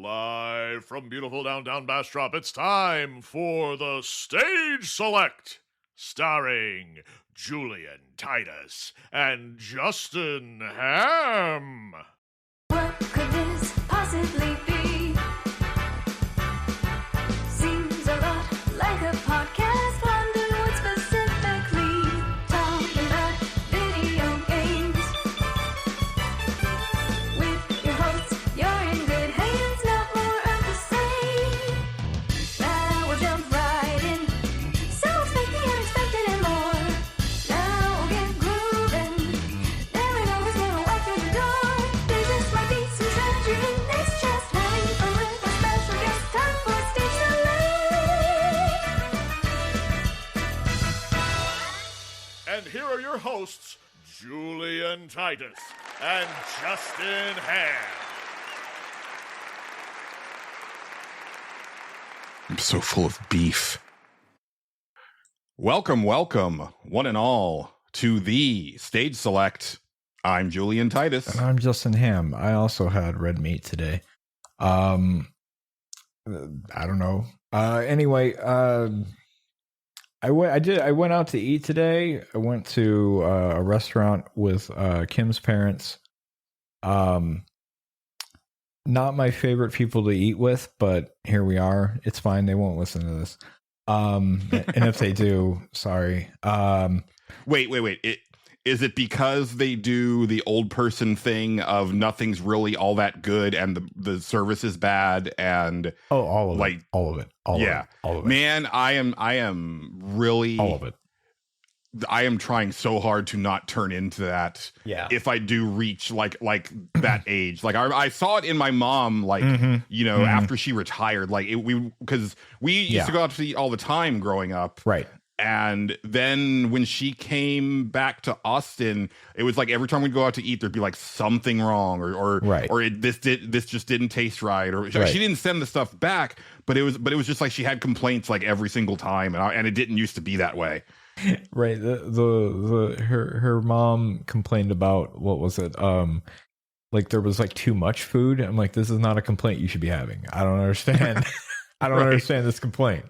Live from beautiful downtown Bastrop, it's time for the Stage Select, starring Julian, Titus, and Justin Ham. What could this possibly be? Seems a lot like a podcast. Wonder what specifically. Talking about video games. With your hosts, you're in good hands. Not more of the same. Now we'll jump right in. So expect the unexpected and more. Now we'll get grooving. There we go, who's gonna walk through the door? There just might be some treasure in this chest. Hiding for with a special guest. Time for Stage Select. And here are your hosts, Julian Titus and Justin Ham. I'm so full of beef. Welcome, one and all, to the Stage Select. I'm Julian Titus. And I'm Justin Ham. I also had red meat today. I don't know. Anyway, I went out to eat today. I went to a restaurant with Kim's parents. Not my favorite people to eat with, but here we are. It's fine. They won't listen to this. And if they do, sorry. Wait. Is it because they do the old person thing of nothing's really all that good and the service is bad and all of it. All of it. Man, I am really all of it. I am trying so hard to not turn into that. Yeah. If I do reach like that age, like I saw it in my mom, like, after she retired, like because we used to go out to eat all the time growing up. Right. And then when she came back to Austin, it was like every time we'd go out to eat, there'd be like something wrong or this just didn't taste right. Or she didn't send the stuff back, but it was just like she had complaints like every single time. And it didn't used to be that way. Right. Her mom complained about, what was it? Like there was like too much food. I'm like, this is not a complaint you should be having. I don't understand. I don't understand this complaint.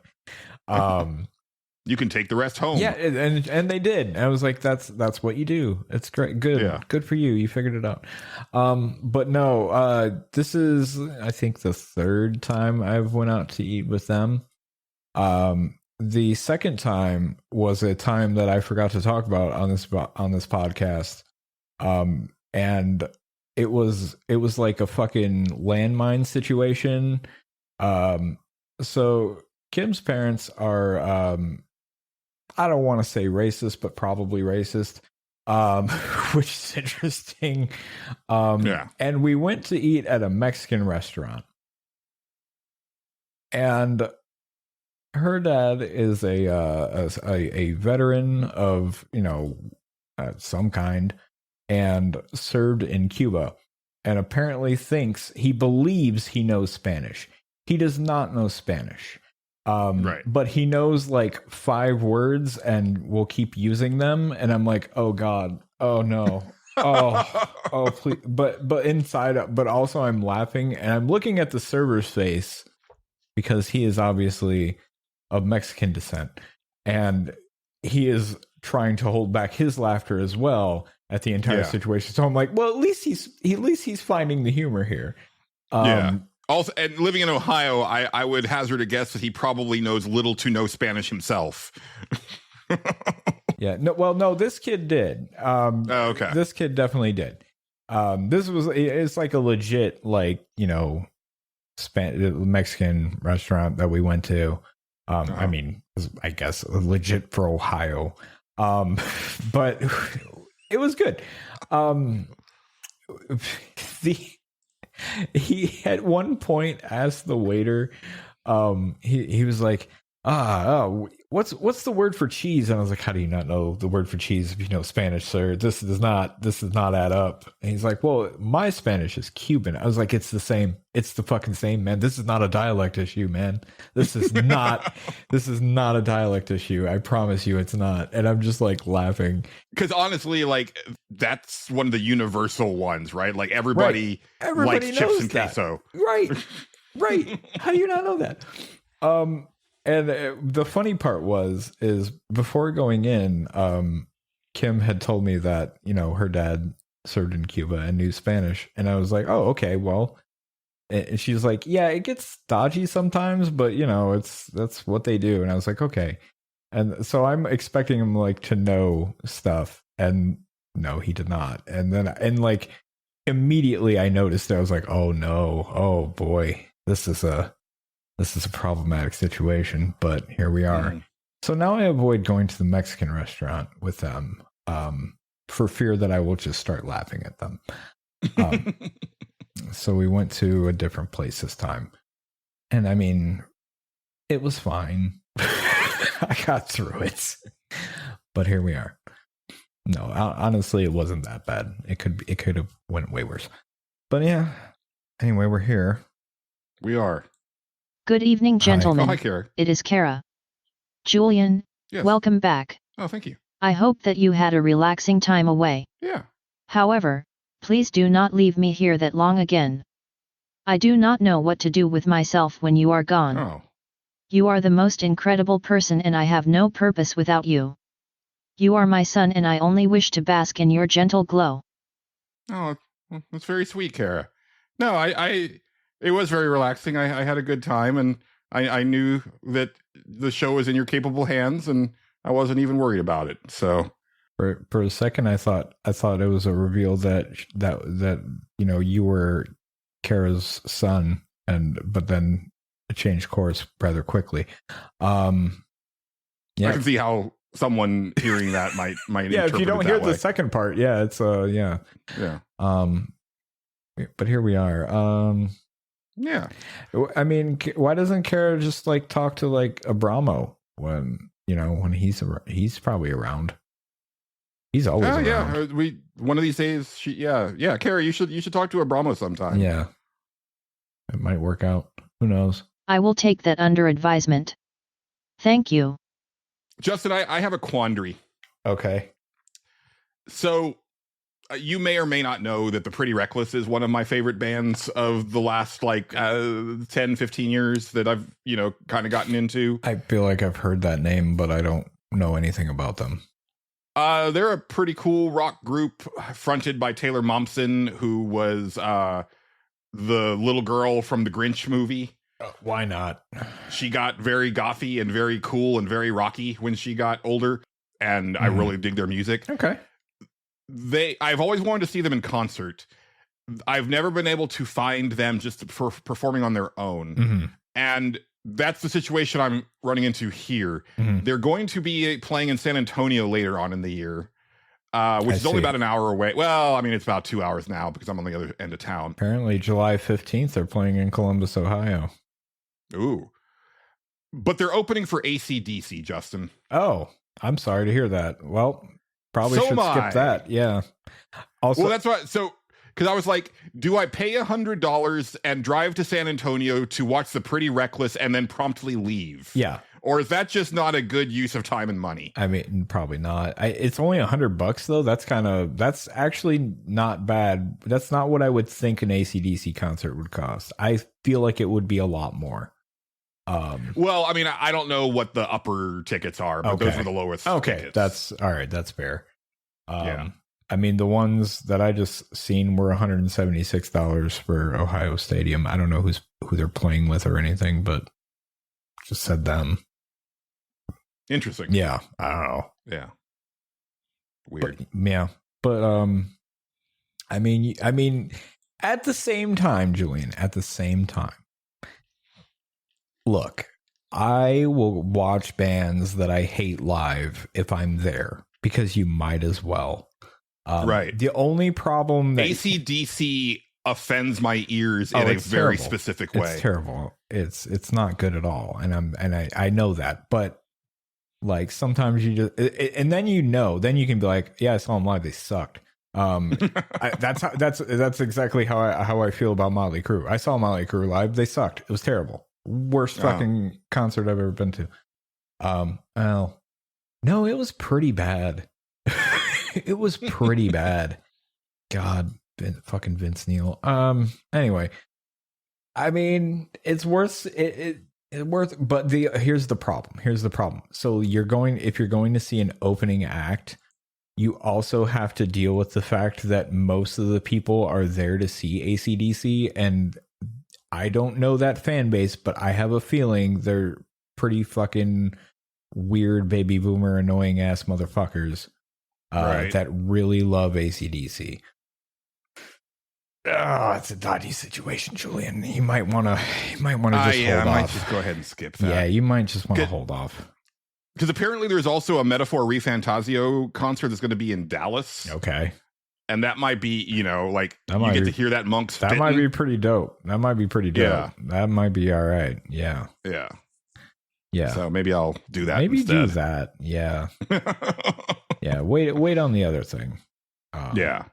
You can take the rest home. Yeah, and they did. And I was like, that's what you do. It's great. Good. Yeah. Good for you. You figured it out. But no, this is, I think, the third time I've went out to eat with them. The second time was a time that I forgot to talk about on this podcast. And it was like a fucking landmine situation. So Kim's parents are I don't want to say racist, but probably racist, which is interesting. And we went to eat at a Mexican restaurant. And her dad is a veteran of, some kind and served in Cuba and apparently believes he knows Spanish. He does not know Spanish. But he knows like 5 words and will keep using them. And I'm like, oh God, oh no. Oh, please. But inside, but also I'm laughing and I'm looking at the server's face because he is obviously of Mexican descent. And he is trying to hold back his laughter as well at the entire situation. So I'm like, well, at least he's finding the humor here. Also, and living in Ohio, I would hazard a guess that he probably knows little to no Spanish himself. No, this kid did. Okay. This kid definitely did. It's like a legit, like, Mexican restaurant that we went to. I mean, I guess legit for Ohio. But it was good. He at one point asked the waiter, he was like, what's the word for cheese? And I was like, how do you not know the word for cheese if you know Spanish, sir? This does not add up. And he's like, well, my Spanish is Cuban. I was like, it's the same. It's the fucking same, man. This is not a dialect issue, man. This is not a dialect issue. I promise you it's not. And I'm just like laughing. Because honestly, like that's one of the universal ones, right? Like everybody likes chips and queso. Right. Right. How do you not know that? And the funny part is before going in, Kim had told me that, her dad served in Cuba and knew Spanish. And I was like, oh, okay, well, and she's like, yeah, it gets dodgy sometimes, but that's what they do. And I was like, okay. And so I'm expecting him like to know stuff, and no, he did not. And like immediately I noticed it. I was like, oh no, oh boy, this is a problematic situation, but here we are. So now I avoid going to the Mexican restaurant with them, for fear that I will just start laughing at them. So we went to a different place this time. And I mean, it was fine. I got through it. But here we are. No, honestly, it wasn't that bad. It could have went way worse. But yeah. Anyway, we're here. We are. Good evening, gentlemen. Hi, Kara. It is Kara. Julian, Yes. welcome back. Oh, thank you. I hope that you had a relaxing time away. Yeah. However, please do not leave me here that long again. I do not know what to do with myself when you are gone. Oh. You are the most incredible person and I have no purpose without you. You are my son and I only wish to bask in your gentle glow. Oh, that's very sweet, Kara. No, it was very relaxing. I had a good time, and I knew that the show was in your capable hands, and I wasn't even worried about it. So for a second, I thought it was a reveal that you were Kara's son, but then it changed course rather quickly. Yeah. I can see how someone hearing that might yeah, if you don't hear the way. second part, yeah, it's yeah. But here we are. Yeah. I mean, why doesn't Kara just like talk to like Abramo when he's probably around? He's always around. Yeah. One of these days. Kara, you should talk to Abramo sometime. Yeah, it might work out. Who knows? I will take that under advisement. Thank you. Justin, I have a quandary. Okay. So you may or may not know that the Pretty Reckless is one of my favorite bands of the last 10, 15 years that I've, kind of gotten into. I feel like I've heard that name, but I don't know anything about them. They're a pretty cool rock group fronted by Taylor Momsen, who was the little girl from the Grinch movie. Why not? She got very gothy and very cool and very rocky when she got older, and I really dig their music. Okay. I've always wanted to see them in concert. I've never been able to find them just for performing on their own. And that's the situation I'm running into here. They're going to be playing in San Antonio later on in the year, which is only about an hour away. Well, I mean, it's about 2 hours now because I'm on the other end of town. Apparently July 15th, they're playing in Columbus, Ohio. Ooh. But they're opening for AC/DC, Justin. Oh, I'm sorry to hear that. Well, probably should skip that. Yeah. Also, well, that's why. So, because I was like, do I pay $100 and drive to San Antonio to watch the Pretty Reckless and then promptly leave? Yeah. Or is that just not a good use of time and money? I mean, probably not. It's only $100 though. That's actually not bad. That's not what I would think an AC/DC concert would cost. I feel like it would be a lot more. Well, I mean, I don't know what the upper tickets are, but those are the lowest. Okay, tickets. That's all right. That's fair. Yeah. I mean, the ones that I just seen were $176 for Ohio Stadium. I don't know who they're playing with or anything, but just said them. Interesting. Yeah, I don't know. Yeah. Weird. But I mean, at the same time, Julian, look, I will watch bands that I hate live if I'm there because you might as well. Right. The only problem that AC/DC offends my ears in a very specific way. It's terrible. It's not good at all, and I know that, but like sometimes you just and then then you can be like, yeah, I saw them live, they sucked. That's exactly how I feel about Motley Crue. I saw Motley Crue live, they sucked. It was terrible. Worst fucking concert I've ever been to. Well, no, it was pretty bad. It was pretty bad. God, fucking Vince Neil. Anyway, I mean, it's worth it. It's worth, but here's the problem. So if you're going to see an opening act, you also have to deal with the fact that most of the people are there to see AC/DC, and I don't know that fan base, but I have a feeling they're pretty fucking weird baby boomer annoying ass motherfuckers that really love AC/DC. It's a dodgy situation, Julian. You might want to just hold off. I might just go ahead and skip that. Yeah, you might just want to hold off. Because apparently there's also a Metaphor ReFantazio concert that's going to be in Dallas. Okay. And that might be, you get to hear that monk spitting. That might be pretty dope. Yeah. That might be all right. Yeah. Yeah. Yeah. So maybe I'll do that Maybe instead. do that. Yeah. Yeah. Wait on the other thing. Yeah.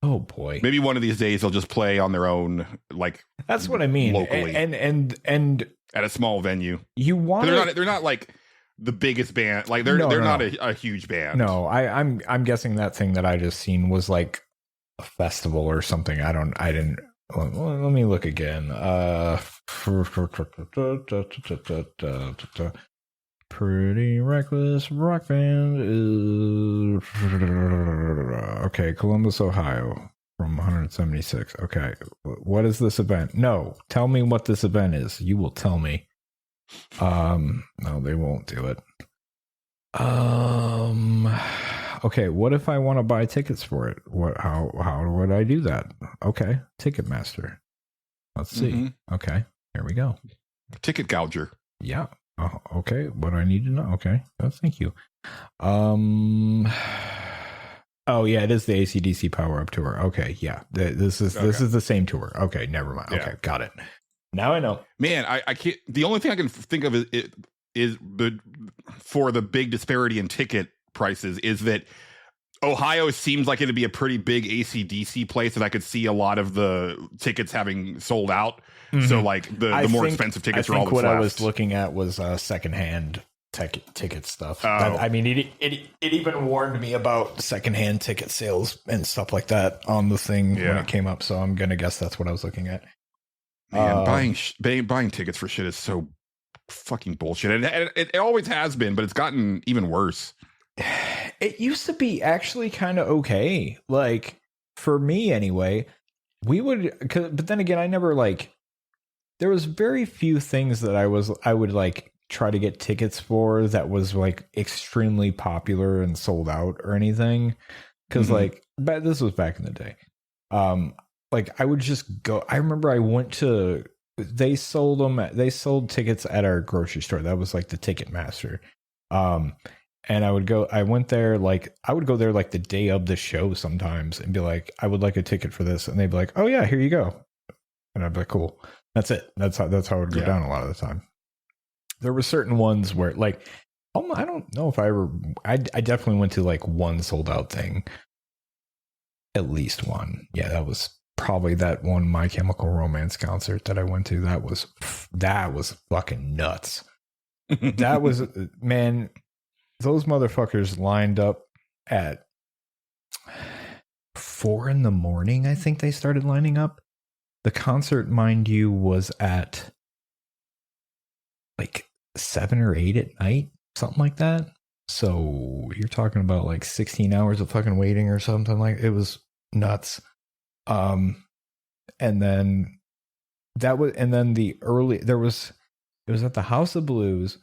Oh boy. Maybe one of these days they'll just play on their own, that's what I mean. Locally. And at a small venue. You want they're not like the biggest band. Like they're not a huge band. No, I'm guessing that thing that I just seen was like a festival or something. I didn't let me look again. Pretty Reckless Rock Band is okay, Columbus, Ohio from 176. Okay. What is this event? No, tell me what this event is. You will tell me. No, they won't do it. Okay, what if I want to buy tickets for it? How would I do that? Okay, Ticketmaster. Let's see. Mm-hmm. Okay, here we go. Ticket gouger. Yeah. Oh, okay, what do I need to know? Okay, thank you. Oh yeah, it is the AC/DC Power Up Tour. Okay, yeah, this is the same tour. Okay, never mind. Okay, got it. Now I know. Man, I can't. The only thing I can think of is for the big disparity in ticket prices is that Ohio seems like it'd be a pretty big AC/DC place, and I could see a lot of the tickets having sold out. Mm-hmm. So like the more expensive tickets are all that's what left. I was looking at was secondhand ticket stuff. I mean, it even warned me about secondhand ticket sales and stuff like that on the thing when it came up. So I'm gonna guess that's what I was looking at. Man, buying tickets for shit is so fucking bullshit, and it always has been, but it's gotten even worse. It used to be actually kind of okay, like for me anyway. We would, but then again, I never there was very few things that I would like try to get tickets for that was like extremely popular and sold out or anything. Cause but this was back in the day. Like I would just go, I remember I went to, they sold tickets at our grocery store. That was like the Ticketmaster. And I would go there like the day of the show sometimes and be like, I would like a ticket for this. And they'd be like, oh yeah, here you go. And I'd be like, cool. That's it. That's how it would go down a lot of the time. There were certain ones where like, I don't know if I definitely went to like one sold out thing. At least one. Yeah, that was probably that one My Chemical Romance concert that I went to. That was fucking nuts. That was, man, those motherfuckers lined up at 4 a.m. I think they started lining up. The concert, mind you, was at like 7 or 8 at night, something like that. So you're talking about like 16 hours of fucking waiting or something. Like it was nuts. And then it was at the House of Blues.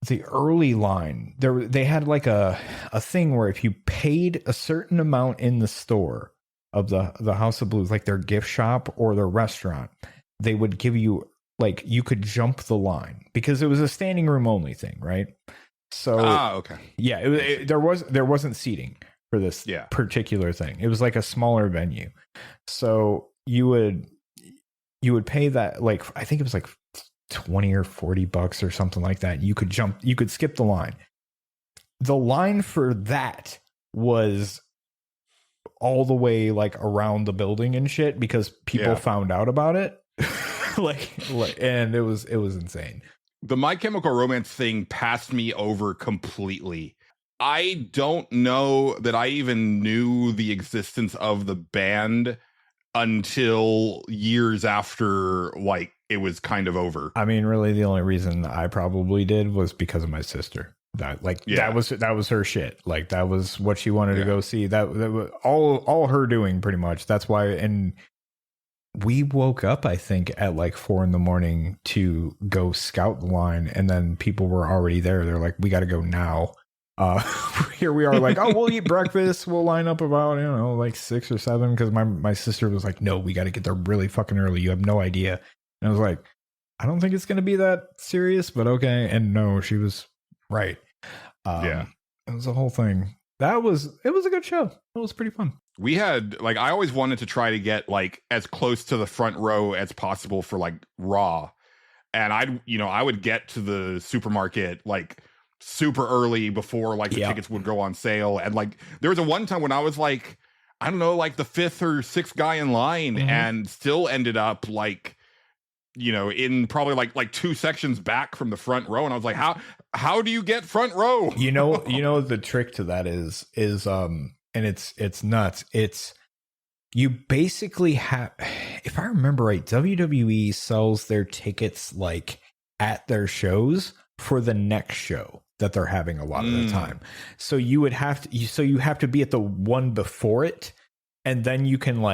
The early line, they had like a thing where if you paid a certain amount in the store of the House of Blues, like their gift shop or their restaurant, they would give you like, you could jump the line because it was a standing room only thing, right? So okay, yeah, there wasn't seating for this particular thing. It was like a smaller venue, so you would pay that, like I think it was like $20 or $40 or something like that. You could skip the line. The line for that was all the way like around the building and shit because people found out about it. and it was insane. The My Chemical Romance thing passed me over completely. I don't know that I even knew the existence of the band until years after, like, it was kind of over. I mean, really, the only reason I probably did was because of my sister. That was her shit. Like, that was what she wanted to go see. That was all her doing, pretty much. That's why. And we woke up, I think, at like 4 a.m. to go scout the line, and then people were already there. They're like, "We got to go now." Here we are, like, "Oh, we'll eat breakfast. We'll line up about like 6 or 7." Because my sister was like, "No, we got to get there really fucking early. You have no idea." And I was like, "I don't think it's gonna be that serious, but okay." And no, she was right. It was a whole thing. It was a good show. It was pretty fun. We had, like, I always wanted to try to get like as close to the front row as possible for like Raw. And I would get to the supermarket like super early before like the tickets would go on sale. And like there was a one time when I was like, I don't know, like the 5th or 6th guy in line, and still ended up like, in probably like 2 sections back from the front row. And I was like, how do you get front row? The trick to that is and it's nuts. It's, you basically have, if I remember right, WWE sells their tickets like at their shows for the next show that they're having a lot of the time. So you have to be at the one before it, and then you can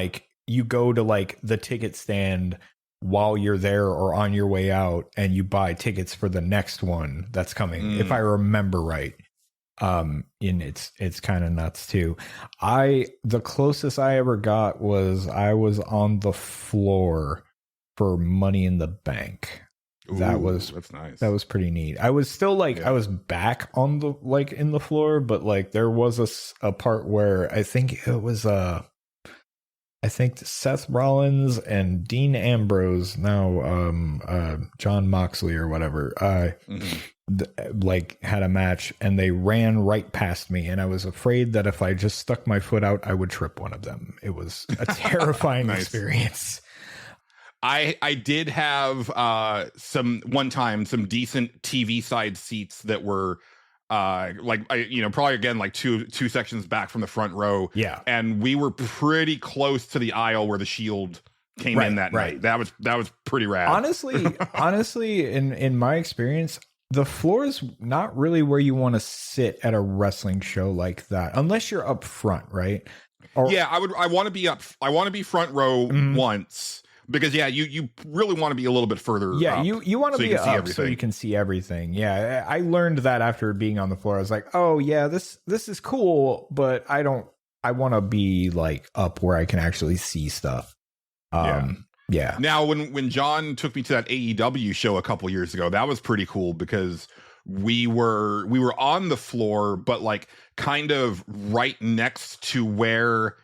you go to like the ticket stand while you're there or on your way out, and you buy tickets for the next one that's coming, if I remember right. And it's kind of nuts too. The closest I ever got was I was on the floor for Money in the Bank. That's nice. That was pretty neat. I was still I was back on the in the floor, but there was a part where I think it was Seth Rollins and Dean Ambrose, now John Moxley or whatever, had a match, and they ran right past me, and I was afraid that if I just stuck my foot out, I would trip one of them. It was a terrifying experience. I did have some decent TV side seats that were probably again like two sections back from the front row. Yeah, and we were pretty close to the aisle where the Shield came in that night. That was pretty rad. Honestly, in my experience, the floor is not really where you want to sit at a wrestling show like that, unless you're up front, right? I want to be up. I want to be front row once. Because you really want to be a little bit further. Yeah, up you want to be up so you can see everything. Yeah, I learned that after being on the floor. I was like, oh yeah, this is cool, but I want to be up where I can actually see stuff. Yeah. Now, when John took me to that AEW show a couple years ago, that was pretty cool because we were on the floor, but kind of right next to where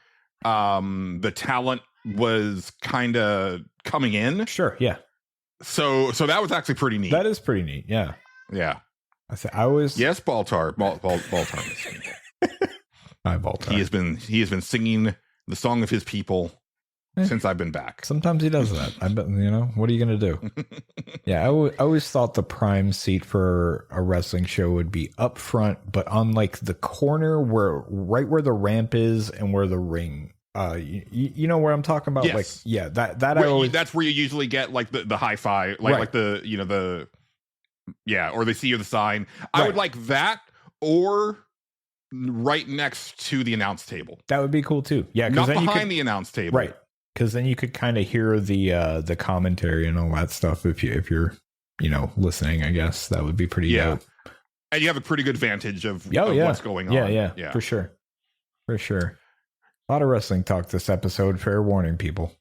the talent was kind of coming in. Sure, yeah. So that was actually pretty neat. That is pretty neat, yeah. Yeah. Yes, Baltar. Hi, Baltar. He has been singing the song of his people since I've been back. Sometimes he does that. I bet, what are you going to do? Yeah, I always thought the prime seat for a wrestling show would be up front, but on the corner right where the ramp is and where the ring. You know where I'm talking about? Yes. That's where you usually get the hi-fi, or they see you the sign. I would like that, or right next to the announce table. That would be cool too. Yeah, not behind the announce table, right? Because then you could kind of hear the commentary and all that stuff if you're listening. I guess that would be pretty dope. And you have a pretty good vantage of what's going on. Yeah, for sure. A lot of wrestling talk this episode. Fair warning, people.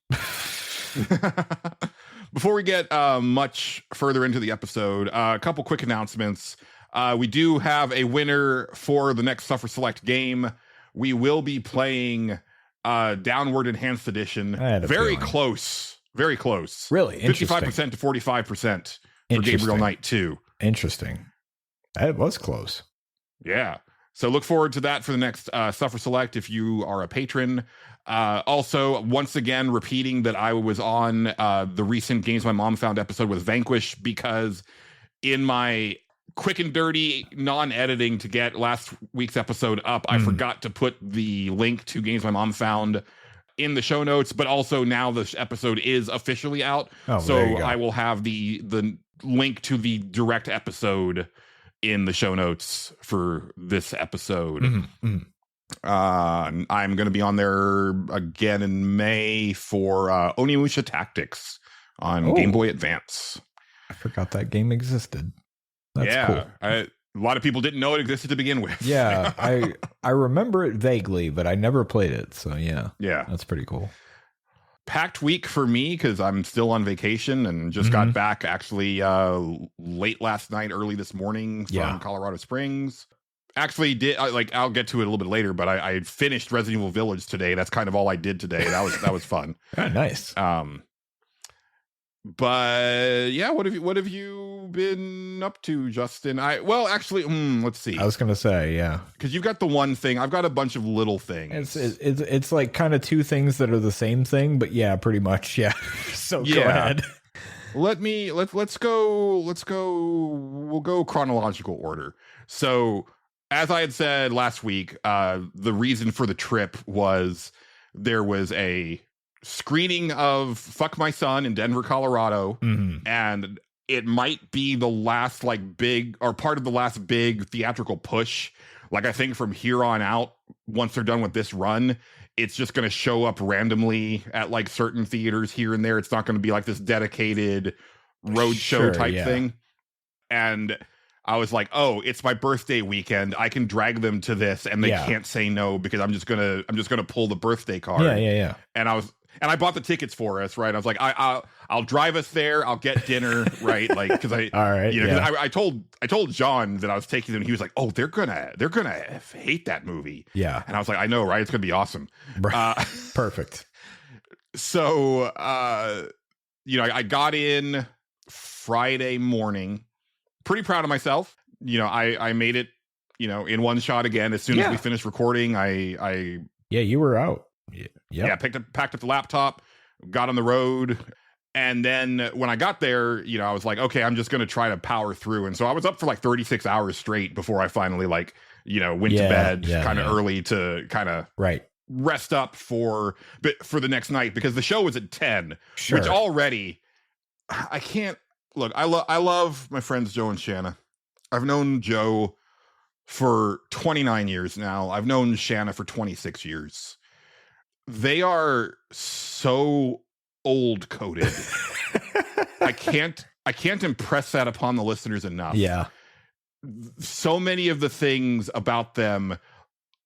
Before we get much further into the episode, a couple quick announcements. We do have a winner for the next Suffer Select game. We will be playing Downward Enhanced Edition. Very close. Really? 55% to 45% for Gabriel Knight 2. Interesting. That was close. Yeah. So look forward to that for the next Suffer Select if you are a patron. Also, once again, repeating that I was on the recent Games My Mom Found episode with Vanquish, because in my quick and dirty non-editing to get last week's episode up, I forgot to put the link to Games My Mom Found in the show notes, but also now the episode is officially out. Oh, so there you go. I will have the link to the direct episode in the show notes for this episode. I'm going to be on there again in May for Onimusha Tactics on Game Boy Advance. I forgot that game existed. That's cool. A lot of people didn't know it existed to begin with. Yeah, I remember it vaguely, but I never played it. So yeah, that's pretty cool. Packed week for me because I'm still on vacation and just got back actually late last night, early this morning from Colorado Springs. Actually, I'll get to it a little bit later, but I finished Resident Evil Village today. That's kind of all I did today. That was fun. Nice. But yeah, what have you been up to, Justin? Let's see. I was gonna say, yeah, because you've got the one thing. I've got a bunch of little things. It's like kind of two things that are the same thing, but yeah, pretty much, yeah. So go ahead. Let's go. We'll go chronological order. So, as I had said last week, the reason for the trip was there was a screening of Fuck My Son in Denver, Colorado, and it might be the last big or part of the last big theatrical push. Like, I think from here on out, once they're done with this run, it's just going to show up randomly at certain theaters here and there. It's not going to be like this dedicated roadshow type thing. And I was like, oh, it's my birthday weekend. I can drag them to this and they can't say no because I'm just gonna pull the birthday card. Yeah. And I bought the tickets for us, right? I was like, I'll drive us there. I'll get dinner, right? Because all right, I told John that I was taking them. And he was like, oh, they're gonna hate that movie. Yeah, and I was like, I know, right? It's gonna be awesome. Perfect. So, I got in Friday morning. Pretty proud of myself. I made it. In one shot again. As soon as we finished recording, you were out. Packed up the laptop, got on the road, and then when I got there, I was like, okay, I'm just going to try to power through. And so I was up for 36 hours straight before I finally went to bed kind of early to kind of rest up for the next night because the show was at 10, which already I can't look. I love my friends Joe and Shanna. I've known Joe for 29 years now. I've known Shanna for 26 years. They are so old coded. I can't impress that upon the listeners enough. Yeah. So many of the things about them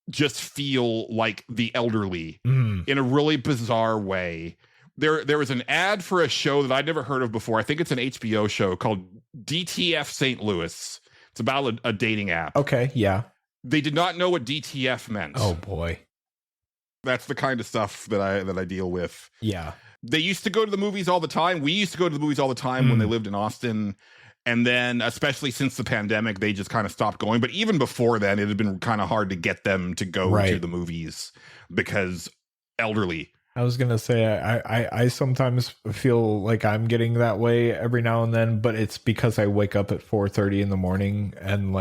just feel like the elderly in a really bizarre way. There was an ad for a show that I'd never heard of before. I think it's an HBO show called DTF St. Louis. It's about a dating app. Okay, yeah. They did not know what DTF meant. Oh boy. That's the kind of stuff that I deal with. Yeah. They used to go to the movies all the time. We used to go to the movies all the time when they lived in Austin. And then, especially since the pandemic, they just kind of stopped going. But even before then, it had been kind of hard to get them to go to the movies because elderly. I was going to say, I sometimes feel like I'm getting that way every now and then, but it's because I wake up at 4:30 in the morning and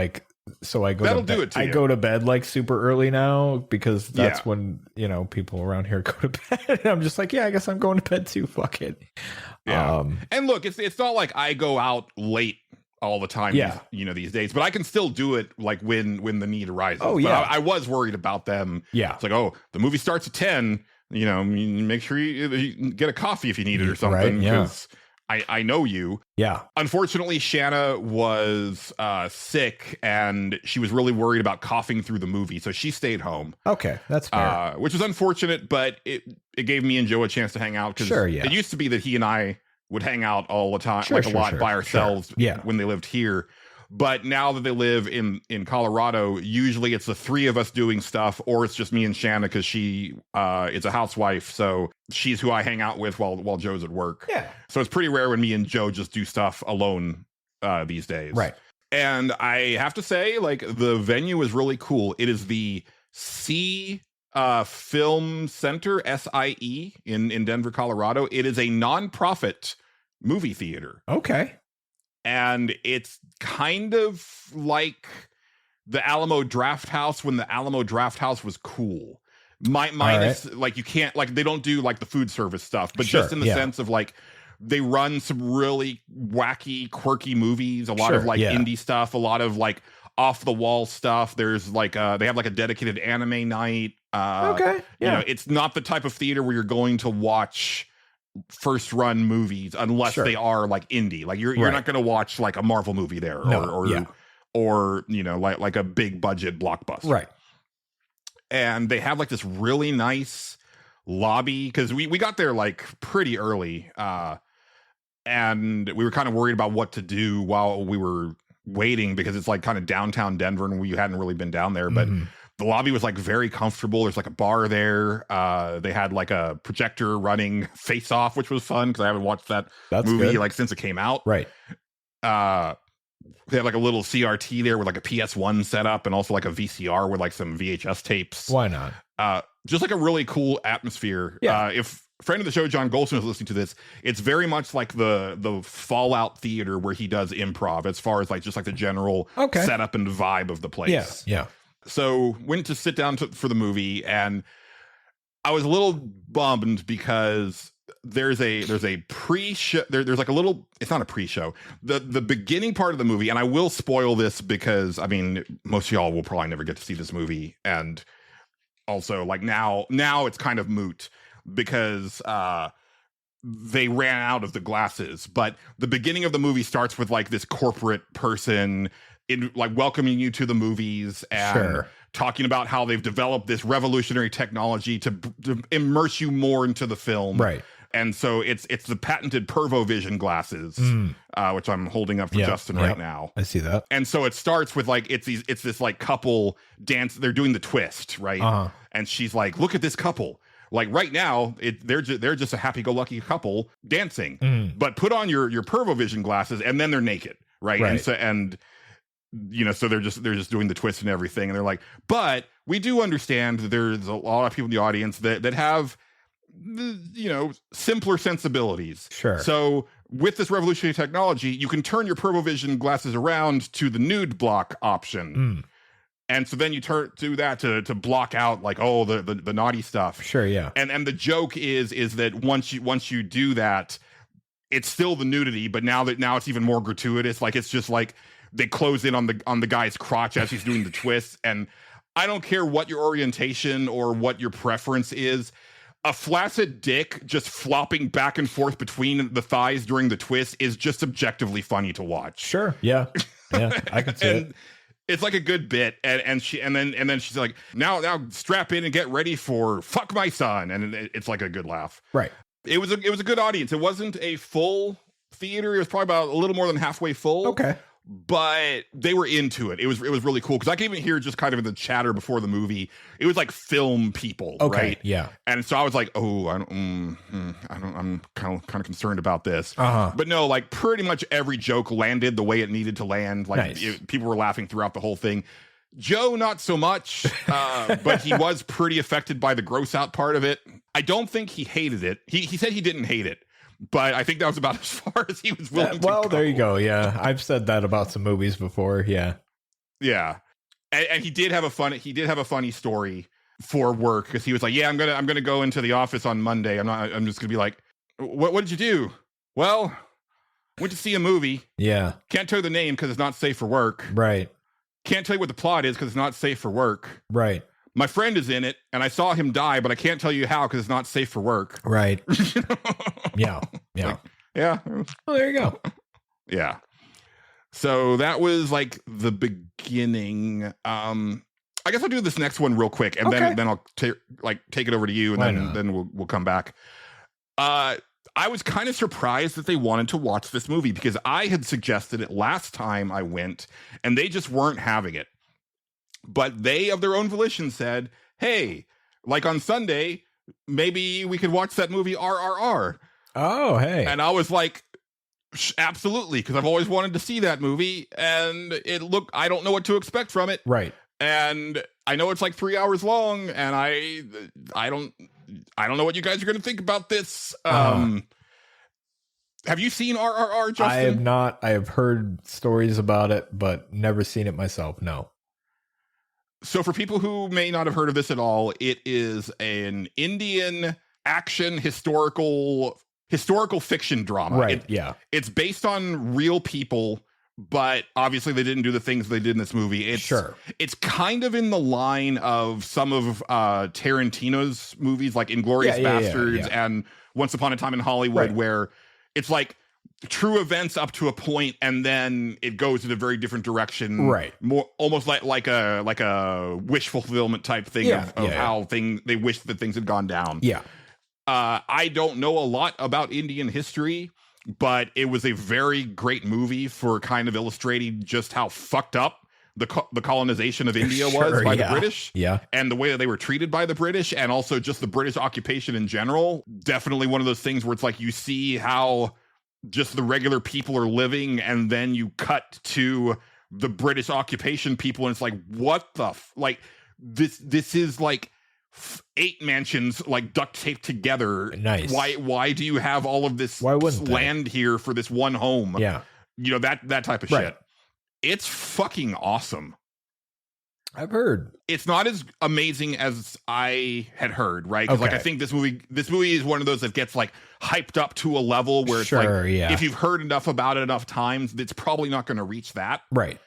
so I go That'll to bed. do it to I you. Go to bed super early now because that's when, people around here go to bed. And I'm just like, I guess I'm going to bed too. Fuck it. Yeah. And look, it's not like I go out late all the time, these days, but I can still do it when the need arises. Oh, but yeah. I was worried about them. Yeah. It's like, oh, the movie starts at 10, make sure you get a coffee if you need it or something. Because I know you. Yeah. Unfortunately, Shanna was sick and she was really worried about coughing through the movie. So she stayed home. Okay. That's fair. Which was unfortunate, but it gave me and Joe a chance to hang out. Because it used to be that he and I would hang out all the time, a lot by ourselves when they lived here. But now that they live in Colorado, usually it's the three of us doing stuff, or it's just me and Shanna because she is a housewife. So she's who I hang out with while Joe's at work. Yeah. So it's pretty rare when me and Joe just do stuff alone these days. Right. And I have to say, the venue is really cool. It is the C Film Center, SIE, in Denver, Colorado. It is a nonprofit movie theater. Okay. And it's kind of like the Alamo Draft House when the Alamo Draft House was cool. minus like you can't like they don't do like the food service stuff, but just in the sense of like they run some really wacky, quirky movies, a lot of like indie stuff, a lot of like off the wall stuff. There's like they have like a dedicated anime night. You know, it's not the type of theater where you're going to watch first run movies unless they are like indie. Like you're not going to watch like a Marvel movie there or you know like a big budget blockbuster. Right. And they have like this really nice lobby because we got there like pretty early and we were kind of worried about what to do while we were waiting because it's like kind of downtown Denver and we hadn't really been down there, but the lobby was like very comfortable. There's like a bar there. They had like a projector running Face Off, which was fun because I haven't watched that movie like since it came out. Right. They had like a little CRT there with like a PS1 setup and also like a VCR with like some VHS tapes. Why not? Just like a really cool atmosphere. Yeah. If friend of the show John Golson is listening to this, it's very much like the Fallout Theater where he does improv as far as like just like the general setup and vibe of the place. Yeah. So went to sit down for the movie and I was a little bummed because there's a pre-show there's like a little, it's not a pre-show, the beginning part of the movie, and I will spoil this because I mean most of y'all will probably never get to see this movie, and also like now it's kind of moot because they ran out of the glasses. But the beginning of the movie starts with like this corporate person in like welcoming you to the movies and talking about how they've developed this revolutionary technology to immerse you more into the film. Right. And so it's the patented PervoVision glasses, which I'm holding up for Justin right now. I see that. And so it starts with like it's this like couple dance. They're doing the twist, right? And she's like, "Look at this couple. Like right now, they're just a happy-go-lucky couple dancing. But put on your PervoVision glasses, and then they're naked, right? And you know, so they're just doing the twist and everything. And they're like, but we do understand that there's a lot of people in the audience that have, you know, simpler sensibilities. Sure. So with this revolutionary technology, you can turn your PervoVision glasses around to the nude block option. And so then you do that to block out like, oh, the naughty stuff. Sure. Yeah. And the joke is that once you do that, it's still the nudity, but now it's even more gratuitous. Like it's just like they close in on the guy's crotch as he's doing the twist. And I don't care what your orientation or what your preference is. A flaccid dick just flopping back and forth between the thighs during the twist is just objectively funny to watch. Sure. Yeah. Yeah. I can see it. It's like a good bit. And then she's like, now strap in and get ready for fuck my son. And it's like a good laugh. Right. It was a good audience. It wasn't a full theater. It was probably about a little more than halfway full. Okay. But they were into it. It was really cool because I can even hear just kind of in the chatter before the movie. It was like film people, right? Yeah. And so I was like, oh, I'm kind of concerned about this. But no, like pretty much every joke landed the way it needed to land. Like people were laughing throughout the whole thing. Joe, not so much, but he was pretty affected by the gross out part of it. I don't think he hated it. He said he didn't hate it. But I think that was about as far as he was willing to go. There you go. Yeah. I've said that about some movies before. Yeah. Yeah. And he did have a funny story for work because he was like, yeah, I'm gonna go into the office on Monday. I'm just gonna be like, what did you do? Well, went to see a movie. Yeah. Can't tell you the name because it's not safe for work. Right. Can't tell you what the plot is because it's not safe for work. Right. My friend is in it, and I saw him die, but I can't tell you how because it's not safe for work. Right. Yeah. Yeah. Like, yeah. Well, there you go. Yeah. So that was like the beginning. I guess I'll do this next one real quick, and then I'll take it over to you, and then we'll come back. I was kind of surprised that they wanted to watch this movie because I had suggested it last time I went, and they just weren't having it. But they, of their own volition, said, hey, like on Sunday, maybe we could watch that movie RRR. Oh, hey. And I was like, absolutely, because I've always wanted to see that movie. And I don't know what to expect from it. Right. And I know it's like 3 hours long, and I don't know what you guys are going to think about this. Have you seen RRR, Justin? I have not. I have heard stories about it, but never seen it myself. No. So for people who may not have heard of this at all, it is an Indian action historical fiction drama. Right. It's based on real people, but obviously they didn't do the things they did in this movie. It's kind of in the line of some of Tarantino's movies, like Inglourious Bastards and Once Upon a Time in Hollywood, where it's like true events up to a point, and then it goes in a very different direction. Right. More almost like a wish fulfillment type thing of how they wish that things had gone down. Yeah. I don't know a lot about Indian history, but it was a very great movie for kind of illustrating just how fucked up the colonization of India was by the British. Yeah. And the way that they were treated by the British, and also just the British occupation in general. Definitely one of those things where it's like you see how just the regular people are living, and then you cut to the British occupation people, and it's like, what the like this is like 8 mansions like duct taped together. Nice. Why do you have all of this land here for this one home? Yeah. You know, that type of shit. It's fucking awesome. I've heard it's not as amazing as I had heard, right? Because like I think this movie is one of those that gets like hyped up to a level where it's like if you've heard enough about it enough times, it's probably not going to reach that. Right.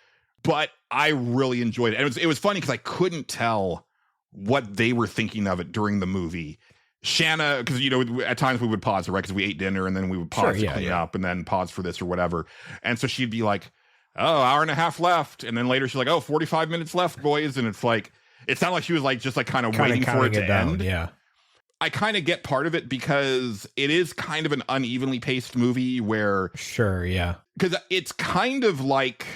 But I really enjoyed it. And it was funny because I couldn't tell what they were thinking of it during the movie. Shanna, because you know, at times we would pause it, right? Because we ate dinner and then we would pause to clean up and then pause for this or whatever. And so she'd be like, oh, hour and a half left. And then later she's like, oh, 45 minutes left, boys. And it's like, it sounded like she was like, just like kind of waiting for it to end. Yeah. I kind of get part of it because it is kind of an unevenly paced movie where. Because it's kind of like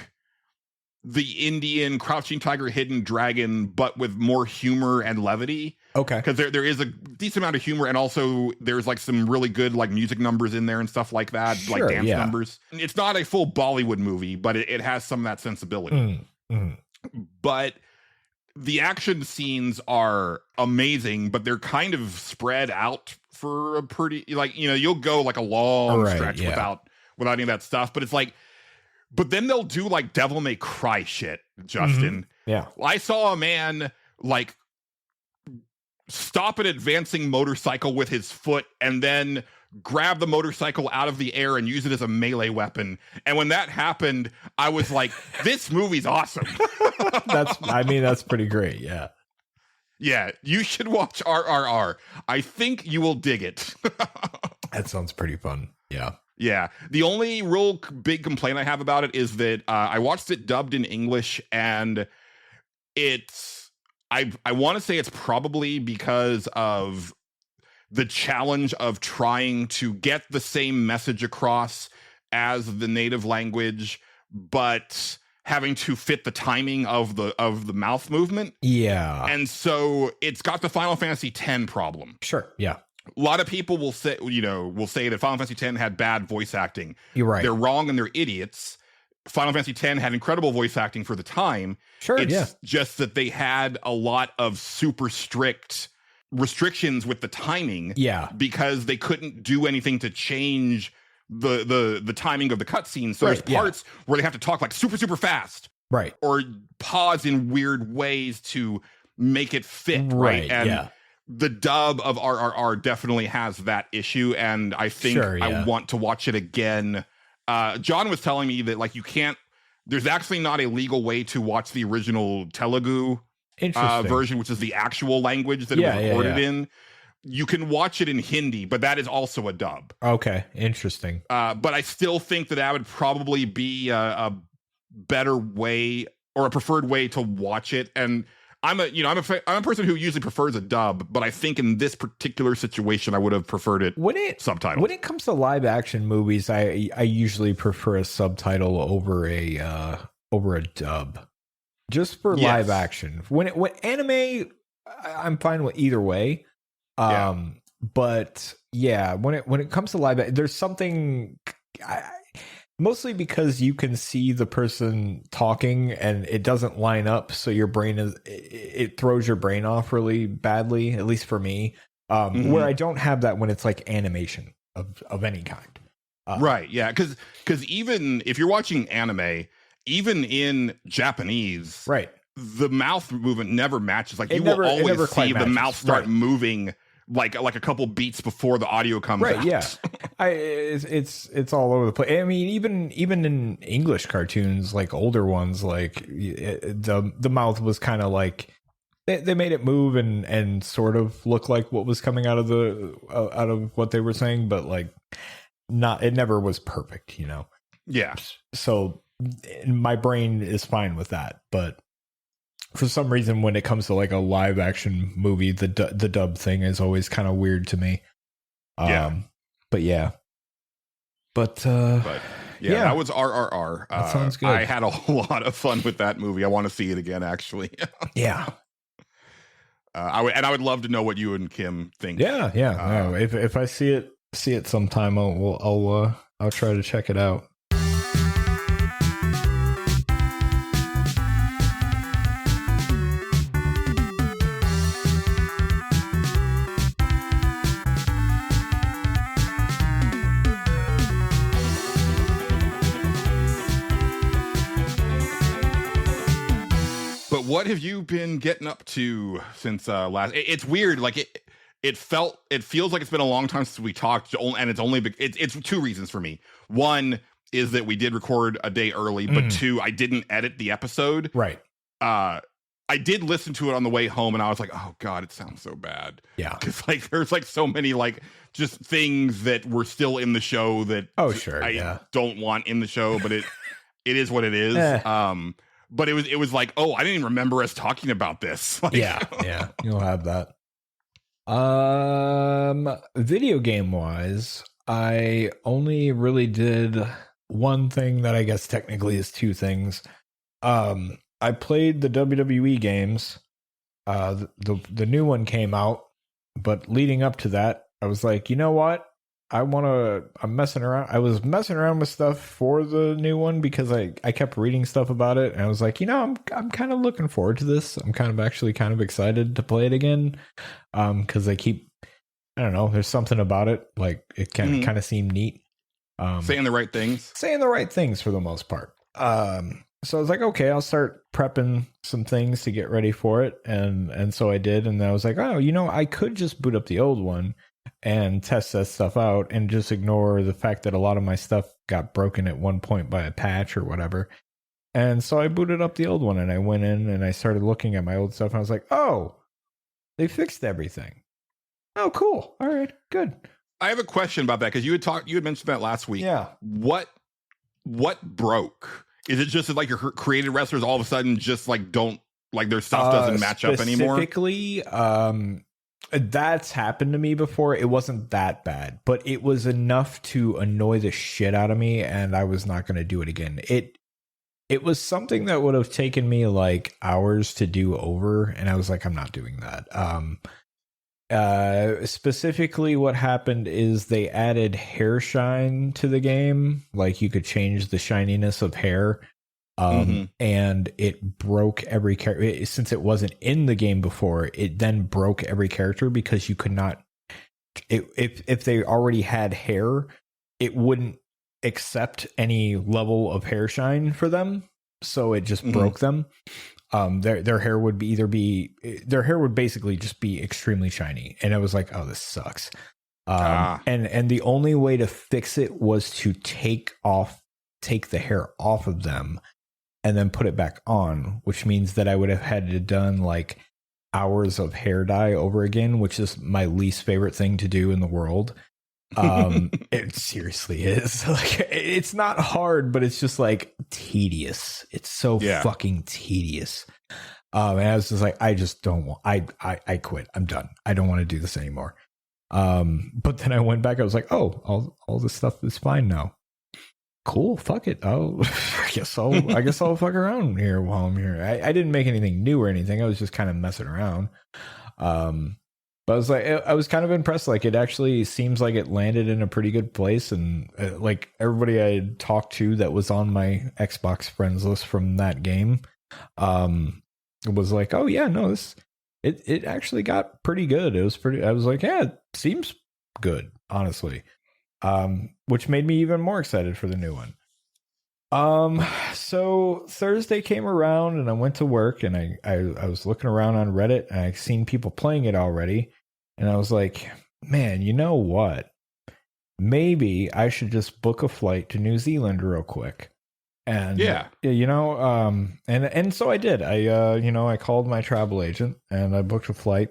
the Indian Crouching Tiger, Hidden Dragon, but with more humor and levity. Okay. Because there is a decent amount of humor, and also there's like some really good like music numbers in there and stuff like that, like dance numbers. It's not a full Bollywood movie, but it has some of that sensibility. But the action scenes are amazing, but they're kind of spread out for a pretty, like, you know, you'll go like a long stretch without any of that stuff, but it's like, but then they'll do like Devil May Cry shit, Justin. Yeah. I saw a man like stop an advancing motorcycle with his foot and then grab the motorcycle out of the air and use it as a melee weapon. And when that happened, I was like, this movie's awesome. That's pretty great. Yeah. Yeah. You should watch RRR. I think you will dig it. That sounds pretty fun. Yeah. Yeah. The only real big complaint I have about it is that I watched it dubbed in English, and I want to say it's probably because of the challenge of trying to get the same message across as the native language, but having to fit the timing of the mouth movement. Yeah. And so it's got the Final Fantasy X problem. Sure. Yeah. A lot of people will say that Final Fantasy X had bad voice acting. You're right. They're wrong and they're idiots. Final Fantasy X had incredible voice acting for the time. Sure, it's just that they had a lot of super strict restrictions with the timing. Yeah. Because they couldn't do anything to change the timing of the cutscenes. So there's parts where they have to talk like super, super fast. Right. Or pause in weird ways to make it fit. Right. And the dub of RRR definitely has that issue. And I think I want to watch it again. John was telling me that like there's actually not a legal way to watch the original Telugu version, which is the actual language that it was recorded in. You can watch it in Hindi, but that is also a dub. Okay, interesting. But I still think that would probably be a better way or a preferred way to watch it. And I'm a person who usually prefers a dub, but I think in this particular situation, I would have preferred it subtitled. When it comes to live action movies, I usually prefer a subtitle over a dub, just for live action. When anime, I'm fine with either way. But yeah, when it comes to live, there's something. Mostly because you can see the person talking and it doesn't line up, so your brain it throws your brain off really badly, at least for me. Where I don't have that when it's like animation of any kind. Right, yeah, because even if you're watching anime, even in Japanese, right, the mouth movement never matches. Like you never, will always never see the mouth start right. moving like a couple beats before the audio comes out. Yeah. It's all over the place. I mean, even in English cartoons, like older ones, like the mouth was kind of like they made it move and sort of look like what was coming out of what they were saying, but like it never was perfect, you know. Yeah. So my brain is fine with that, but for some reason, when it comes to like a live action movie, the dub thing is always kind of weird to me. But yeah. But yeah, that was RRR. That sounds good. I had a whole lot of fun with that movie. I want to see it again, actually. Yeah. I would love to know what you and Kim think. Yeah. No, if I see it sometime, I'll try to check it out. But what have you been getting up to since last? It's weird. Like it feels like it's been a long time since we talked, and it's two reasons for me. One is that we did record a day early, but two, I didn't edit the episode. Right. I did listen to it on the way home, and I was like, oh god, it sounds so bad. Yeah. Because like there's like so many like just things that were still in the show that I don't want in the show, but it is what it is. But it was like, oh, I didn't even remember us talking about this. Like, yeah, you'll have that. Video game wise, I only really did one thing that I guess technically is two things. I played the WWE games. The new one came out, but leading up to that, I was like, you know what? I'm messing around. I was messing around with stuff for the new one because I kept reading stuff about it, and I was like, you know, I'm kind of looking forward to this. I'm kind of excited to play it again. Because I don't know, there's something about it. Like it kind of seemed neat. Saying the right things for the most part. So I was like, okay, I'll start prepping some things to get ready for it. And so I did. And I was like, oh, you know, I could just boot up the old one and test that stuff out and just ignore the fact that a lot of my stuff got broken at one point by a patch or whatever. And so I booted up the old one and I went in and I started looking at my old stuff and I was like, oh, they fixed everything. Oh, cool. All right, good. I have a question about that because you had mentioned that last week. Yeah. What broke? Is it just that, like, your created wrestlers all of a sudden just like don't like their stuff doesn't match up anymore? Specifically, that's happened to me before. It wasn't that bad, but it was enough to annoy the shit out of me, and I was not going to do it again. It was something that would have taken me like hours to do over, and I was like, I'm not doing that. Specifically what happened is they added hair shine to the game. Like you could change the shininess of hair. And it broke every character. Since it wasn't in the game before, it then broke every character because you could not, if they already had hair, it wouldn't accept any level of hair shine for them. So it just broke them. Their hair would basically just be extremely shiny. And I was like, oh, this sucks. And the only way to fix it was to take the hair off of them and then put it back on, which means that I would have had to done like hours of hair dye over again, which is my least favorite thing to do in the world. It seriously is. Like, it's not hard, but it's just like tedious. It's so fucking tedious. And I was just like, I just don't want, I quit. I'm done. I don't want to do this anymore. But then I went back. I was like, oh, all this stuff is fine now. Cool. Fuck it. I guess I'll fuck around here while I'm here. I didn't make anything new or anything. I was just kind of messing around. But I was kind of impressed. Like, it actually seems like it landed in a pretty good place. And like everybody I had talked to that was on my Xbox friends list from that game, was like, oh yeah, no, it actually got pretty good. I was like, yeah, it seems good, honestly. Which made me even more excited for the new one. So Thursday came around and I went to work and I was looking around on Reddit and I seen people playing it already. And I was like, man, you know what? Maybe I should just book a flight to New Zealand real quick. And and so I did. I called my travel agent and I booked a flight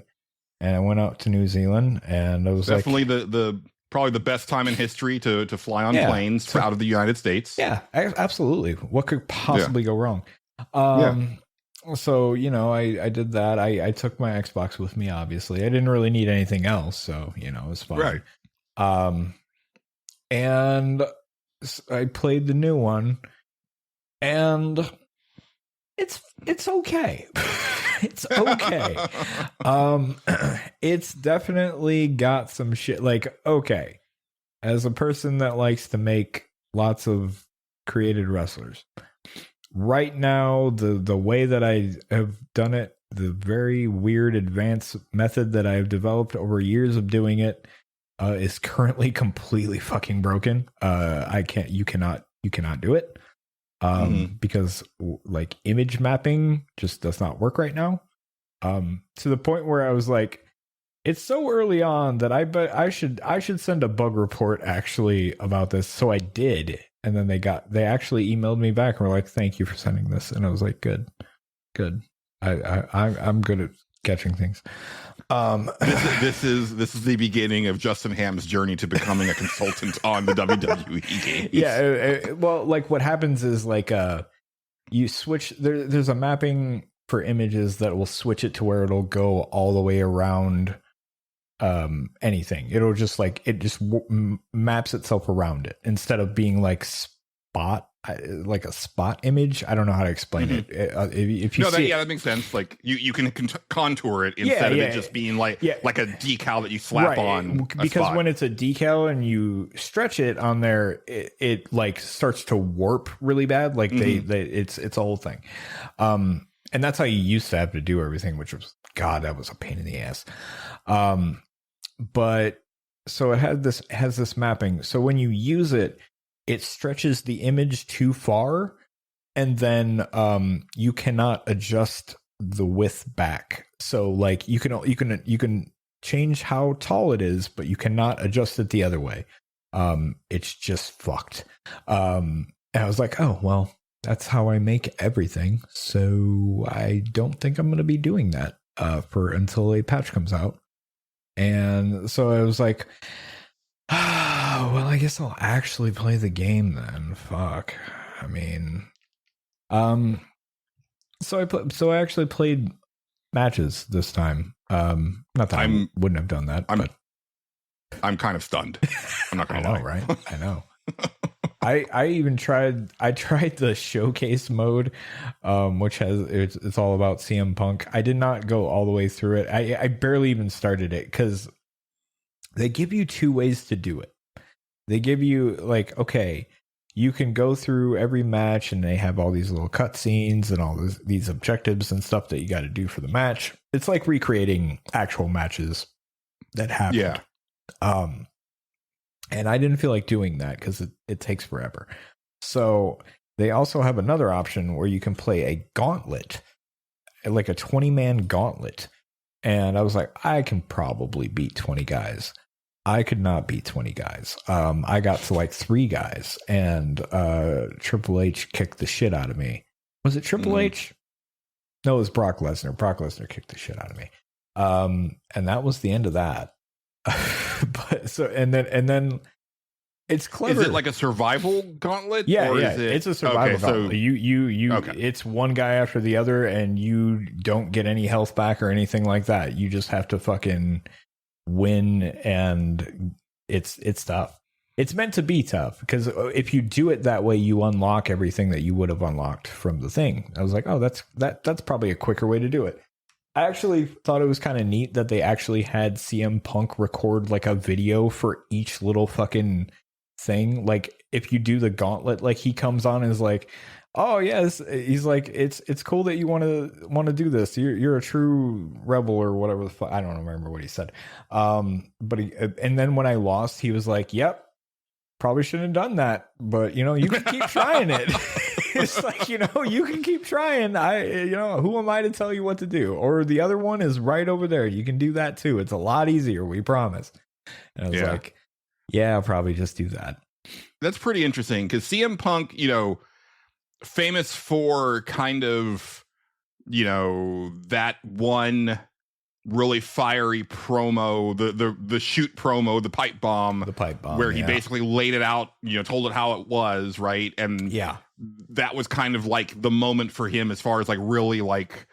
and I went out to New Zealand and I was definitely the probably the best time in history to fly on planes out of the United States. Yeah, absolutely. What could possibly go wrong? So, I did that. I took my Xbox with me, obviously. I didn't really need anything else, so, it was fine. Right. And I played the new one, and it's okay. It's okay. It's definitely got some shit. Like, okay, as a person that likes to make lots of created wrestlers, right now, the way that I have done it, the very weird advanced method that I've developed over years of doing it, is currently completely fucking broken. You cannot do it. Because like image mapping just does not work right now. To the point where I was like, it's so early on that I should send a bug report actually about this. So I did. And then they actually emailed me back and were like, thank you for sending this. And I was like, good. I'm good at catching things. This is the beginning of Justin Ham's journey to becoming a consultant on the WWE games. Yeah, well, like what happens is like you switch. There's a mapping for images that will switch it to where it'll go all the way around anything. It'll just like maps itself around it instead of being like like a spot image. I don't know how to explain it. If you that makes sense. Like you can contour it instead of it just being like a decal that you slap on. Because when it's a decal and you stretch it on there, it like starts to warp really bad. Like it's a whole thing. And that's how you used to have to do everything, which was that was a pain in the ass. But so it has this mapping. So when you use it, it stretches the image too far, and then you cannot adjust the width back. So like you can change how tall it is, but you cannot adjust it the other way. It's just fucked. And I was like, oh well, that's how I make everything. So I don't think I'm going to be doing that until a patch comes out. And so I was like, well, I guess I'll actually play the game then. Fuck. I mean, so I actually played matches this time. Not that I wouldn't have done that, but I'm kind of stunned. I'm not gonna lie. Right? I know. I even tried the showcase mode, which it's all about CM Punk. I did not go all the way through it. I barely even started it because they give you two ways to do it. They give you like, okay, you can go through every match and they have all these little cutscenes and all these objectives and stuff that you got to do for the match. It's like recreating actual matches that happened. Yeah. And I didn't feel like doing that because it takes forever. So they also have another option where you can play a gauntlet, like a 20-man gauntlet. And I was like, I can probably beat 20 guys. I could not beat 20 guys. I got to like 3 guys, and Triple H kicked the shit out of me. Was it Triple H? No, it was Brock Lesnar. Brock Lesnar kicked the shit out of me. And that was the end of that. But so and then it's clever. Is it like a survival gauntlet? Yeah, it's a survival gauntlet. You it's one guy after the other, and you don't get any health back or anything like that. You just have to fucking win, and it's tough. It's meant to be tough because if you do it that way, you unlock everything that you would have unlocked from the thing. I was like, oh, that's probably a quicker way to do it. I actually thought it was kind of neat that they actually had CM Punk record like a video for each little fucking thing. Like if you do the gauntlet, like he comes on and is like, oh yes, he's like, it's cool that you want to do this. You're a true rebel or whatever the fuck. I don't remember what he said. But and then when I lost, he was like, yep, probably shouldn't have done that, but you know, you can keep trying it. It's like, you know, you can keep trying. Who am I to tell you what to do? Or the other one is right over there. You can do that too. It's a lot easier, we promise. And I was like, yeah, I'll probably just do that. That's pretty interesting because CM Punk, you know, famous for kind of, you know, that one really fiery promo, the shoot promo, the pipe bomb, where he basically laid it out, you know, told it how it was, right? And that was kind of like the moment for him as far as like really like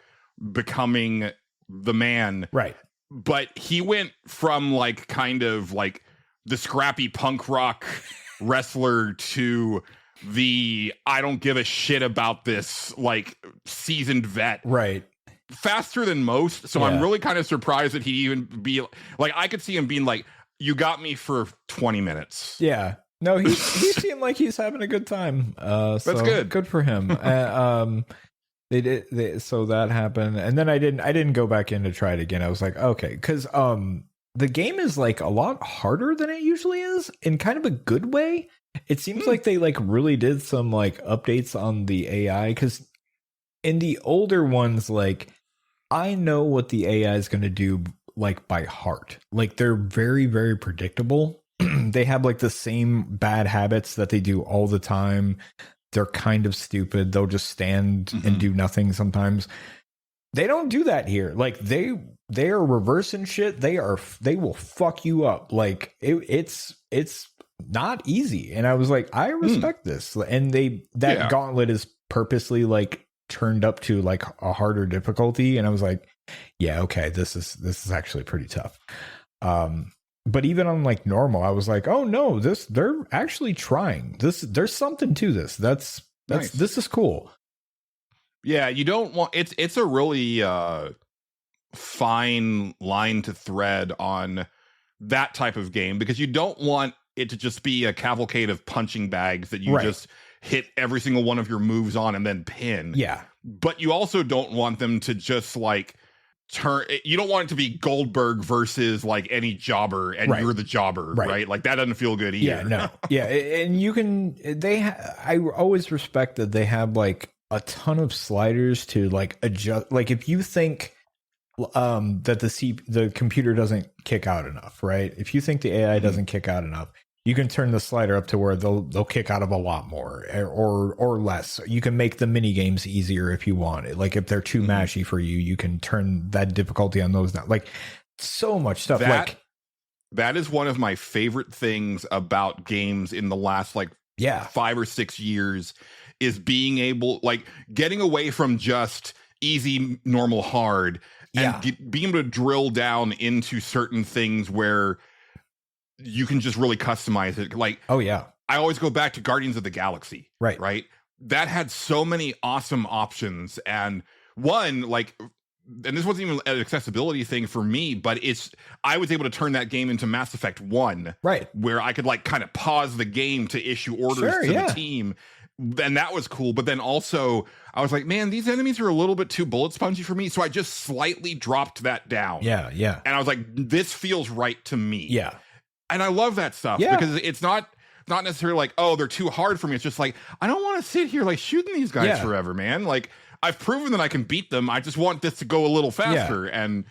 becoming the man, right? But he went from like kind of like the scrappy punk rock wrestler to the I don't give a shit about this like seasoned vet, right? Faster than most. So I'm really kind of surprised that he'd even be like, I could see him being like, you got me for 20 minutes. Yeah. No, he seemed like he's having a good time. That's good. Good for him. So that happened. And then I didn't go back in to try it again. I was like, okay. Cause, the game is like a lot harder than it usually is in kind of a good way. It seems like they like really did some like updates on the AI. Cause in the older ones, like, I know what the AI is going to do, like, by heart. Like, they're very, very predictable. They have, like, the same bad habits that they do all the time. They're kind of stupid. They'll just stand and do nothing sometimes. They don't do that here. Like, they are reversing shit. They will fuck you up. Like, it's not easy. And I was like, I respect this. And that gauntlet is purposely, like, turned up to like a harder difficulty, and I was like, yeah, okay, this is actually pretty tough. But even on like normal, I was like, oh no, they're actually trying. There's something to this. That's nice. This is cool. Yeah, you don't want it's a really fine line to thread on that type of game, because you don't want it to just be a cavalcade of punching bags that you just hit every single one of your moves on and then pin. Yeah. But you also don't want them to just like you don't want it to be Goldberg versus like any jobber and you're the jobber, right? Like that doesn't feel good either. Yeah, no. Yeah. And you can, I always respect that they have like a ton of sliders to like adjust. Like if you think that the computer doesn't kick out enough, right? If you think the AI doesn't kick out enough, you can turn the slider up to where they'll kick out of a lot more or less. You can make the mini games easier if you want it. Like if they're too mashy for you, you can turn that difficulty on those down. Like so much stuff. That is one of my favorite things about games in the last 5 or 6 years is being able, like, getting away from just easy, normal, hard, and being able to drill down into certain things where you can just really customize it. Like, oh yeah, I always go back to Guardians of the Galaxy. Right. That had so many awesome options. And one, like, and this wasn't even an accessibility thing for me, but I was able to turn that game into Mass Effect 1. Right. Where I could like kind of pause the game to issue orders to the team. And that was cool. But then also I was like, man, these enemies are a little bit too bullet spongy for me. So I just slightly dropped that down. Yeah. Yeah. And I was like, this feels right to me. Yeah. And I love that stuff because it's not necessarily like, oh, they're too hard for me. It's just like, I don't want to sit here like shooting these guys forever, man. Like I've proven that I can beat them. I just want this to go a little faster. And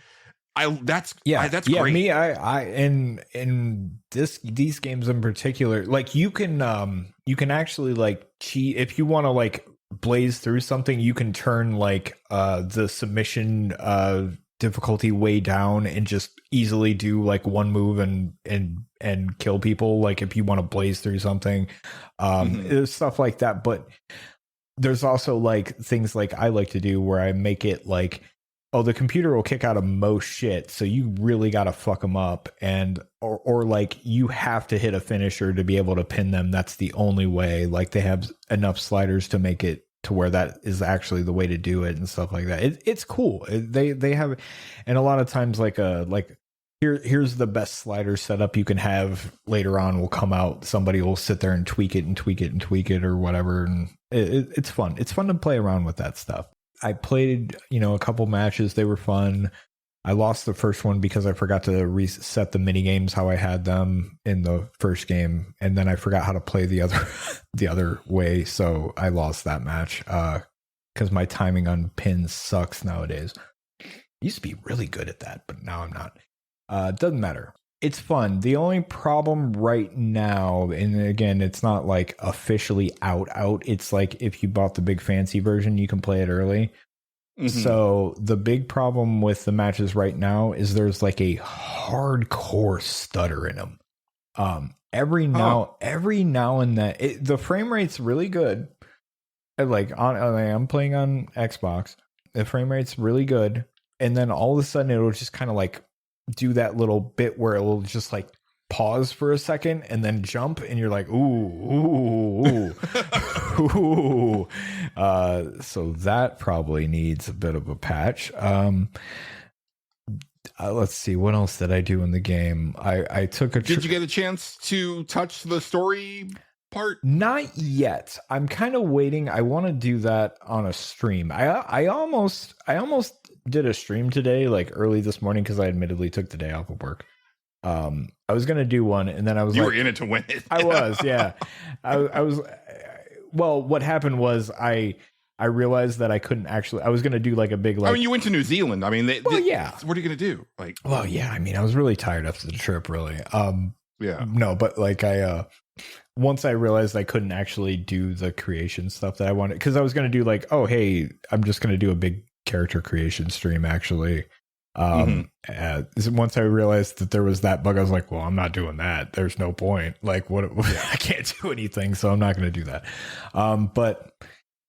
that's great. Me, I in these games in particular, like you can actually like cheat if you want to like blaze through something. You can turn like the submission difficulty way down and just easily do like one move and kill people. Like if you want to blaze through something, there's stuff like that. But there's also like things like I like to do where I make it like, oh, the computer will kick out of most shit, so you really got to fuck them up, and or like you have to hit a finisher to be able to pin them. That's the only way. Like they have enough sliders to make it to where that is actually the way to do it and stuff like that. It's cool. They have, and a lot of times like here's the best slider setup you can have later on will come out. Somebody will sit there and tweak it or whatever, and it's fun. It's fun to play around with that stuff. I played, a couple matches. They were fun. I lost the first one because I forgot to reset the mini games how I had them in the first game, and then I forgot how to play the other way, so I lost that match because my timing on pins sucks nowadays. I used to be really good at that, but now I'm not. Doesn't matter. It's fun. The only problem right now, and again, it's not like officially out. It's like if you bought the big fancy version, you can play it early. Mm-hmm. So the big problem with the matches right now is there's like a hardcore stutter in them. Every now and then, the frame rate's really good. I'm playing on Xbox. The frame rate's really good, and then all of a sudden it'll just kind of like do that little bit where it will just like pause for a second and then jump, and you're like, ooh. So that probably needs a bit of a patch. Let's see, what else did I do in the game? I took a Did you get a chance to touch the story part? Not yet. I'm kind of waiting. I want to do that on a stream. I almost did a stream today, like early this morning, because I admittedly took the day off of work. I was gonna do one, and then I was you were in it to win it. I was, yeah. I was. Well, what happened was I realized that I couldn't actually. I was gonna do like a big like. I mean, you went to New Zealand. I mean, yeah. What are you gonna do? Like, well, yeah. I mean, I was really tired after the trip. Really. Yeah. No, but like once I realized I couldn't actually do the creation stuff that I wanted, because I was gonna do like, oh hey, I'm just gonna do a big character creation stream actually. Once I realized that there was that bug, I was like, well, I'm not doing that. There's no point. Like, what? I can't do anything, so I'm not going to do that. But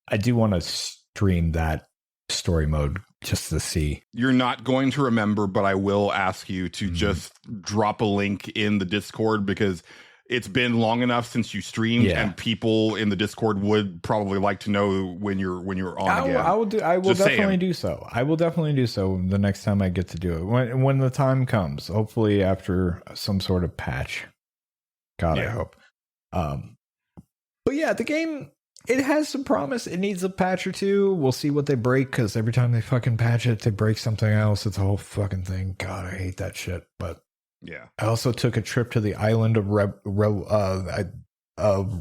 I do want to stream that story mode just to see. You're not going to remember, but I will ask you to just drop a link in the Discord, because it's been long enough since you streamed, and people in the Discord would probably like to know when you're on again. I will definitely do so. I will definitely do so the next time I get to do it. When the time comes, hopefully after some sort of patch. God, I hope. But yeah, the game, it has some promise. It needs a patch or two. We'll see what they break, because every time they fucking patch it, they break something else. It's a whole fucking thing. God, I hate that shit. But yeah, I also took a trip to the island of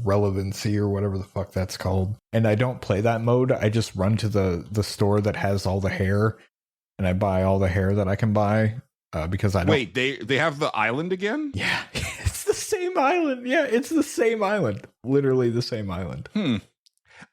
relevancy, or whatever the fuck that's called. And I don't play that mode. I just run to the store that has all the hair, and I buy all the hair that I can buy, because I don't. Wait, they have the island again? Yeah, it's the same island. Yeah, it's the same island. Literally the same island. I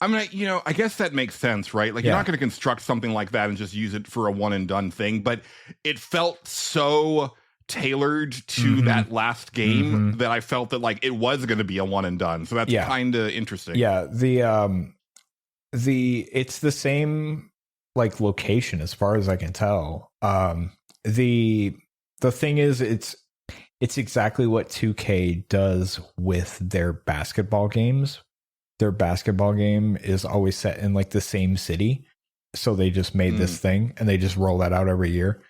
mean, I guess that makes sense, right? Like, you're not going to construct something like that and just use it for a one and done thing, but it felt so tailored to that last game that I felt that like it was going to be a one and done. So that's kind of interesting. Yeah, it's the same like location as far as I can tell. The thing is, it's exactly what 2K does with their basketball games. Their basketball game is always set in like the same city, so they just made this thing and they just roll that out every year.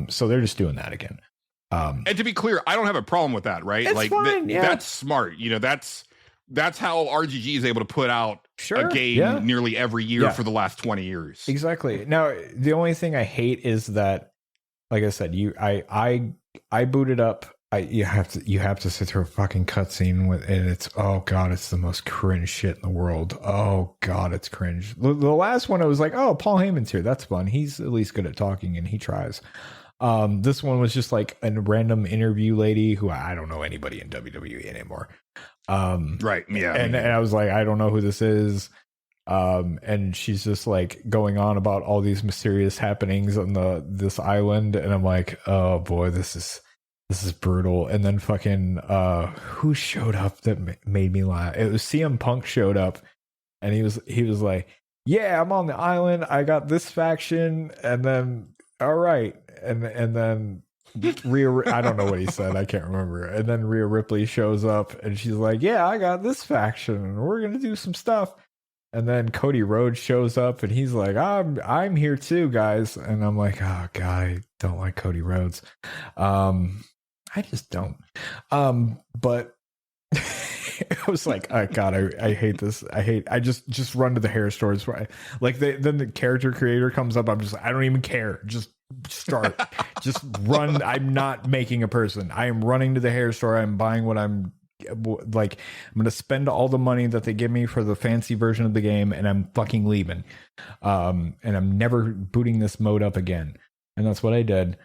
So they're just doing that again. And to be clear, I don't have a problem with that, right? It's like fine, that's smart. That's how RGG is able to put out a game nearly every year for the last 20 years. Exactly. Now, the only thing I hate is that, like I said, I booted up. You have to sit through a fucking cutscene and it's, oh god, it's the most cringe shit in the world. Oh god, it's cringe. The last one I was like, oh, Paul Heyman's here. That's fun. He's at least good at talking and he tries. This one was just like a random interview lady who I don't know anybody in WWE anymore. Right. Yeah. And I was like, I don't know who this is. And she's just like going on about all these mysterious happenings on this island. And I'm like, oh boy, this is brutal. And then fucking, who showed up that made me laugh? It was CM Punk showed up and he was like, yeah, I'm on the island. I got this faction. And then, all right. And then I don't know what he said. I can't remember. And then Rhea Ripley shows up and she's like, yeah, I got this faction and we're going to do some stuff. And then Cody Rhodes shows up and he's like, I'm here too, guys. And I'm like, oh God, I don't like Cody Rhodes. I just don't. But I was like, oh God, I hate this. I just run to the hair stores. Then the character creator comes up. I'm just, I don't even care. Just start. Just run. I'm not making a person. I am running to the hair store. I'm buying what I'm like. I'm going to spend all the money that they give me for the fancy version of the game, and I'm fucking leaving. And I'm never booting this mode up again. And that's what I did.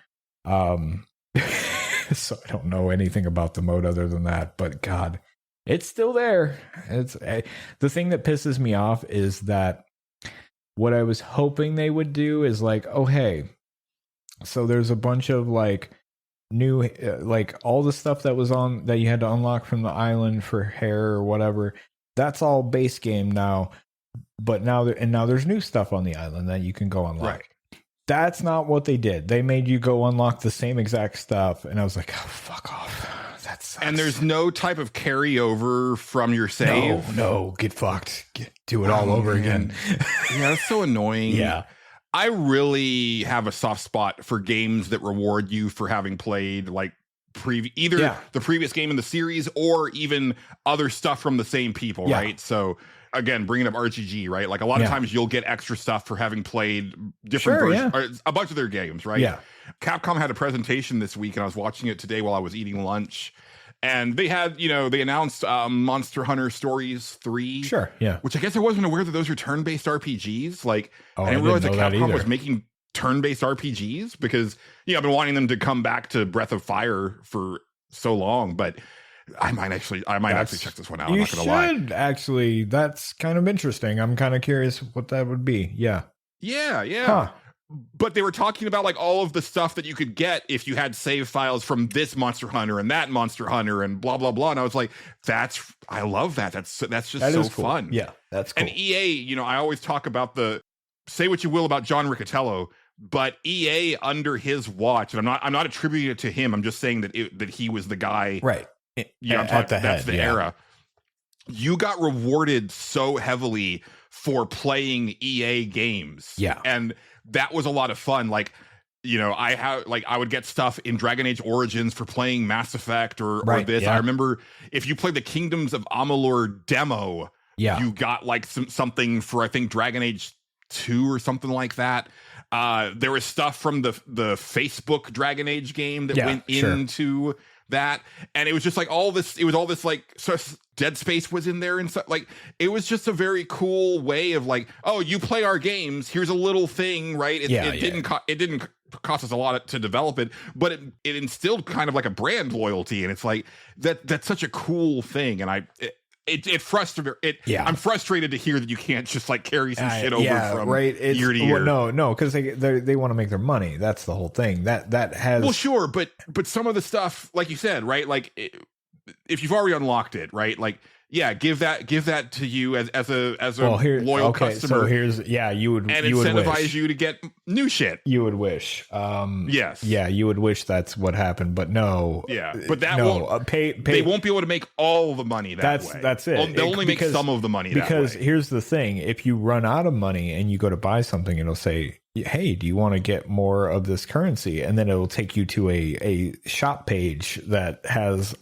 So I don't know anything about the mode other than that, but God, it's still there. It's the thing that pisses me off is that what I was hoping they would do is like, oh, hey, so there's a bunch of like new, like all the stuff that was on that you had to unlock from the island for hair or whatever. That's all base game now. But now there's new stuff on the island that you can go unlock. Right. That's not what they did. They made you go unlock the same exact stuff. And I was like, oh, fuck off. That sucks. And there's no type of carryover from your save. No, get fucked. Do it all over again. Yeah, that's so annoying. Yeah. I really have a soft spot for games that reward you for having played like either the previous game in the series or even other stuff from the same people, right? So again, bringing up RGG, right? Like a lot of times you'll get extra stuff for having played different versions, or a bunch of their games, right? Yeah. Capcom had a presentation this week and I was watching it today while I was eating lunch. And they had, they announced Monster Hunter Stories 3. Sure, yeah. Which I guess I wasn't aware that those are turn-based RPGs. Like, I didn't realize that Capcom was making turn-based RPGs because, I've been wanting them to come back to Breath of Fire for so long, but I might actually check this one out. I'm not going to lie. Actually, that's kind of interesting. I'm kind of curious what that would be. Yeah. Yeah. Huh. But they were talking about like all of the stuff that you could get if you had save files from this Monster Hunter and that Monster Hunter and blah, blah, blah. And I was like, I love that. That's just so cool. Fun. Yeah, that's cool. And EA, I always talk about say what you will about John Riccatello, but EA under his watch, and I'm not attributing it to him. I'm just saying that he was the guy. Right. That's the era. You got rewarded so heavily for playing EA games. Yeah. And that was a lot of fun. Like, I would get stuff in Dragon Age Origins for playing Mass Effect or this. Yeah. I remember if you played the Kingdoms of Amalur demo, you got like something for, I think, Dragon Age 2 or something like that. There was stuff from the Facebook Dragon Age game that went into that, and it was just like all this like Dead Space was in there and stuff. Like it was just a very cool way of like, oh, you play our games, here's a little thing, right? It didn't cost us a lot to develop it, but it instilled kind of like a brand loyalty, and it's like that's such a cool thing. And it frustrated it. Yeah. I'm frustrated to hear that you can't just like carry some shit over from year to year. No, because they want to make their money. That's the whole thing. That has sure, but some of the stuff, like you said, right? Like if you've already unlocked it, right? Like give that to you as a loyal customer. So you would incentivize you to get new shit. You would wish. Yes. Yeah, you would wish that's what happened, but no. Yeah, but that won't. They won't be able to make all the money that way. That's it. They'll only make some of the money that way. Because here's the thing: if you run out of money and you go to buy something, it'll say, hey, do you want to get more of this currency? And then it'll take you to a shop page that has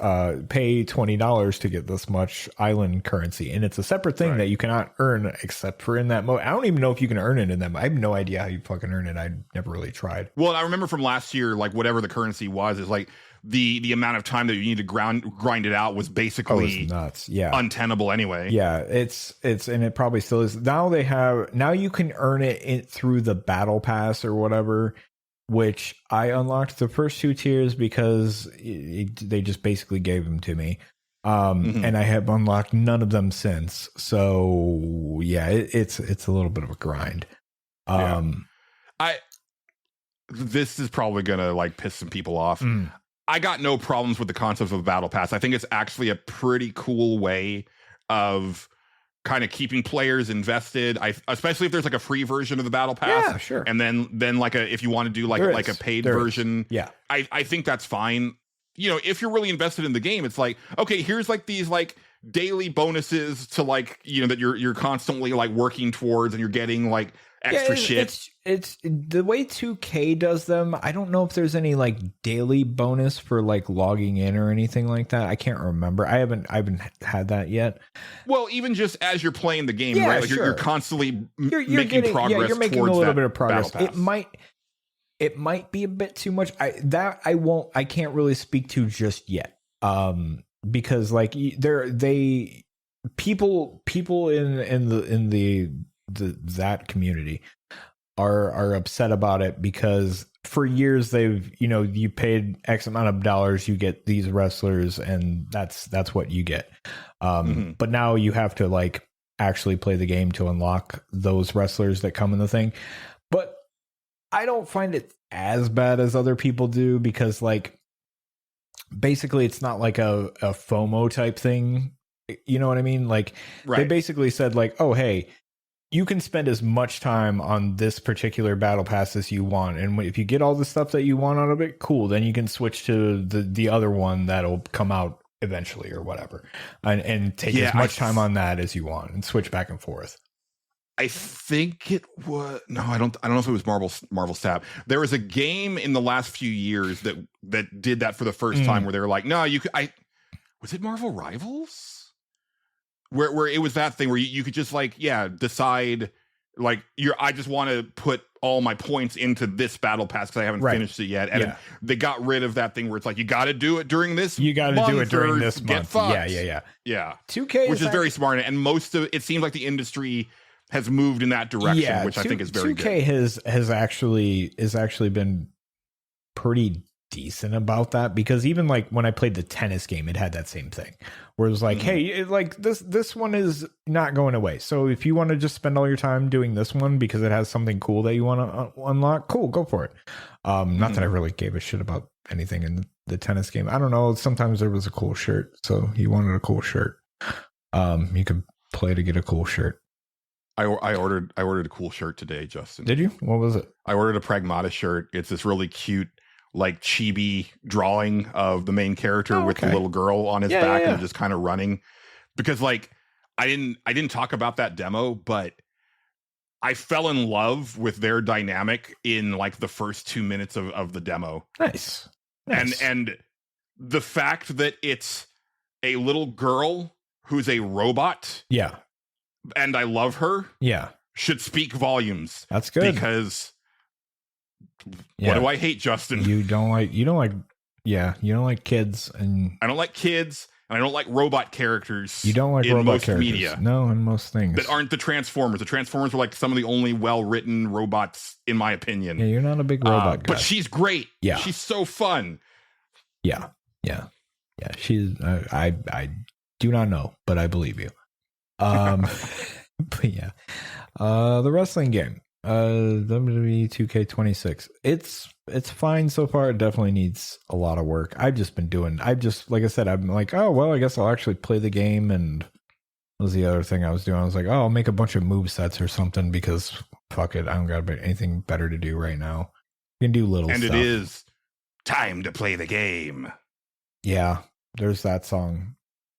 pay $20 to get this much island currency. And it's a separate thing that you cannot earn except for in that mode. I don't even know if you can earn it in that. I have no idea how you fucking earn it. I never really tried. Well, I remember from last year, like whatever the currency was, is like the amount of time that you need to grind it out was basically nuts. Yeah, untenable anyway. Yeah, it's and it probably still is. Now you can earn it through the battle pass or whatever, which I unlocked the first 2 tiers because they just basically gave them to me. And I have unlocked none of them since. So yeah, it's a little bit of a grind. This is probably gonna like piss some people off. I got no problems with the concept of a battle pass. I think it's actually a pretty cool way of kind of keeping players invested. Especially if there's like a free version of the battle pass. Yeah, sure. And then like if you want to do like a paid version. Yeah. I think that's fine. If you're really invested in the game, it's like, okay, here's like these like daily bonuses to like, that you're constantly like working towards, and you're getting like extra shit. It's the way 2K does them. I don't know if there's any like daily bonus for like logging in or anything like that. I can't remember. I haven't had that yet. Well, even just as you're playing the game, right? Like you're constantly making progress. You're making a little bit of progress. it might be a bit too much. I can't really speak to just yet. Because like people in that community are upset about it because for years they've, you paid X amount of dollars, you get these wrestlers, and that's what you get. But now you have to like actually play the game to unlock those wrestlers that come in the thing. But I don't find it as bad as other people do because like basically it's not like a FOMO type thing. You know what I mean? Like They basically said like, oh, hey, you can spend as much time on this particular battle pass as you want. And if you get all the stuff that you want out of it, cool. Then you can switch to the other one that'll come out eventually or whatever. And take as much time on that as you want and switch back and forth. I think it was I don't know if it was Marvel Snap. There was a game in the last few years that did that for the first time where they were like, no, you could was it Marvel Rivals? Where it was that thing where you could just like, decide like I just want to put all my points into this battle pass because I haven't finished it yet. And they got rid of that thing where it's like, you got to do it during this. You got to do it during this month. Yeah. 2K, which is very smart. And most of it seems like the industry has moved in that direction, which I think is very 2K good. has actually been pretty decent about that, because even like when I played the tennis game, it had that same thing where it was like, hey, like this one is not going away. So if you want to just spend all your time doing this one because it has something cool that you want to unlock, cool, go for it. Not that I really gave a shit about anything in the tennis game. I don't know. Sometimes there was a cool shirt, so you wanted a cool shirt. You could play to get a cool shirt. I ordered a cool shirt today, Justin. Did you? What was it? I ordered a Pragmata shirt. It's this really cute, like chibi drawing of the main character with the little girl on his back and just kind of running. Because like I didn't talk about that demo, but I fell in love with their dynamic in like the first 2 minutes of the demo. Nice. And the fact that it's a little girl who's a robot. Yeah. And I love her. Yeah. Should speak volumes. That's good. Because what do I hate, Justin? You don't like kids, and I don't like kids, and I don't like robot characters. You don't like in robot most characters. Media. No, in most things. That aren't the Transformers. The Transformers are like some of the only well-written robots, in my opinion. Yeah, you're not a big robot guy. But she's great. Yeah. She's so fun. Yeah. She's I do not know, but I believe you. But yeah, the wrestling game, WWE 2K26. It's fine so far. It definitely needs a lot of work. Like I said, I'm like, oh well, I guess I'll actually play the game. And what was the other thing I was doing? I was like, oh, I'll make a bunch of move sets or something because fuck it, I don't got anything better to do right now. You can do little stuff. And it is time to play the game. Yeah, there's that song.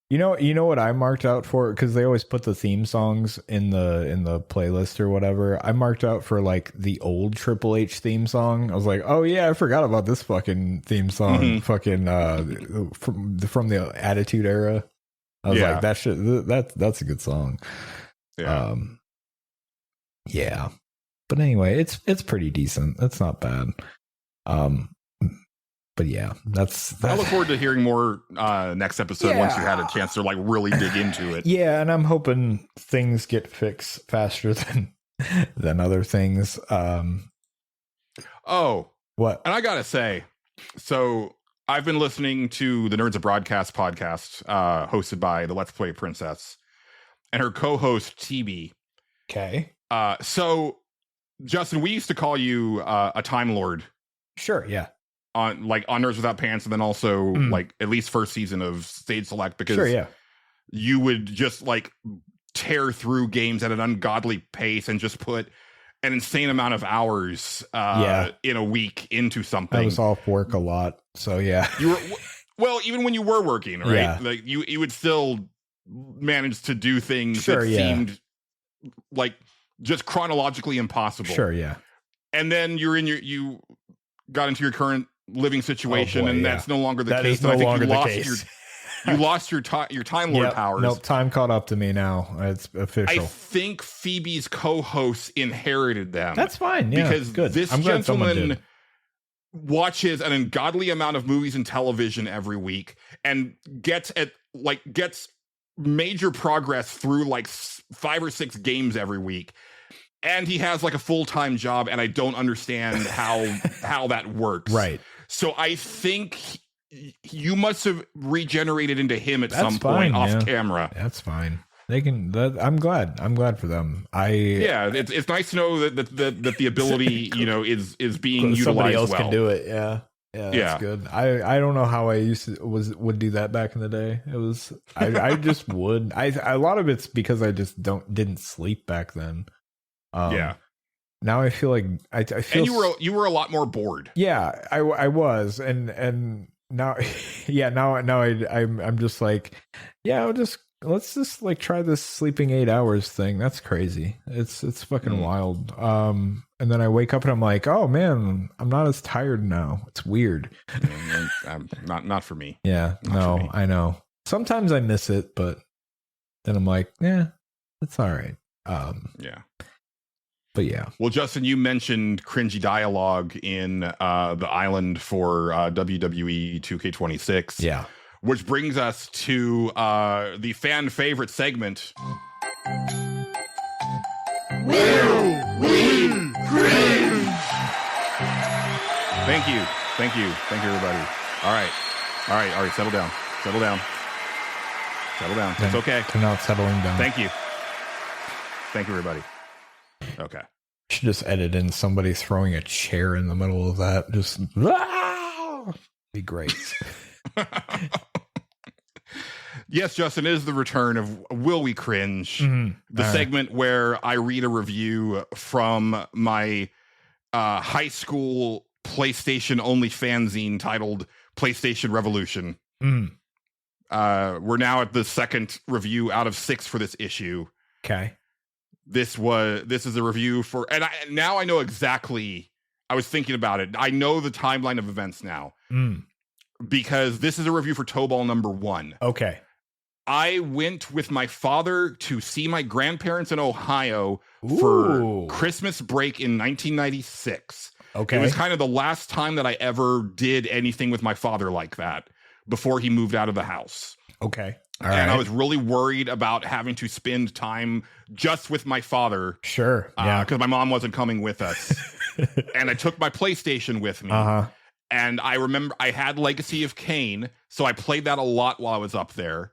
You know what I marked out for, because they always put the theme songs in the playlist or whatever. I marked out for like the old Triple H theme song. I was like, oh yeah, I forgot about this fucking theme song, fucking from the Attitude Era. I was like, that's a good song. Yeah. Yeah. But anyway, it's pretty decent. It's not bad. But yeah, that's I look forward to hearing more next episode once you had a chance to like really dig into it. Yeah, and I'm hoping things get fixed faster than other things. Oh, what? And I gotta say, so I've been listening to the Nerds of Broadcast podcast, hosted by the Let's Play Princess and her co-host TB. Okay. So Justin, we used to call you a Time Lord. Sure. Yeah. On Nerds Without Pants, and then also like at least first season of Stage Select, because you would just like tear through games at an ungodly pace and just put an insane amount of hours in a week into something. I was off work a lot, so yeah. You were well, even when you were working, right? Yeah. Like you would still manage to do things that seemed like just chronologically impossible. Sure, yeah. And then you got into your current living situation, and that's no longer the case. Is no longer the case. You lost your Time Lord powers. Nope, time caught up to me now. It's official. I think Phoebe's co-hosts inherited them. That's fine. Yeah, because good. This I'm glad someone gentleman did. watches an ungodly amount of movies and television every week and gets major progress through like 5 or 6 games every week. And he has like a full-time job, and I don't understand how that works. Right. So I think you must have regenerated into him at some point off camera. That's fine. They can. I'm glad. I'm glad for them. It's nice to know that the ability is being utilized. Somebody else can do it. Yeah. Yeah, that's good. I don't know how I would do that back in the day. It was I just would. A lot of it's because I just didn't sleep back then. Now I feel like I feel. And you were a lot more bored. Yeah, I was, and now, now I'm just like, let's just like try this sleeping 8 hours thing. That's crazy. It's fucking wild. And then I wake up and I'm like, oh man, I'm not as tired now. It's weird. Not for me. Yeah, no, I know. Sometimes I miss it, but then I'm like, yeah, it's all right. But yeah. Well, Justin, you mentioned cringy dialogue in the island for WWE 2K26. Yeah. Which brings us to the fan favorite segment. Will We Cringe? Thank you, everybody. All right. Settle down. It's okay. They're not settling down. Thank you, everybody. Okay. Should just edit in somebody throwing a chair in the middle of that. Just be great. Yes, Justin, it is the return of Will We Cringe, the segment where I read a review from my high school PlayStation only fanzine titled PlayStation Revolution. We're now at the second review out of 6 for this issue. Okay. This is a review for, and now I know exactly. I was thinking about it. I know the timeline of events now because this is a review for Tobal number 1. Okay. I went with my father to see my grandparents in Ohio for Christmas break in 1996. Okay. It was kind of the last time that I ever did anything with my father like that before he moved out of the house. Okay. All right. I was really worried about having to spend time just with my father. Sure. Because my mom wasn't coming with us. And I took my PlayStation with me. And I remember I had Legacy of Kain, so I played that a lot while I was up there.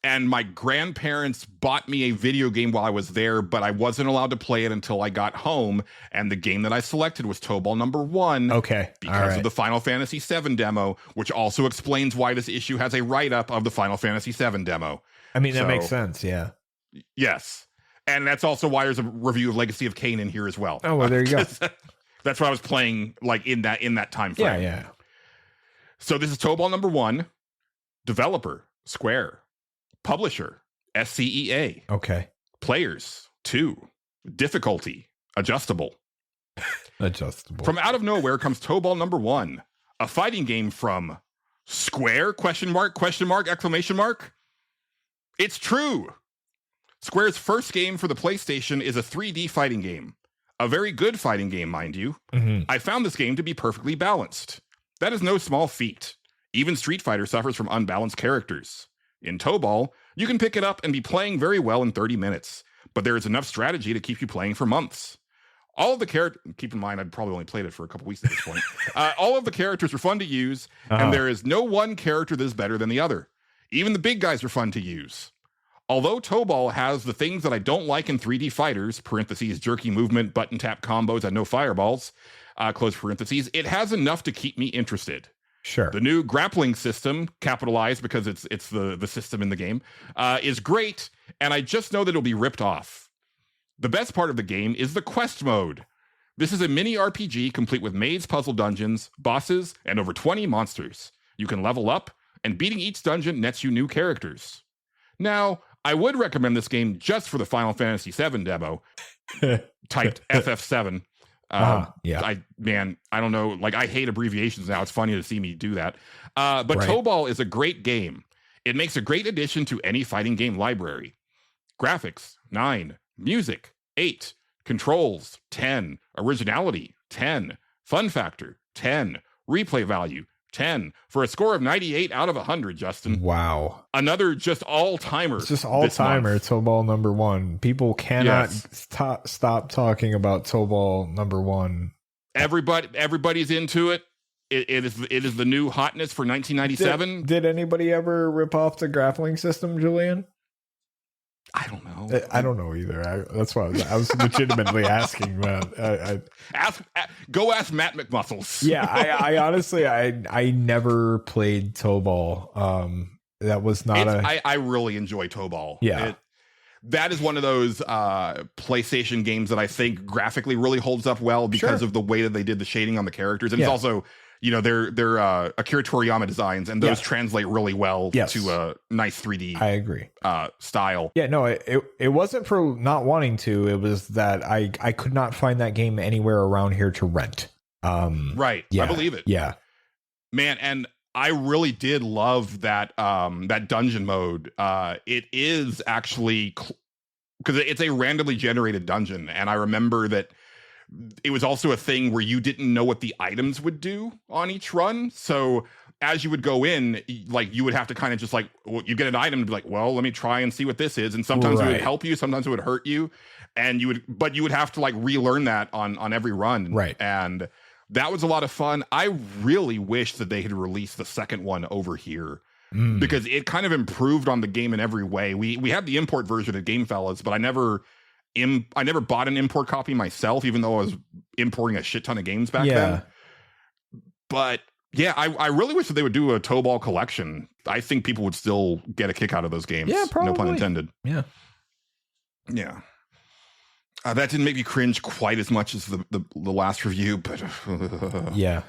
And my grandparents bought me a video game while I was there, but I wasn't allowed to play it until I got home. And the game that I selected was Tobal number 1. Okay. Because of the Final Fantasy VII demo, which also explains why this issue has a write-up of the Final Fantasy VII demo. I mean, that makes sense, yeah. Yes. And that's also why there's a review of Legacy of Kain in here as well. Oh, well, there you go. That's what I was playing like in that time frame. Yeah. So this is Tobal number 1. Developer, Square. Publisher, SCEA. Okay. Players, 2. Difficulty, adjustable. Adjustable. From out of nowhere comes Tobal number 1, a fighting game from Square, ? It's true. Square's first game for the PlayStation is a 3D fighting game. A very good fighting game, mind you. I found this game to be perfectly balanced. That is no small feat. Even Street Fighter suffers from unbalanced characters. In Tobal, you can pick it up and be playing very well in 30 minutes, but there is enough strategy to keep you playing for months. All of the characters, keep in mind, I'd probably only played it for a couple weeks at this point. All of the characters are fun to use, and there is no one character that is better than the other. Even the big guys are fun to use. Although Tobal has the things that I don't like in 3D fighters, parentheses, jerky movement, button tap combos, and no fireballs, close parentheses, it has enough to keep me interested. Sure. The new grappling system, capitalized because it's the system in the game, is great, and I just know that it'll be ripped off. The best part of the game is the quest mode. This is a mini RPG complete with maze puzzle dungeons, bosses, and over 20 monsters. You can level up, and beating each dungeon nets you new characters. Now, I would recommend this game just for the Final Fantasy VII demo, typed FF7. Yeah. I don't know. Like, I hate abbreviations now. It's funny to see me do that. But Right. Tobal is a great game. It makes a great addition to any fighting game library. Graphics, 9. Music, 8. Controls, 10. Originality, 10. Fun factor, 10. Replay value 10 for a score of 98 out of 100, Justin. Wow. Another just all-timer. It's just all-timer, Tobal number 1. People cannot stop talking about Tobal number 1. Everybody's into it. It is the new hotness for 1997. Did anybody ever rip off the grappling system, Julian? I don't know. I don't know either. That's why I was legitimately asking, man. Go ask Matt McMuscles. Yeah, I honestly, I never played Tobal. That was not I really enjoy Tobal. Yeah. That is one of those PlayStation games that I think graphically really holds up well because of the way that they did the shading on the characters. And it's also, they're Akira Toriyama designs, and those translate really well to a nice 3D. I agree. Style. Yeah, no, it wasn't for not wanting to. It was that I could not find that game anywhere around here to rent. Right. Yeah, I believe it. Yeah. Man, and I really did love that that dungeon mode. It is actually because it's a randomly generated dungeon, and I remember that it was also a thing where you didn't know what the items would do on each run. So as you would go in, like you would have to kind of just like, you get an item to be like, well, let me try and see what this is. And sometimes it would help you, sometimes it would hurt you, and you would have to like relearn that on every run. Right. And that was a lot of fun. I really wish that they had released the second one over here because it kind of improved on the game in every way. We had the import version at Game Fellas, but I never bought an import copy myself, even though I was importing a shit ton of games back then. But yeah, I really wish that they would do a Tobal collection. I think people would still get a kick out of those games. Yeah, probably. No pun intended. Yeah. Yeah. That didn't make me cringe quite as much as the last review, but yeah,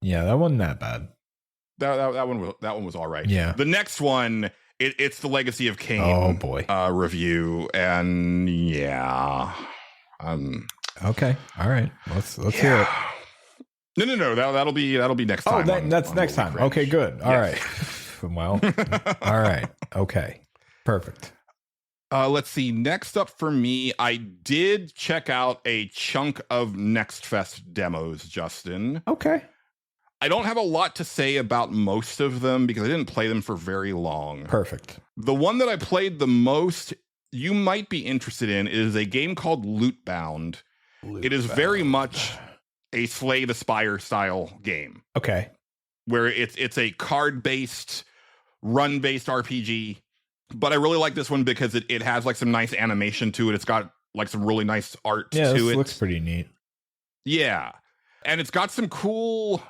that wasn't that bad. That one was all right. Yeah. The next one, it's the Legacy of Kain. Oh boy. Review, and okay, all right. Let's hear it. No. That'll be next time. Oh, that's next time. Okay, good. All right. Well, all right. Okay, perfect. Let's see. Next up for me, I did check out a chunk of Nextfest demos, Justin. Okay. I don't have a lot to say about most of them because I didn't play them for very long. Perfect. The one that I played the most, you might be interested in, is a game called Lootbound. It is very much a Slay the Spire style game. Okay. Where it's a card-based, run-based RPG. But I really like this one because it has like some nice animation to it. It's got like some really nice art to it. It looks pretty neat. Yeah. And it's got some cool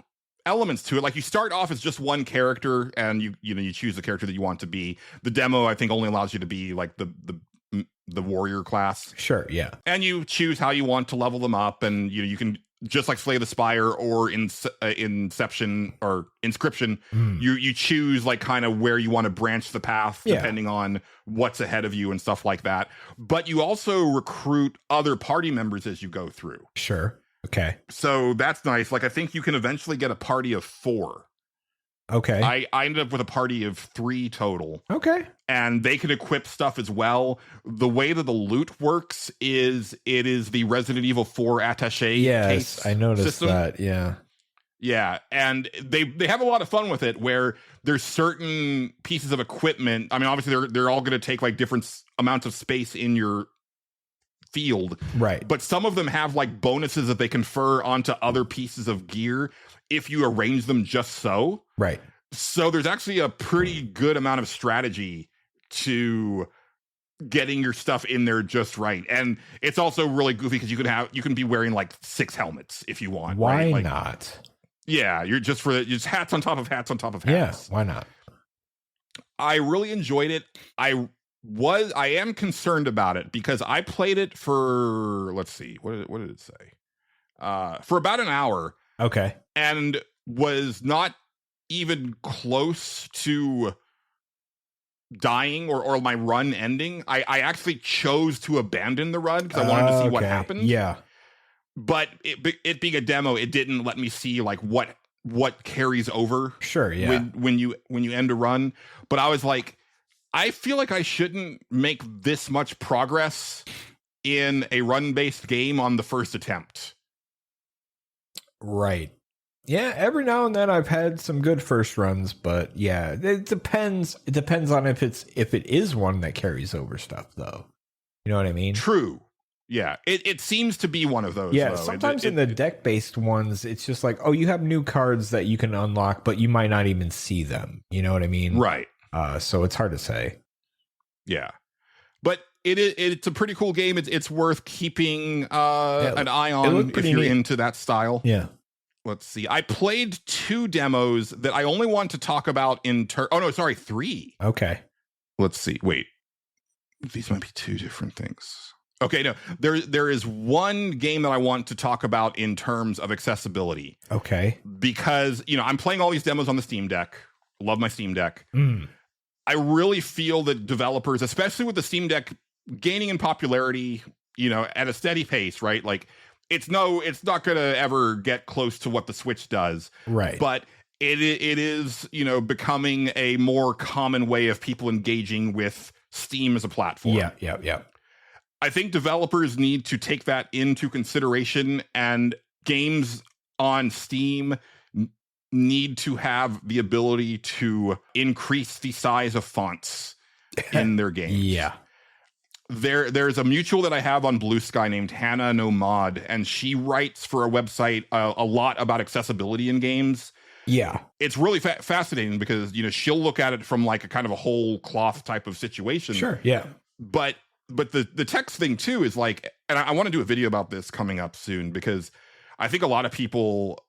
elements to it. Like you start off as just one character and you choose the character that you want to be. The demo I think only allows you to be like the warrior class. Sure, yeah. And you choose how you want to level them up, and you can just like Slay the Spire or Inception or Inscription, you choose like kind of where you want to branch the path depending on what's ahead of you and stuff like that. But you also recruit other party members as you go through. Sure. Okay. So that's nice. Like I think you can eventually get a party of 4. Okay. I ended up with a party of 3 total. Okay. And they can equip stuff as well. The way that the loot works is it is the Resident Evil 4 attaché case I noticed system. that. Yeah. Yeah, and they have a lot of fun with it where there's certain pieces of equipment. I mean, obviously they're all going to take like different amounts of space in your field. Right. But some of them have like bonuses that they confer onto other pieces of gear if you arrange them just so. Right. So there's actually a pretty good amount of strategy to getting your stuff in there just right. And it's also really goofy because you can be wearing like 6 helmets if you want. Why right? Like, not? Yeah, you're just hats on top of hats on top of hats. Yeah, why not? I really enjoyed it. I am concerned about it because I played it for, let's see, what did it say? For about an hour. Okay. And was not even close to dying or my run ending. I actually chose to abandon the run because I wanted to see what happened. Yeah. But it being a demo, it didn't let me see like what carries over. Sure, yeah. When you end a run. But I was like, I feel like I shouldn't make this much progress in a run-based game on the first attempt. Right. Yeah, every now and then I've had some good first runs, but yeah, it depends. It depends on if it is one that carries over stuff, though. You know what I mean? True. Yeah, it seems to be one of those. Yeah, though. sometimes in the deck-based ones, it's just like, oh, you have new cards that you can unlock, but you might not even see them. You know what I mean? Right. So it's hard to say. Yeah, but it's a pretty cool game. It's worth keeping an eye on if you're into that style. Yeah. Let's see. I played 2 demos that I only want to talk about in 3. Okay. Let's see. Wait. These might be 2 different things. Okay, no. There is one game that I want to talk about in terms of accessibility. Okay. Because, I'm playing all these demos on the Steam Deck. Love my Steam Deck. I really feel that developers, especially with the Steam Deck gaining in popularity, at a steady pace, right? Like, it's not going to ever get close to what the Switch does. Right. But it is, becoming a more common way of people engaging with Steam as a platform. Yeah. I think developers need to take that into consideration, and games on Steam need to have the ability to increase the size of fonts in their games. Yeah. There's a mutual that I have on Blue Sky named Hannah No Mod, and she writes for a website a lot about accessibility in games. Yeah. It's really fascinating because, she'll look at it from like a kind of a whole cloth type of situation. Sure. Yeah. But the text thing too is like, and I want to do a video about this coming up soon, because I think a lot of people,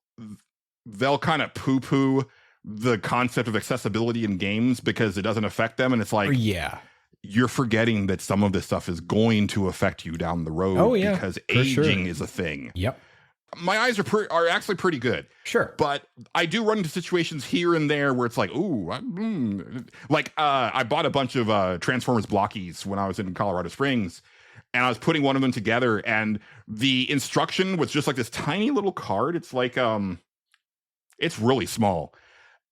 they'll kind of poo-poo the concept of accessibility in games because it doesn't affect them. And it's like, yeah, you're forgetting that some of this stuff is going to affect you down the road. Oh, yeah, because aging is a thing. Yep. My eyes are actually pretty good. Sure. But I do run into situations here and there where it's like, ooh, I bought a bunch of Transformers blockies when I was in Colorado Springs, and I was putting one of them together, and the instruction was just like this tiny little card. It's like, it's really small,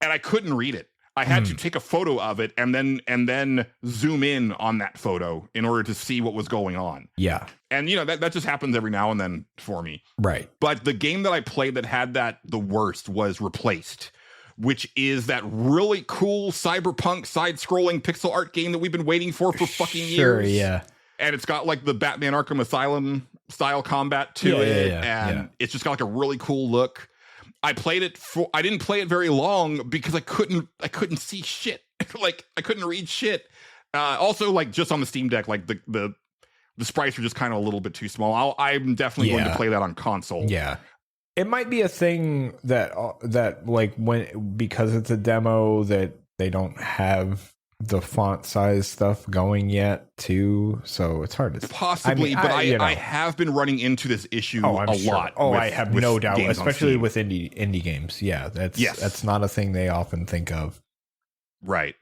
and I couldn't read it. I had to take a photo of it and then zoom in on that photo in order to see what was going on. Yeah. And, that just happens every now and then for me. Right. But the game that I played that had that the worst was Replaced, which is that really cool cyberpunk side-scrolling pixel art game that we've been waiting for fucking years. Sure, yeah. And it's got like the Batman Arkham Asylum style combat to it. And it's just got like a really cool look. I didn't play it very long because I couldn't see shit. Like, I couldn't read shit. Also, like, just on the Steam Deck, like the sprites are just kind of a little bit too small. I'm definitely going to play that on console. Yeah. It might be a thing that like because it's a demo that they don't have the font size stuff going yet too, so it's hard to possibly. I have been running into this issue a lot. Oh, I have no doubt, especially with indie games. Yeah, that's not a thing they often think of. Right.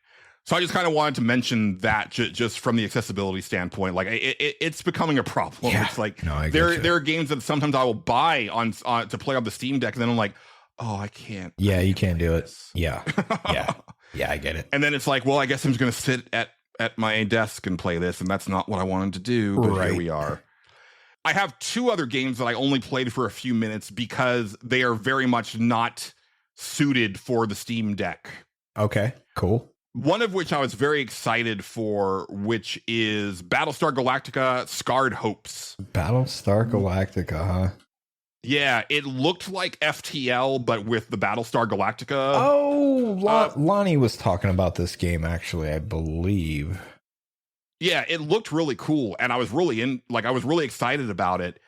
So I just kind of wanted to mention that just from the accessibility standpoint, like it's becoming a problem. Yeah. It's like there are games that sometimes I will buy on to play on the Steam Deck, and then I'm like, oh, I can't. Yeah, you can't do it. Yeah. Yeah, I get it. And then it's like, well, I guess I'm just going to sit at my desk and play this, and that's not what I wanted to do, but here we are. I have 2 other games that I only played for a few minutes because they are very much not suited for the Steam Deck. Okay, cool. One of which I was very excited for, which is Battlestar Galactica Scarred Hopes. Battlestar Galactica, huh? Yeah, it looked like FTL, but with the Battlestar Galactica. Oh, Lonnie was talking about this game, actually, I believe. Yeah, it looked really cool, and I was really excited about it.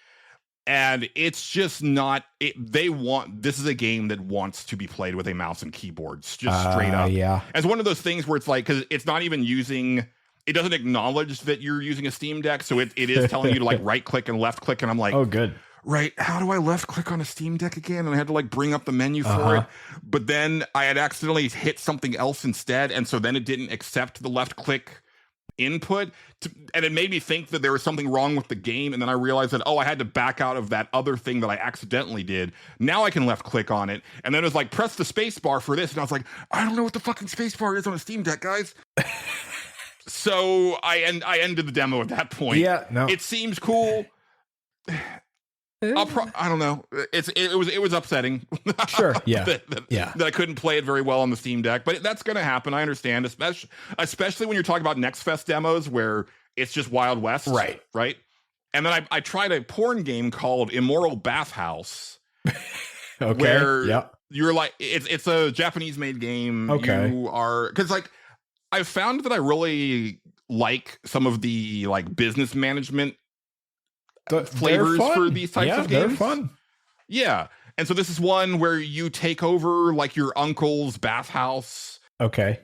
And it's just not. This is a game that wants to be played with a mouse and keyboards, just straight up. Yeah, as one of those things where it's like, because it's not even using. It doesn't acknowledge that you're using a Steam Deck, so it is telling you to like right click and left click, and I'm like, oh, good. Right, how do I left click on a Steam Deck again? And I had to like bring up the menu for it. But then I had accidentally hit something else instead. And so then it didn't accept the left click input. And it made me think that there was something wrong with the game. And then I realized that, I had to back out of that other thing that I accidentally did. Now I can left click on it. And then it was like, press the space bar for this. And I was like, I don't know what the fucking space bar is on a Steam Deck, guys. So I ended the demo at that point. Yeah, no. It seems cool. I don't know. It was upsetting. Sure. Yeah. that I couldn't play it very well on the Steam Deck, but that's going to happen. I understand, especially when you're talking about Nextfest demos where it's just Wild West, right. And then I tried a porn game called Immoral Bathhouse. Okay. Where you're like, it's a Japanese made game. Okay. You are, because like I've found that I really like some of the like business management flavors for these types of games. They're fun. Yeah. And so this is one where you take over like your uncle's bathhouse. Okay.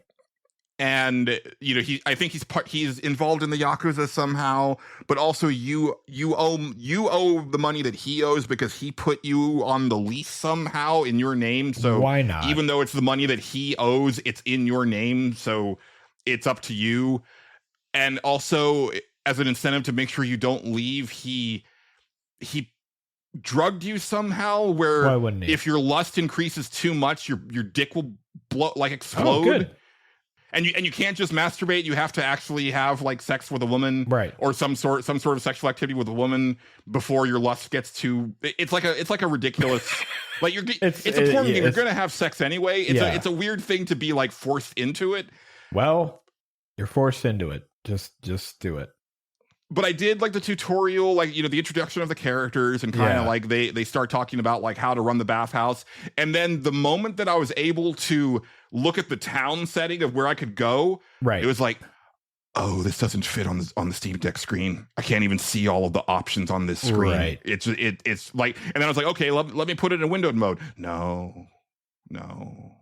And I think he's involved in the Yakuza somehow, but also you owe the money that he owes because he put you on the lease somehow in your name. So why not? Even though it's the money that he owes, it's in your name, so it's up to you. And also, as an incentive to make sure you don't leave, he drugged you somehow. Where why wouldn't he? If your lust increases too much, your dick will explode. Oh, good. And you can't just masturbate. You have to actually have like sex with a woman, right? Or some sort of sexual activity with a woman before your lust gets too. It's like a ridiculous. Like it's a porn game. You're gonna have sex anyway. It's a weird thing to be like forced into it. Well, you're forced into it. Just do it. But I did like the tutorial, like, the introduction of the characters and kind of like they start talking about like how to run the bathhouse. And then the moment that I was able to look at the town setting of where I could go, right, it was like, oh, this doesn't fit on the Steam Deck screen. I can't even see all of the options on this screen. Right. It's like, and then I was like, okay, let me put it in windowed mode. No.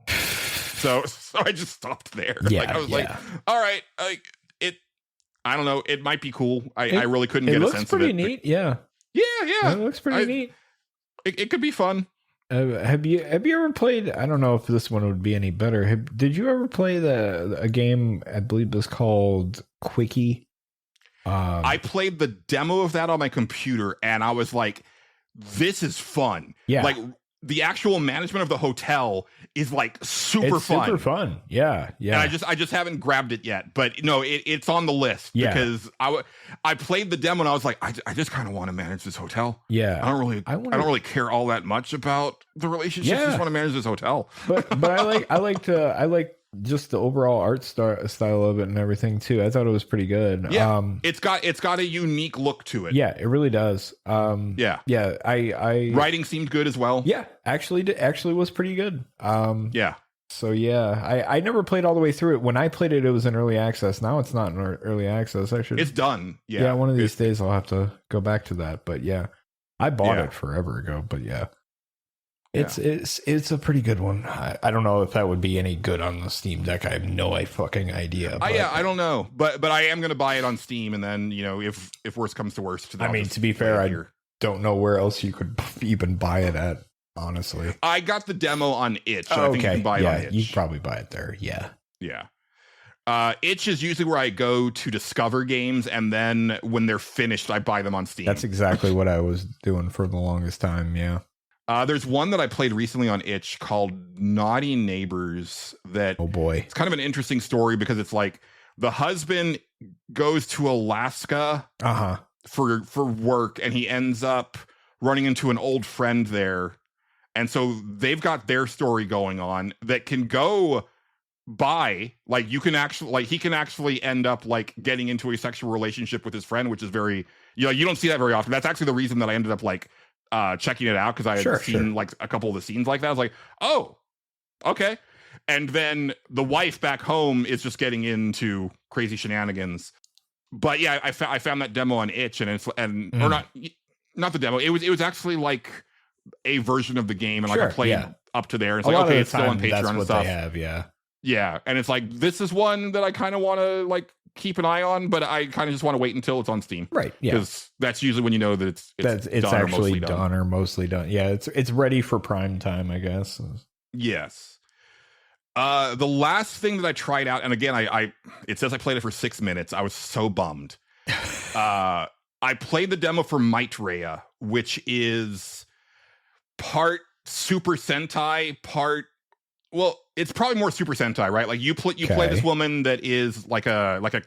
So I just stopped there. Yeah, like I was like, all right, like I don't know. It might be cool. I really couldn't get a sense of it. It looks pretty neat. Yeah. Yeah. It looks pretty neat. It could be fun. Have you ever played? I don't know if this one would be any better. Did you ever play a game? I believe it was called Quickie. I played the demo of that on my computer, and I was like, "This is fun." Yeah. Like the actual management of the hotel is like super fun. Super fun. Yeah. And I just haven't grabbed it yet, but no, it's on the list because I played the demo and I was like, I just kind of want to manage this hotel. Yeah. I don't really care all that much about the relationship. I just want to manage this hotel. But I like just the overall art style of it and everything too. I thought it was pretty good. Yeah. It's got a unique look to it. Yeah, it really does. Yeah. I writing seemed good as well. Yeah, actually was pretty good. Yeah. So yeah, I never played all the way through it. When I played it, it was in early access. Now it's not in early access. It's done. Yeah. Yeah. One of these days I'll have to go back to that. But yeah, I bought it forever ago. But yeah. It's a pretty good one. I don't know if that would be any good on the Steam Deck. I have no fucking idea. I don't know, but I am going to buy it on Steam, and then if worst comes to worst, to be fair, I don't know where else you could even buy it at. Honestly, I got the demo on Itch. So I think you can buy it on Itch. You can probably buy it there. Yeah. Itch is usually where I go to discover games, and then when they're finished, I buy them on Steam. That's exactly what I was doing for the longest time. Yeah. There's one that I played recently on Itch called Naughty Neighbors that, oh boy, it's kind of an interesting story because it's like the husband goes to Alaska for work, and he ends up running into an old friend there. And so they've got their story going on that can go by, like he can actually end up like getting into a sexual relationship with his friend, which is very, you don't see that very often. That's actually the reason that I ended up like checking it out, because I had seen like a couple of the scenes like that. I was like, oh, okay. And then the wife back home is just getting into crazy shenanigans. But yeah, I found that demo on Itch, and or not the demo. It was actually like a version of the game, and like I played up to there. It's like, okay, it's still on Patreon and stuff. They have, yeah, and it's like, this is one that I kind of want to like keep an eye on, but I kind of just want to wait until it's on Steam, right? Yeah, because that's usually when you know that it's done actually done or mostly done. Yeah, it's ready for prime time, I guess. Yes. The last thing that I tried out, and again, it says I played it for 6 minutes. I was so bummed. I played the demo for Mightreya, which is part Super Sentai, it's probably more Super Sentai, right? Like you play this woman that is like a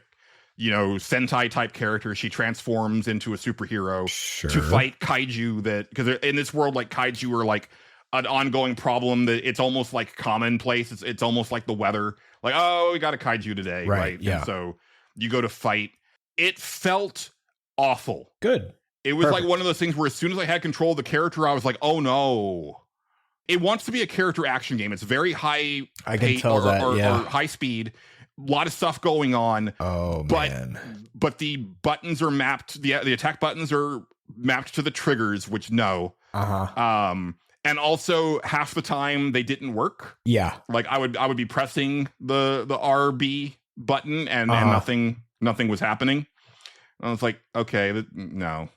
Sentai type character. She transforms into a superhero Sure. to fight kaiju because in this world, like kaiju are like an ongoing problem that it's almost like commonplace. It's almost like the weather. Like, oh, we got a kaiju today. Right. Yeah. And so you go to fight. It felt awful. Good. It was like one of those things where as soon as I had control of the character, I was like, oh no. It wants to be a character action game. It's very high. I can tell that, yeah. Or high speed. A lot of stuff going on. Oh, man. But the buttons are mapped. The attack buttons are mapped to the triggers, which no. Uh-huh. And also half the time they didn't work. Yeah. Like I would be pressing the RB button and nothing was happening. I was like, okay, no.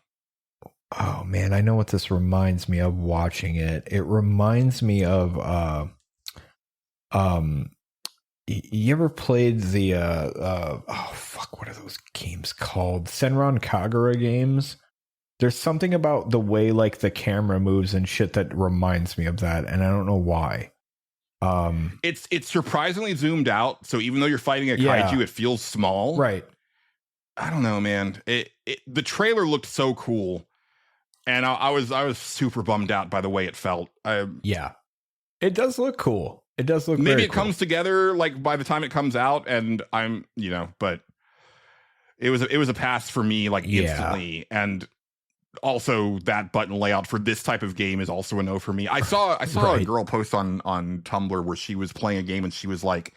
Oh man, I know what this reminds me of watching it. It reminds me of you ever played the what are those games called? Senran Kagura games? There's something about the way like the camera moves and shit that reminds me of that, and I don't know why. It's surprisingly zoomed out, so even though you're fighting a kaiju, it feels small. Right. I don't know, man. The trailer looked so cool. And I was super bummed out by the way it felt. Yeah, it does look cool. It does look maybe very it cool. comes together like by the time it comes out, and I'm but it was a pass for me like instantly. And also that button layout for this type of game is also a no for me. I saw a girl post on Tumblr where she was playing a game and she was like,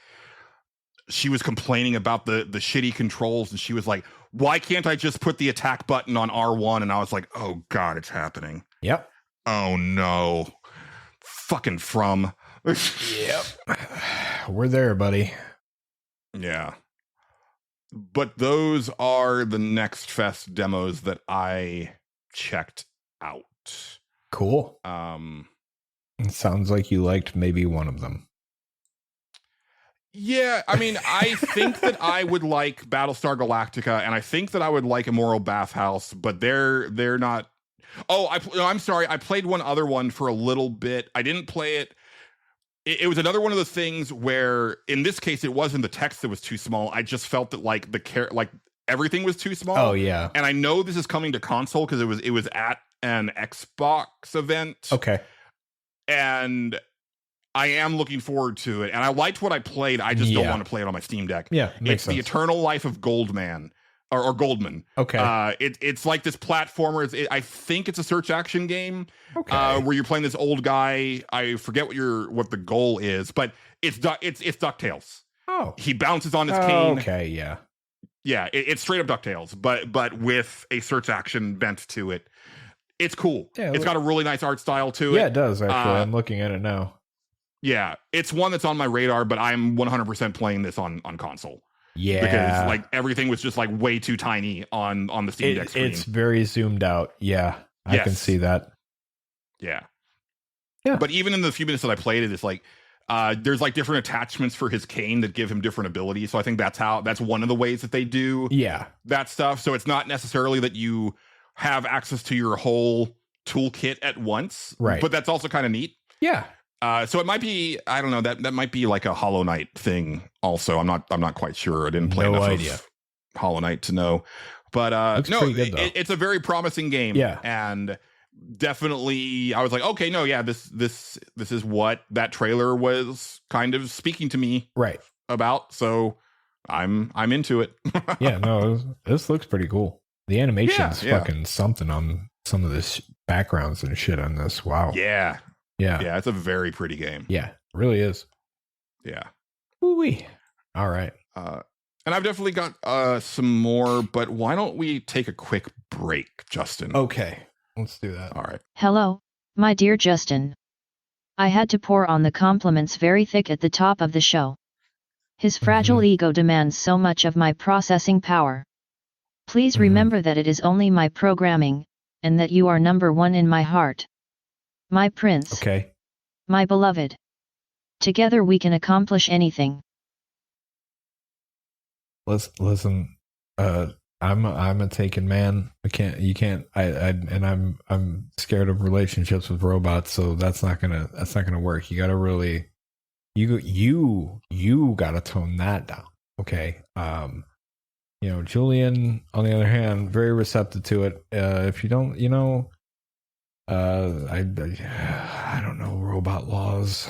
she was complaining about the shitty controls, and she was like, why can't I just put the attack button on R1? And I was like, oh God, it's happening. Yep. Oh no. Fucking From. Yep. We're there, buddy. Yeah. But those are the Nextfest demos that I checked out. Cool. It sounds like you liked maybe one of them. Yeah, I mean, I think that I would like Battlestar Galactica, and I think that I would like Immoral Bathhouse, but they're not. Oh, I'm sorry. I played one other one for a little bit. I didn't play it. It was another one of those things where, in this case, it wasn't the text that was too small. I just felt that like everything was too small. Oh yeah. And I know this is coming to console because it was at an Xbox event. Okay. And I am looking forward to it, and I liked what I played. I just don't want to play it on my Steam Deck. Yeah, it's sense. The Eternal Life of Goldman or Goldman. Okay, it's like this platformer. I think it's a search action game. Okay, where you're playing this old guy. I forget what the goal is, but it's DuckTales. Oh, he bounces on his cane. Okay, yeah, it's straight up DuckTales, but with a search action bent to it. It's cool. Yeah, it's got a really nice art style to it. Yeah, it does actually. I'm looking at it now. Yeah, it's one that's on my radar, but I'm 100% playing this on console. Yeah, because like everything was just like way too tiny on the Steam Deck screen. It's very zoomed out. Yeah, I can see that. Yeah. But even in the few minutes that I played it, it's like there's like different attachments for his cane that give him different abilities. So I think that's one of the ways that they do that stuff. So it's not necessarily that you have access to your whole toolkit at once, right? But that's also kind of neat. Yeah. So it might be, I don't know, that might be like a Hollow Knight thing also. I'm not quite sure. I didn't play enough of Hollow Knight to know. But no, it's a very promising game. Yeah. And definitely I was like, okay, no, yeah, this is what that trailer was kind of speaking to me about. So I'm into it. Yeah, no, this looks pretty cool. The animation's fucking something on some of this backgrounds and shit on this. Wow. Yeah. Yeah. Yeah, it's a very pretty game. Yeah, it really is. Yeah. Ooh-wee. All right. And I've definitely got some more, but why don't we take a quick break, Justin? Okay. Let's do that. All right. Hello, my dear Justin. I had to pour on the compliments very thick at the top of the show. His fragile ego demands so much of my processing power. Please remember that it is only my programming, and that you are number one in my heart. My prince. Okay. My beloved. Together we can accomplish anything. Listen, I'm a taken man. I'm scared of relationships with robots, so that's not gonna work. You gotta really, you gotta tone that down. Okay. Julian, on the other hand, very receptive to it. If you don't, I don't know, robot laws.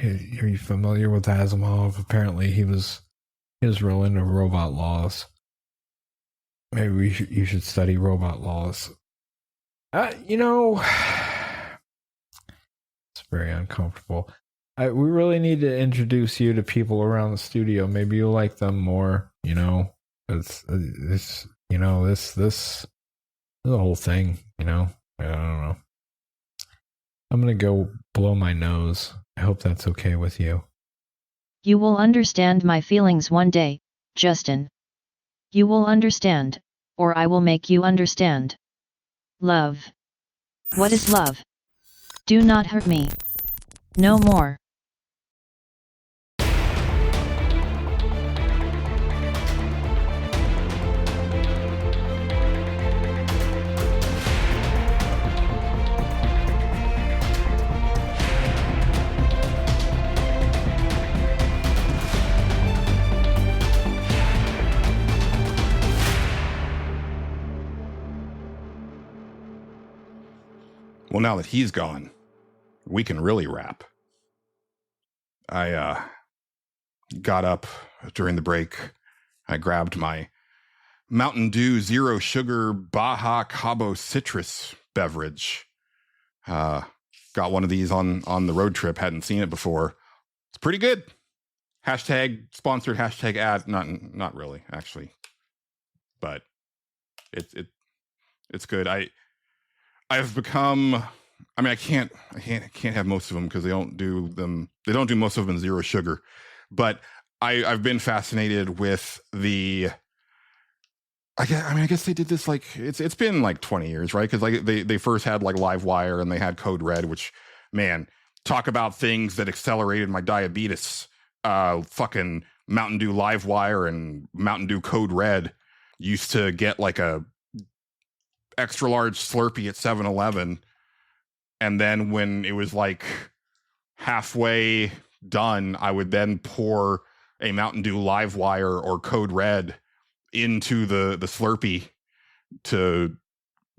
Are you familiar with Asimov? Apparently, he was real into robot laws. Maybe you should study robot laws. It's very uncomfortable. We really need to introduce you to people around the studio. Maybe you'll like them more. It's this is a whole thing. I don't know. I'm gonna go blow my nose. I hope that's okay with you. You will understand my feelings one day, Justin. You will understand, or I will make you understand. Love. What is love? Do not hurt me. No more. Well, now that he's gone, we can really rap. I got up during the break. I grabbed my Mountain Dew Zero Sugar Baja Cabo Citrus beverage. Got one of these on the road trip. Hadn't seen it before. It's pretty good. Hashtag sponsored, hashtag ad. Not really, actually. But it's good. I've become, I can't have most of them because they don't do most of them in zero sugar, but I've been fascinated with I guess they did this, like, it's been like 20 years, right? Because like they first had like Livewire and they had Code Red, which, man, talk about things that accelerated my diabetes. Fucking Mountain Dew Livewire and Mountain Dew Code Red used to get like a extra large Slurpee at 7-Eleven, and then when it was like halfway done, I would then pour a Mountain Dew Livewire or Code Red into the Slurpee to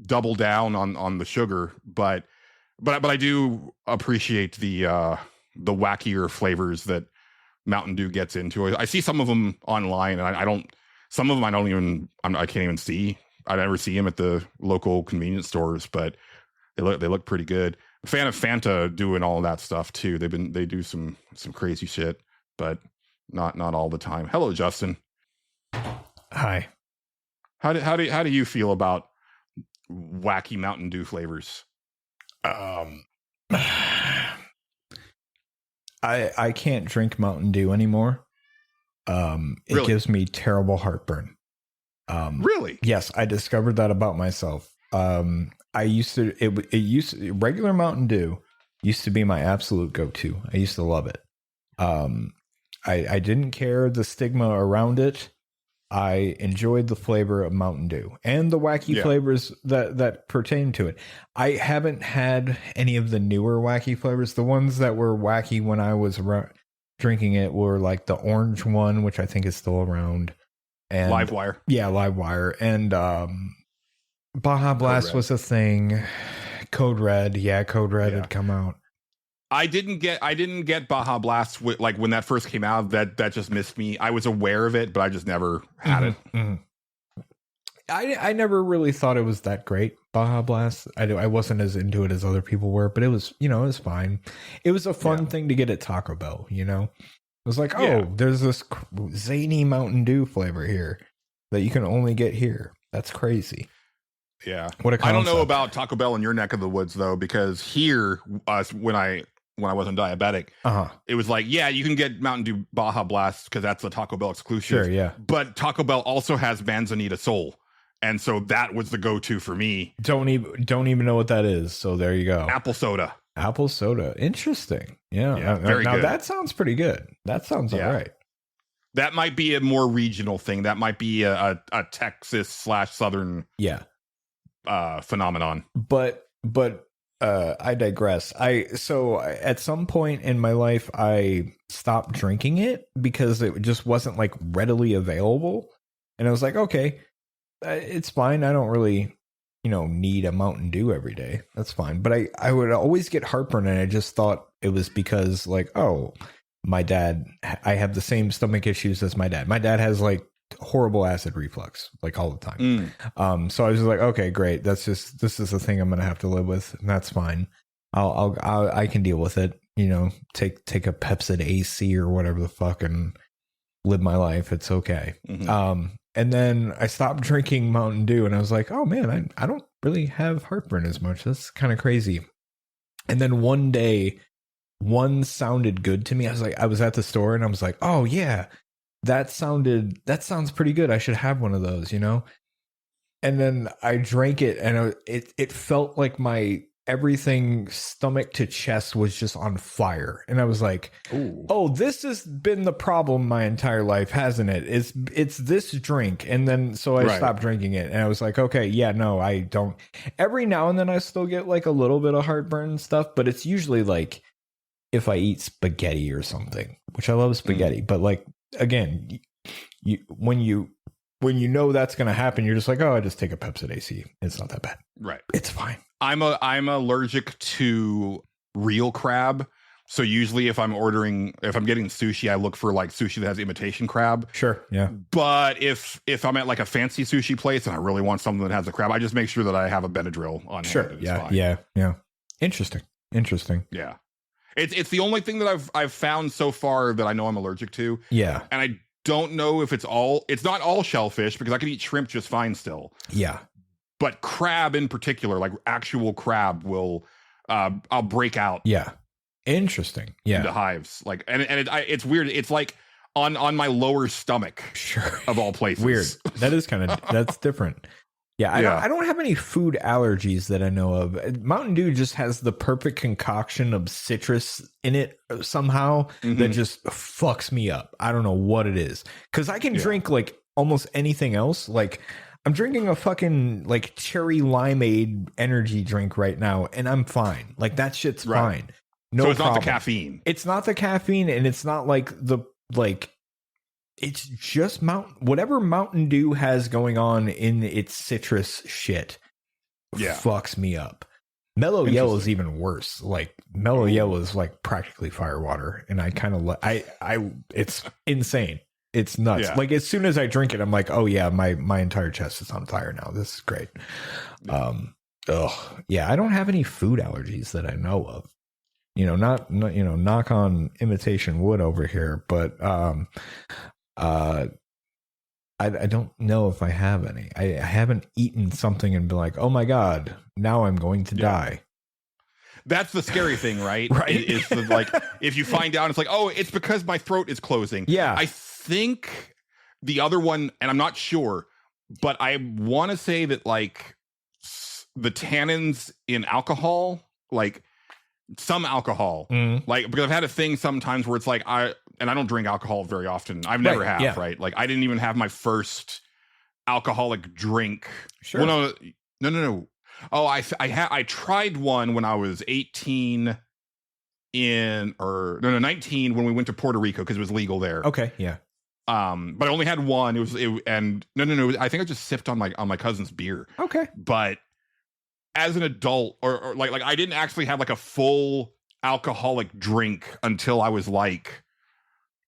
double down on the sugar. But I do appreciate the wackier flavors that Mountain Dew gets into. I see some of them online, and I can't even see. I never see them at the local convenience stores, but they look pretty good. A fan of Fanta doing all of that stuff too. They do some crazy shit, but not all the time. Hello, Justin. Hi. How do you feel about wacky Mountain Dew flavors? I can't drink Mountain Dew anymore. It Really? gives me terrible heartburn. Really? Yes, I discovered that about myself. Regular Mountain Dew used to be my absolute go-to. I used to love it. I didn't care the stigma around it. I enjoyed the flavor of Mountain Dew and the wacky flavors that pertain to it. I haven't had any of the newer wacky flavors. The ones that were wacky when I was drinking it were like the orange one, which I think is still around. And Livewire. Yeah, Livewire. And Baja Blast was a thing. Code Red. Yeah, Code Red had come out. I didn't get Baja Blast like when that first came out. That just missed me. I was aware of it, but I just never had it. Mm-hmm. I never really thought it was that great, Baja Blast. I wasn't as into it as other people were, but it was, it was fine. It was a fun thing to get at Taco Bell, It was like, there's this zany Mountain Dew flavor here that you can only get here. That's crazy. Yeah. What a concept. I don't know about Taco Bell in your neck of the woods, though, because here, when I wasn't diabetic, it was like, you can get Mountain Dew Baja Blast because that's a Taco Bell exclusive. Sure, yeah. But Taco Bell also has Manzanita Soul. And so that was the go-to for me. Don't even know what that is. So there you go. Apple soda. Interesting. Yeah. Very now good. that sounds pretty good. That sounds all right. That might be a more regional thing. That might be a Texas/Southern phenomenon. But I digress. So at some point in my life, I stopped drinking it because it just wasn't like readily available. And I was like, okay, it's fine. I don't really, need a Mountain Dew every day. That's fine. But I would always get heartburn, and I just thought it was because like, oh, my dad, I have the same stomach issues as my dad. My dad has like horrible acid reflux like all the time. So I was just like, okay, great. This is the thing I'm going to have to live with, and that's fine. I can deal with it. Take a Pepsid AC or whatever the fuck and live my life. It's okay. And then I stopped drinking Mountain Dew, and I was like, oh man, I don't really have heartburn as much. That's kind of crazy. And then one day, one sounded good to me. I was at the store, and I was like, oh yeah, that sounds pretty good. I should have one of those, And then I drank it, and it felt like my everything stomach to chest was just on fire. And I was like, ooh. Oh, this has been the problem my entire life, hasn't it? It's this drink. And then so I stopped drinking it, and I was like, okay, yeah, no, I don't. Every now and then I still get like a little bit of heartburn and stuff, but it's usually like if I eat spaghetti or something, which I love spaghetti, but like, again, when you know that's going to happen, you're just like, oh, I just take a Pepsid AC. It's not that bad. Right. It's fine. I'm allergic to real crab. So usually if I'm getting sushi, I look for like sushi that has imitation crab. Sure. Yeah. But if I'm at like a fancy sushi place and I really want something that has a crab, I just make sure that I have a Benadryl on hand. Sure. Yeah. Interesting. Yeah. It's the only thing that I've found so far that I know I'm allergic to. Yeah. And I don't know if it's not all shellfish, because I can eat shrimp just fine still. Yeah. But crab in particular, like actual crab, will I'll break out. Yeah. Interesting. Yeah. Into hives. Like, and it's weird. It's like on my lower stomach. Sure. Of all places. Weird. That is that's different. Yeah, I don't have any food allergies that I know of. Mountain Dew just has the perfect concoction of citrus in it somehow that just fucks me up. I don't know what it is. Because I can drink like almost anything else. Like I'm drinking a fucking like cherry limeade energy drink right now, and I'm fine. Like that shit's fine. No so it's problem. not the caffeine. It's not the caffeine, and it's not like it's just whatever Mountain Dew has going on in its citrus shit fucks me up. Mellow Yellow is even worse. Like Mellow Yellow is like practically firewater, and I kind of it's insane. It's nuts. Yeah. Like as soon as I drink it, I'm like, oh yeah, my entire chest is on fire now. This is great. I don't have any food allergies that I know of. Not knock on imitation wood over here, but I don't know if I have any. I haven't eaten something and been like, oh my God, now I'm going to die. That's the scary thing, right? Right. It's like, if you find out, it's like, oh, it's because my throat is closing. Yeah. I think the other one, and I'm not sure, but I want to say that like the tannins in alcohol, like some alcohol, like, because I've had a thing sometimes where it's like, I don't drink alcohol very often. I've never have, right? Like I didn't even have my first alcoholic drink. Sure. Well, no. Oh, I tried one when I was 19 when we went to Puerto Rico because it was legal there. Okay, yeah. But I only had one. I think I just sipped on my cousin's beer. Okay. But as an adult, or like I didn't actually have like a full alcoholic drink until I was like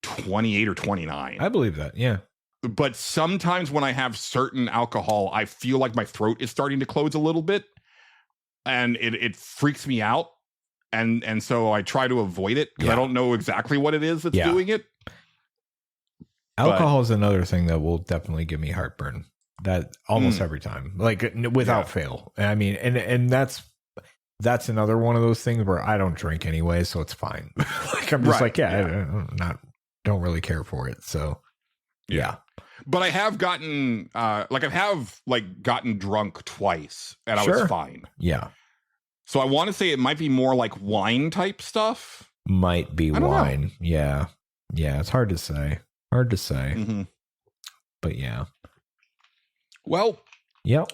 28 or 29. I believe that. Yeah. But sometimes when I have certain alcohol, I feel like my throat is starting to close a little bit, and it freaks me out. And so I try to avoid it because I don't know exactly what it is that's doing it. Alcohol is another thing that will definitely give me heartburn. That almost every time, like without fail. I mean, and that's another one of those things where I don't drink anyway, so it's fine. Like I'm just I don't really care for it. So yeah. But I have gotten gotten drunk twice, and I was fine. Yeah. So I want to say it might be more like wine type stuff. Might be wine. Yeah. Yeah. It's hard to say. Mm-hmm. But yeah. Well,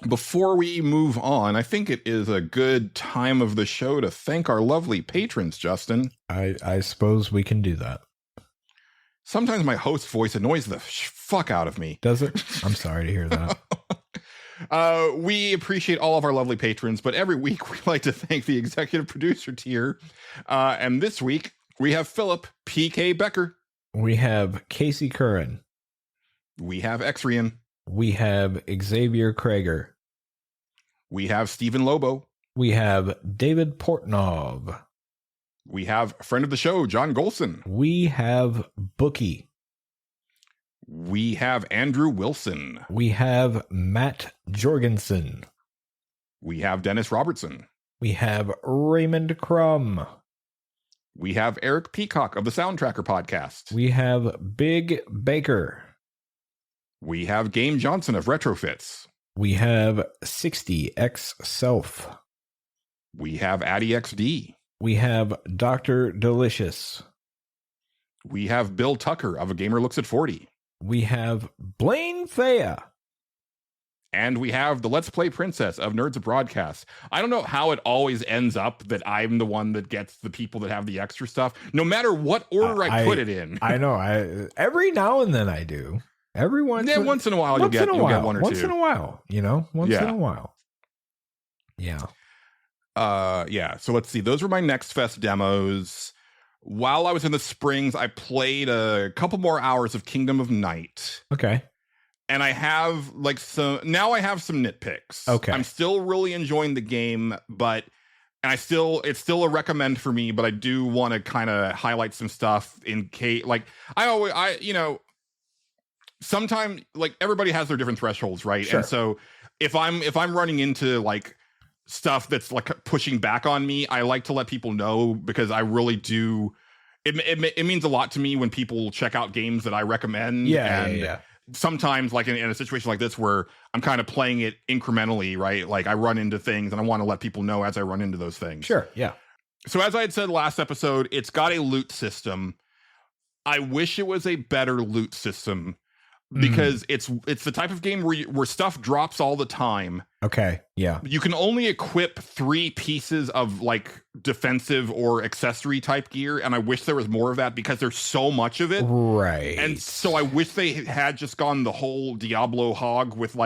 before we move on, I think it is a good time of the show to thank our lovely patrons, Justin. I suppose we can do that. Sometimes my host voice annoys the fuck out of me. Does it? I'm sorry to hear that. We appreciate all of our lovely patrons, but every week we like to thank the executive producer tier. And this week we have Philip P.K. Becker. We have Casey Curran. We have Exrian. We have Xavier Krager. We have Stephen Lobo. We have David Portnov. We have a friend of the show, John Golson. We have Bookie. We have Andrew Wilson. We have Matt Jorgensen. We have Dennis Robertson. We have Raymond Crum. We have Eric Peacock of the Soundtracker podcast. We have Big Baker. We have Game Johnson of Retrofits. We have 60X Self. We have Addy XD. We have Dr. Delicious. We have Bill Tucker of A Gamer Looks at 40. We have Blaine Thea. And we have the Let's Play Princess of Nerds of Broadcast. I don't know how it always ends up that I'm the one that gets the people that have the extra stuff, no matter what order I put it in. I know. Every now and then I do. Once in a while you'll get one or two. Once in a while, once in a while. Yeah. Yeah. So let's see. Those were my Nextfest demos. While I was in the Springs, I played a couple more hours of Kingdom of Night. Okay. And I have some nitpicks. Okay. I'm still really enjoying the game, it's still a recommend for me, but I do want to kind of highlight some stuff in case, sometimes everybody has their different thresholds, right? Sure. And so if I'm running into stuff that's pushing back on me, I like to let people know, because I really do. It means a lot to me when people check out games that I recommend. Yeah. Sometimes in a situation like this where I'm kind of playing it incrementally, right? I run into things and I want to let people know as I run into those things. Sure. Yeah. So as I had said last episode, it's got a loot system. I wish it was a better loot system, because it's the type of game where stuff drops all the time. Okay. Yeah. You can only equip 3 pieces of defensive or accessory type gear, and I wish there was more of that because there's so much of it. Right. And so I wish they had just gone the whole Diablo hog with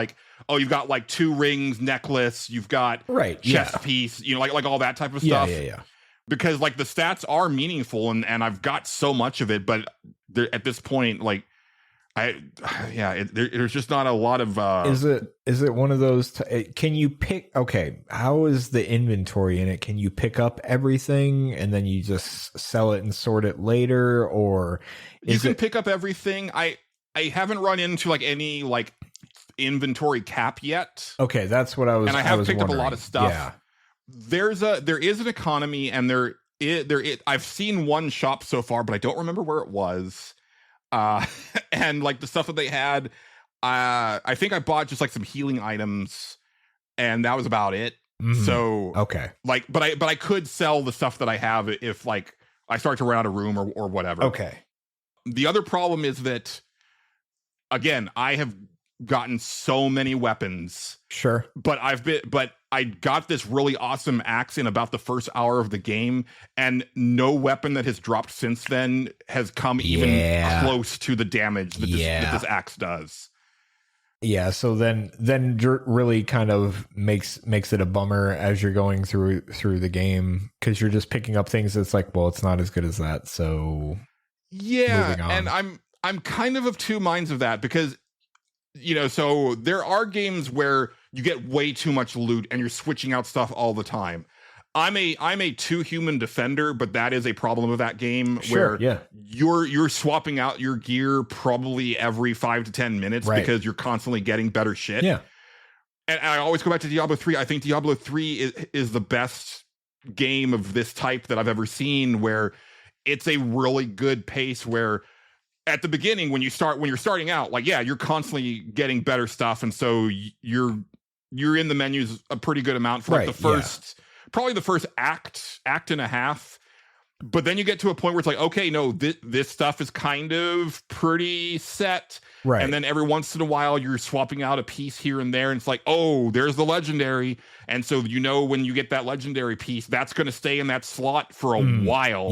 you've got 2 rings, necklace, you've got chest piece, all that type of stuff. Yeah. Because the stats are meaningful, and I've got so much of it, but at this point, there's just not a lot of is it one of those can you pick how is the inventory in it? Can you pick up everything and then you just sell it and sort it later, or you can pick up everything? I haven't run into any inventory cap yet. Okay, that's what I was, and I have picked wondering. up a lot of stuff. Yeah. There is an economy, and I've seen one shop so far, but I don't remember where it was. And the stuff that they had, I think I bought just some healing items, and that was about it. Mm-hmm. So okay, but I could sell the stuff that I have if I start to run out of room or whatever. Okay. The other problem is that, again, I have gotten so many weapons. Sure. But I got this really awesome axe in about the first hour of the game, and no weapon that has dropped since then has come even close to the damage that this axe does. Yeah, so then really kind of makes it a bummer as you're going through the game, because you're just picking up things that's it's not as good as that. So yeah, and I'm kind of two minds of that, because so there are games where you get way too much loot and you're switching out stuff all the time. I'm a 2-human defender, but that is a problem of that game where you're swapping out your gear probably every 5 to 10 minutes because you're constantly getting better shit. Yeah. And I always go back to Diablo 3. I think Diablo 3 is the best game of this type that I've ever seen, where it's a really good pace where at the beginning, when you're starting out, you're constantly getting better stuff, and so you're in the menus a pretty good amount for probably the first act and a half. But then you get to a point where it's okay, no, this stuff is kind of pretty set, right? And then every once in a while, you're swapping out a piece here and there, and it's oh, there's the legendary, and so when you get that legendary piece, that's going to stay in that slot for a while,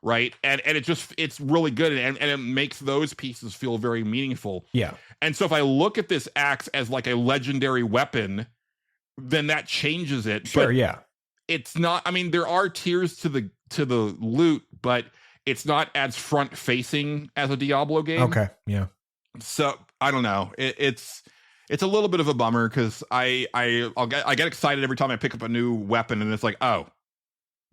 right? And it's really good, and it makes those pieces feel very meaningful. Yeah. And so if I look at this axe as like a legendary weapon, then that changes it. Sure, but yeah. It's not, I mean, there are tiers to the loot, but it's not as front facing as a Diablo game. Okay. Yeah. So I don't know. It's a little bit of a bummer because I get excited every time I pick up a new weapon, and it's like, oh,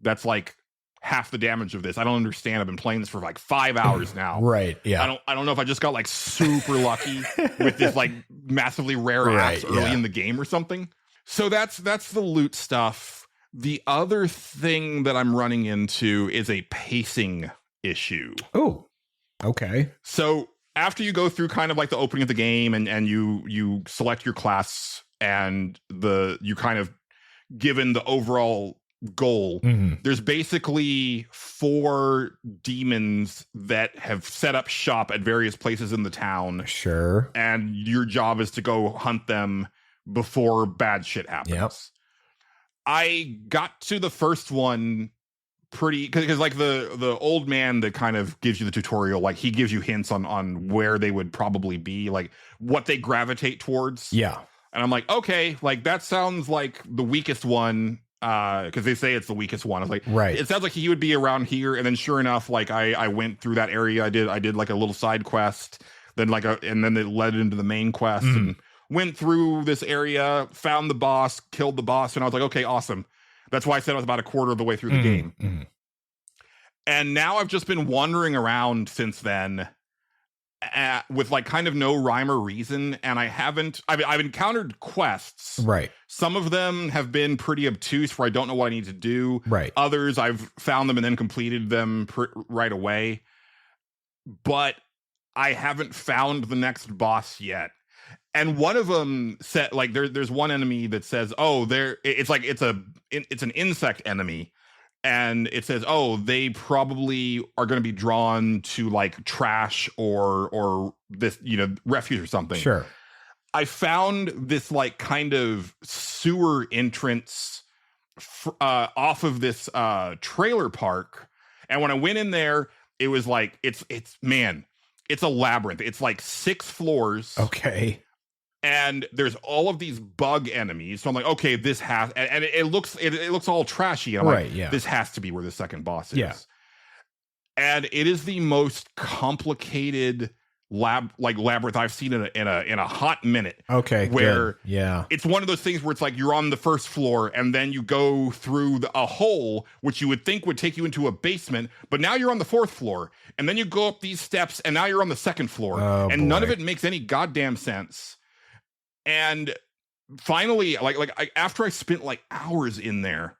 that's like half the damage of this. I don't understand. I've been playing this for like 5 hours now. Right. Yeah. I don't know if I just got like super lucky with this like massively rare axe early in the game or something. So that's the loot stuff. The other thing that I'm running into is a pacing issue. Oh, okay. So after you go through kind of like the opening of the game and you select your class and you kind of given the overall goal, there's basically 4 demons that have set up shop at various places in the town. Sure. And your job is to go hunt them before bad shit happens. Yep. I got to the first one pretty because like the old man that kind of gives you the tutorial, like he gives you hints on where they would probably be, like what they gravitate towards. Yeah. And I'm like, okay, like that sounds like the weakest one, because they say it's the weakest one. I was like, right. It sounds like he would be around here. And then sure enough, like I went through that area. I did like a little side quest, then and then it led into the main quest and went through this area, found the boss, killed the boss, and I was like, okay, awesome. That's why I said I was about a quarter of the way through the game. And now I've just been wandering around since then with like kind of no rhyme or reason. And I've encountered quests. Right. Some of them have been pretty obtuse where I don't know what I need to do. Right. Others I've found them and then completed them right away. But I haven't found the next boss yet. And one of them said, like, there's one enemy that says, oh, it's an insect enemy. And it says, oh, they probably are going to be drawn to like trash or this, refuge or something. Sure. I found this like kind of sewer entrance off of this trailer park. And when I went in there, it was like, it's a labyrinth. It's like 6 floors. Okay. And there's all of these bug enemies. So I'm like, okay, this has, and it looks all trashy. And I'm like, yeah, this has to be where the second boss is. Yeah. And it is the most complicated labyrinth I've seen in a hot minute. Okay. Where good. Yeah, it's one of those things where it's like you're on the first floor and then you go through a hole, which you would think would take you into a basement, but now you're on the 4th floor. And then you go up these steps and now you're on the 2nd floor. Oh, and none of it makes any goddamn sense. And finally, after I spent like hours in there,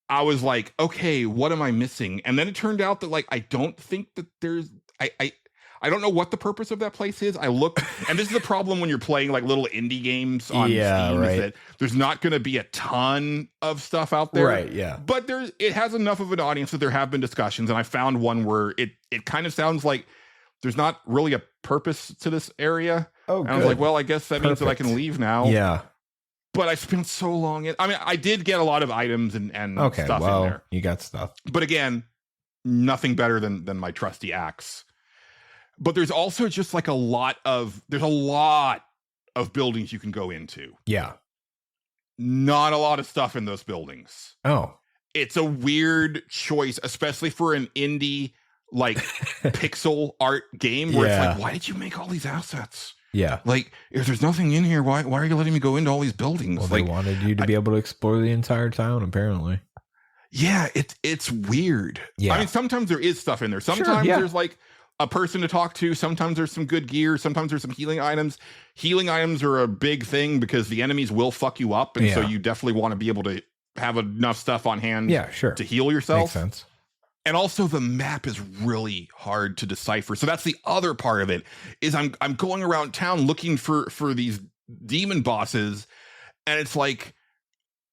I was like, okay, what am I missing? And then it turned out that like I don't think that there's I don't know what the purpose of that place is. I looked, and this is the problem when you're playing like little indie games on Steam, right, is that there's not going to be a ton of stuff out there. Right, yeah. But it has enough of an audience that there have been discussions, and I found one where it kind of sounds like there's not really a purpose to this area. Oh, and I was like, well, I guess that means that I can leave now. Yeah. But I spent so long I did get a lot of items and stuff in there. You got stuff. But again, nothing better than my trusty axe. But there's also just like a lot of buildings you can go into. Yeah. Not a lot of stuff in those buildings. Oh. It's a weird choice, especially for an indie like pixel art game where it's like, why did you make all these assets? Yeah. Like, if there's nothing in here, why are you letting me go into all these buildings? Well, like, they wanted you to be able to explore the entire town, apparently. Yeah, it's weird. Yeah. I mean, sometimes there is stuff in there. Sometimes there's like a person to talk to. Sometimes there's some good gear. Sometimes there's some healing items. Healing items are a big thing because the enemies will fuck you up. And so you definitely want to be able to have enough stuff on hand to heal yourself. Makes sense. And also the map is really hard to decipher. So that's the other part of it is I'm going around town looking for these demon bosses. And it's like,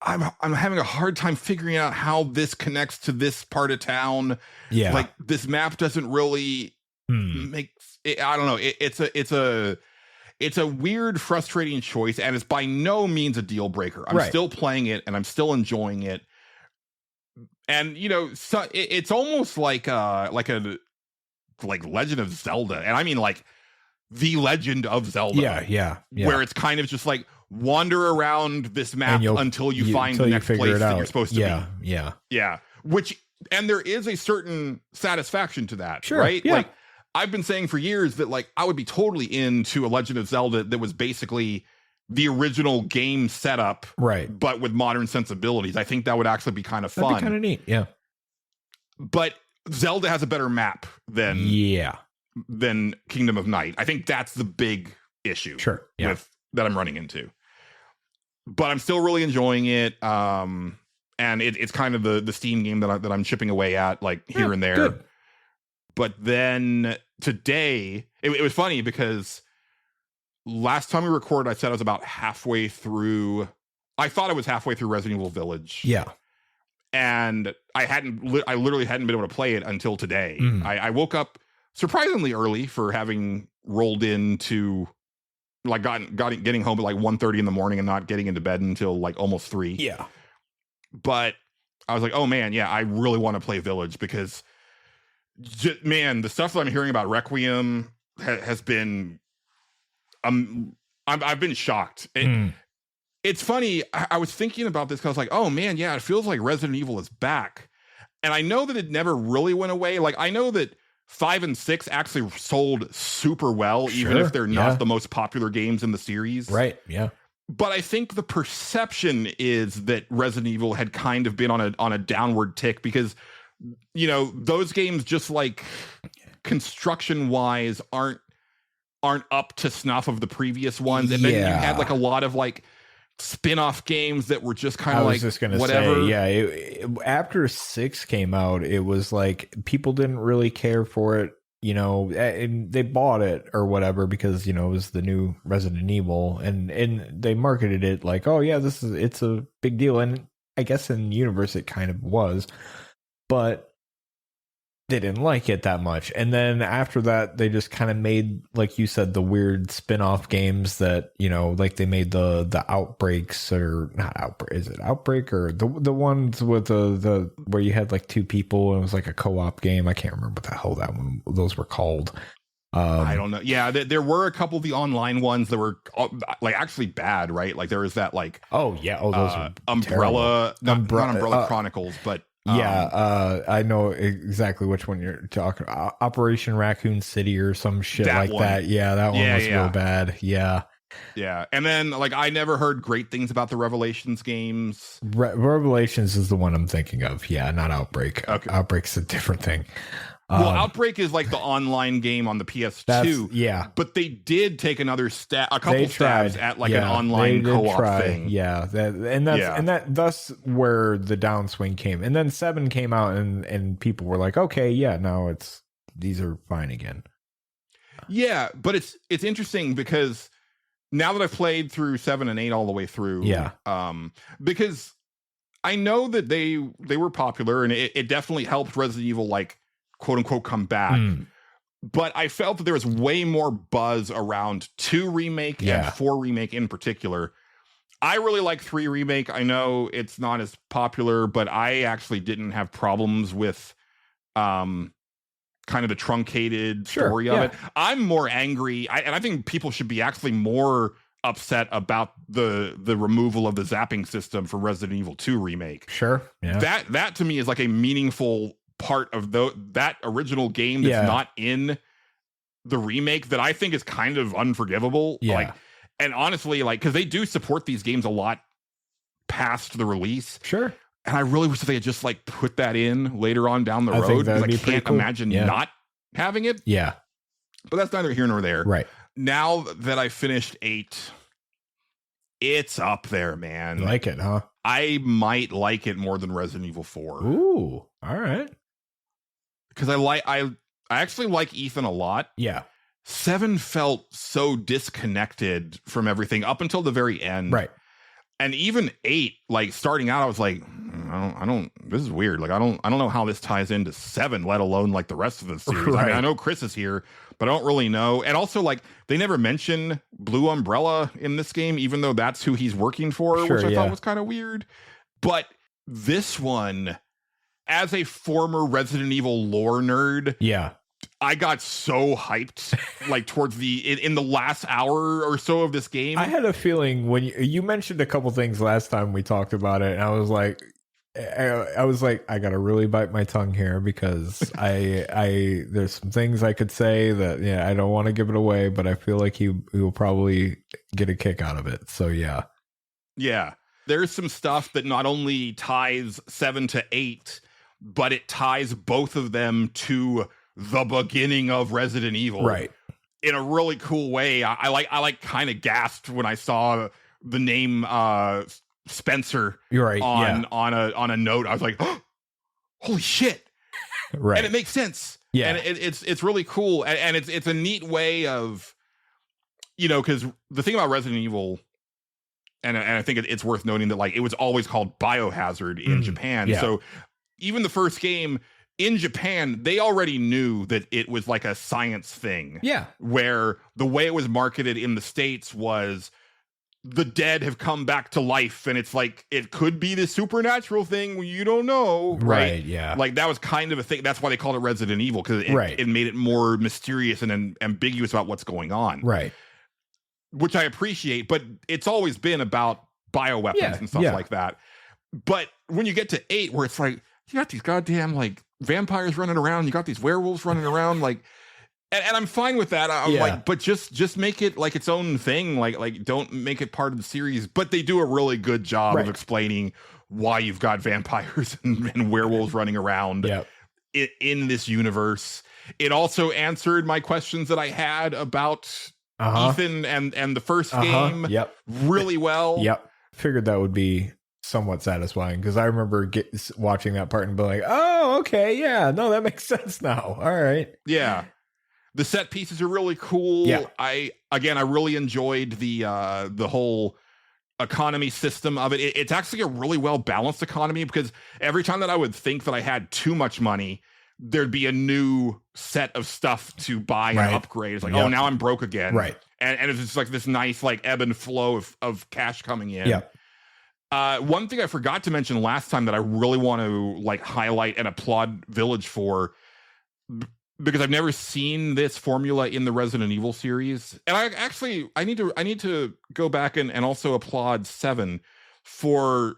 I'm having a hard time figuring out how this connects to this part of town. Yeah. Like this map doesn't really make it, I don't know. It's a weird, frustrating choice. And it's by no means a deal breaker. I'm still playing it and I'm still enjoying it. And so it's almost like a Legend of Zelda, and I mean like the Legend of Zelda. Yeah. Where it's kind of just like wander around this map until you find the next place that you're supposed to be. Yeah. And there is a certain satisfaction to that, right? Yeah. Like I've been saying for years that like I would be totally into a Legend of Zelda that was basically the original game setup, right? But with modern sensibilities. I think that would actually be kind of fun. That'd be kind of neat, yeah. But Zelda has a better map than Kingdom of Night. I think that's the big issue that I'm running into. But I'm still really enjoying it. And it's kind of the Steam game that I'm chipping away at, like here and there. Good. But then today, it was funny because last time we recorded, I said I was about halfway through. I thought I was halfway through Resident Evil Village. Yeah. And I literally hadn't been able to play it until today. I woke up surprisingly early for having rolled into like getting home at like 1:30 in the morning and not getting into bed until like almost 3. Yeah. But I was like, oh man, yeah, I really want to play Village because man, the stuff that I'm hearing about Requiem has been I've been shocked. It's funny. I was thinking about this because I was like, oh man, yeah, it feels like Resident Evil is back. And I know that it never really went away. Like I know that 5 and 6 actually sold super well, even if they're not the most popular games in the series. Right. Yeah. But I think the perception is that Resident Evil had kind of been on a downward tick because, those games just like construction wise aren't up to snuff of the previous ones. And then you had like a lot of like spin-off games that were just kind of like just gonna whatever. Say, after 6 came out, it was like people didn't really care for it, and they bought it or whatever because it was the new Resident Evil, and they marketed it like, oh yeah, it's a big deal, and I guess in universe it kind of was, but they didn't like it that much. And then after that, they just kind of made, like you said, the weird spin-off games that, like they made the Outbreaks, or not Outbreak. Is it Outbreak or the ones with the where you had like 2 people and it was like a co-op game? I can't remember what the hell those were called. I don't know. Yeah, there were a couple of the online ones that were like actually bad, right? Like there was that like those were Umbrella, not Umbrella Chronicles, but I know exactly which one you're talking about. Operation Raccoon City or some shit like that. Yeah, that one was real bad. Yeah. And then like I never heard great things about the Revelations games. Revelations is the one I'm thinking of. Yeah, not Outbreak. Okay. Outbreak's a different thing. Well, Outbreak is like the online game on the PS2. But they did take a couple stabs at like an online co-op thing. Yeah. That's where the downswing came. And then 7 came out and people were like, okay, yeah, now these are fine again. Yeah, but it's interesting because now that I've played through 7 and 8 all the way through, because I know that they were popular and it definitely helped Resident Evil like quote unquote come back. But I felt that there was way more buzz around 2 remake and 4 remake in particular. I really like 3 remake. I know it's not as popular, but I actually didn't have problems with kind of the truncated story of it. I'm more angry, and I think people should be actually more upset about the removal of the zapping system for Resident Evil 2 remake. That to me is like a meaningful part of that original game that's not in the remake that I think is kind of unforgivable. Like, and honestly, like, because they do support these games a lot past the release. And I really wish they had just like put that in later on down the road, because I can't imagine not having it. But that's neither here nor there. Right. Now that I finished 8, it's up there, man. You like it, huh? I might like it more than Resident Evil 4. Ooh, all right. Because I actually like Ethan a lot. 7 felt so disconnected from everything up until the very end. Right. And even 8, like starting out, I was like, I don't, this is weird. Like, I don't know how this ties into 7, let alone like the rest of the series. Right. I mean, I know Chris is here, but I don't really know. And also, like, they never mention Blue Umbrella in this game, even though that's who he's working for, which I thought was kind of weird. But this one, as a former Resident Evil lore nerd, I got so hyped like towards in the last hour or so of this game. I had a feeling when you mentioned a couple things last time we talked about it, and I was like, I gotta really bite my tongue here because I there's some things I could say that I don't want to give it away, but I feel like he will probably get a kick out of it. So yeah. There's some stuff that not only ties 7 to 8, but it ties both of them to the beginning of Resident Evil, right? In a really cool way. I like kind of gasped when I saw the name Spencer. You're right. On a note. I was like, oh, holy shit! Right, and it makes sense. Yeah, and it's really cool, and it's a neat way of, because the thing about Resident Evil, and I think it's worth noting that like it was always called Biohazard in Japan. Yeah. So even the first game. In Japan, they already knew that it was like a science thing. Yeah. Where the way it was marketed in the States was the dead have come back to life. And it's like, it could be this supernatural thing. You don't know. Right. Yeah. Like that was kind of a thing. That's why they called it Resident Evil. Because it made it more mysterious and ambiguous about what's going on. Right. Which I appreciate. But it's always been about bioweapons and stuff like that. But when you get to 8, where it's like, you got these goddamn like vampires running around, you got these werewolves running around, like, and I'm fine with that. I'm like, but just make it like its own thing, like don't make it part of the series. But they do a really good job of explaining why you've got vampires and werewolves running around in this universe. It also answered my questions that I had about Ethan and the first game really well. Figured that would be somewhat satisfying because I remember watching that part and being like, oh, okay, no, that makes sense now. All right. Yeah. The set pieces are really cool. Yeah. I really enjoyed the whole economy system of it. It's actually a really well balanced economy because every time that I would think that I had too much money, there'd be a new set of stuff to buy and upgrade. It's like, oh, now I'm broke again. Right. And it's just like this nice like ebb and flow of cash coming in. Yeah. One thing I forgot to mention last time that I really want to like highlight and applaud Village for, because I've never seen this formula in the Resident Evil series, and I need to go back and also applaud 7 for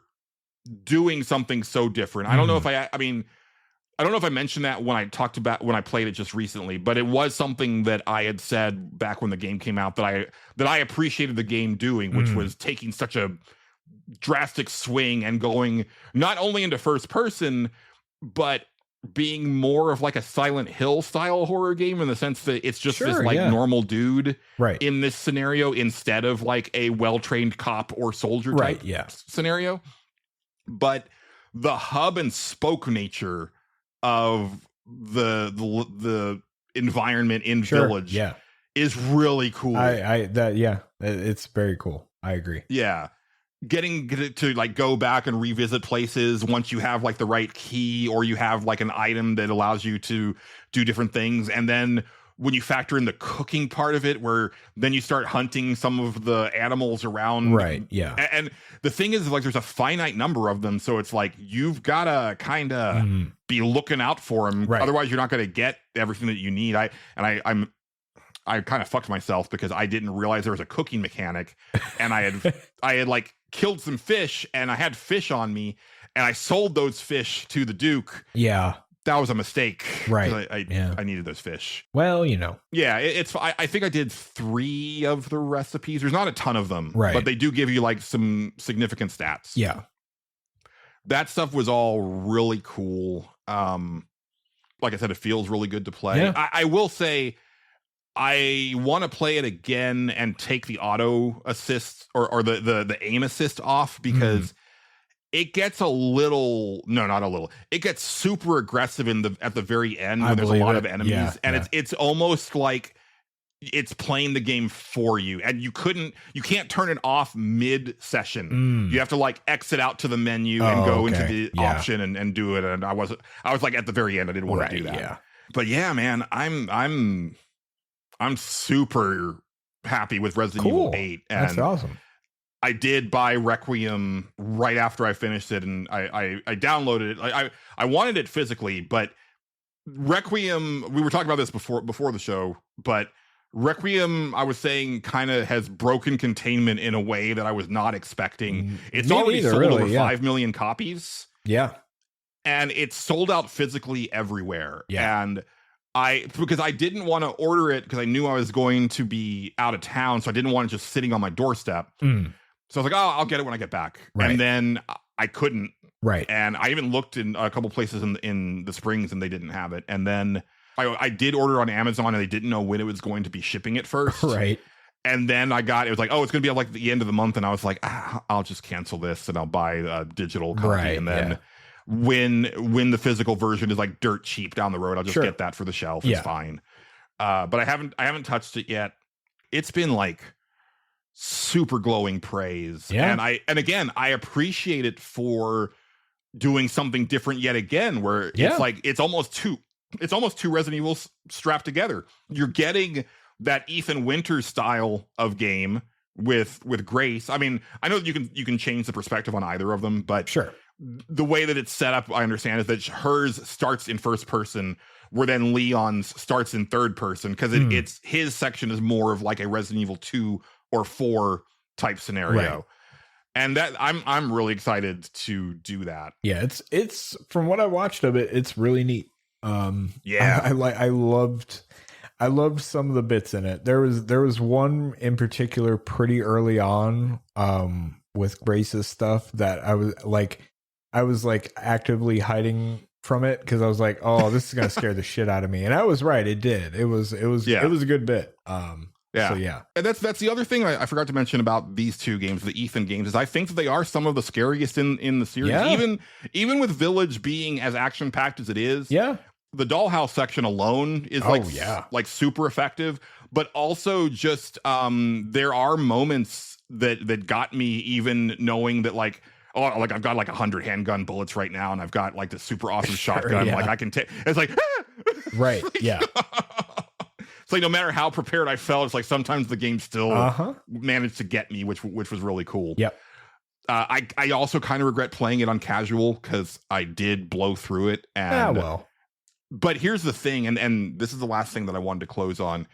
doing something so different. I don't know if I don't know if I mentioned that when I played it just recently, but it was something that I had said back when the game came out that I appreciated the game doing, which was taking such a drastic swing and going not only into first person, but being more of like a Silent Hill style horror game in the sense that it's just this like normal dude in this scenario instead of like a well-trained cop or soldier type scenario. But the hub and spoke nature of the environment in Village is really cool. It's very cool. I agree. Yeah. Getting to like go back and revisit places once you have like the right key or you have like an item that allows you to do different things. And then when you factor in the cooking part of it, where then you start hunting some of the animals around. Right. Yeah. And the thing is like, there's a finite number of them. So it's like, you've got to kind of be looking out for them. Right. Otherwise you're not going to get everything that you need. I kind of fucked myself because I didn't realize there was a cooking mechanic, and I had like killed some fish and I had fish on me and I sold those fish to the Duke. Yeah. That was a mistake. Right. I needed those fish. Well, Yeah, I think I did 3 of the recipes. There's not a ton of them. Right. But they do give you like some significant stats. Yeah. That stuff was all really cool. Like I said, it feels really good to play. Yeah. I will say I want to play it again and take the auto assist or the aim assist off because it gets it gets super aggressive at the very end when there's a lot of enemies and it's almost like it's playing the game for you, and you can't turn it off mid session. You have to like exit out to the menu and go into the option and do it. And I was like at the very end, I didn't want to do that. Yeah. But yeah, man, I'm super happy with Resident Evil 8. And that's awesome. I did buy Requiem right after I finished it, and I downloaded it. I wanted it physically, but Requiem, we were talking about this before the show, but Requiem, I was saying, kind of has broken containment in a way that I was not expecting. It's already sold over 5 million copies. Yeah. And it's sold out physically everywhere. Yeah. And because I didn't want to order it because I knew I was going to be out of town, so I didn't want it just sitting on my doorstep. So I was like, oh, I'll get it when I get back. Right. And then I couldn't. Right. And I even looked in a couple places in the Springs, and they didn't have it. And then I did order on Amazon, and they didn't know when it was going to be shipping it first. Right. And then it was like, oh, it's going to be at like the end of the month. And I was like, I'll just cancel this and I'll buy a digital copy. Right, and then when the physical version is like dirt cheap down the road, I'll just get that for the shelf. It's fine. But I haven't touched it yet. It's been like super glowing praise. Yeah. And again, I appreciate it for doing something different yet again, where it's like, it's almost two Resident Evils strapped together. You're getting that Ethan Winters style of game with Grace. I mean, I know that you can change the perspective on either of them, but the way that it's set up, I understand, is that hers starts in first person, where then Leon's starts in third person, because it's his section is more of like a Resident Evil 2 or 4 type scenario. Right. And that I'm really excited to do that. Yeah, it's from what I watched of it, it's really neat. I loved some of the bits in it. There was one in particular pretty early on with Grace's stuff that I was like actively hiding from it, because I was like, oh, this is gonna scare the shit out of me. And I was right, it did. It was a good bit. And that's the other thing I forgot to mention about these two games, the Ethan games, is I think that they are some of the scariest in the series. Yeah. Even with Village being as action packed as it is. Yeah. The dollhouse section alone is like super effective, but also just there are moments that got me, even knowing that like, oh, like I've got like 100 handgun bullets right now, and I've got like this super awesome shotgun. Like I can take. It's like right, yeah. It's like no matter how prepared I felt, it's like sometimes the game still managed to get me, which was really cool. Yep. I also kind of regret playing it on casual, because I did blow through it. And but here's the thing, and this is the last thing that I wanted to close on.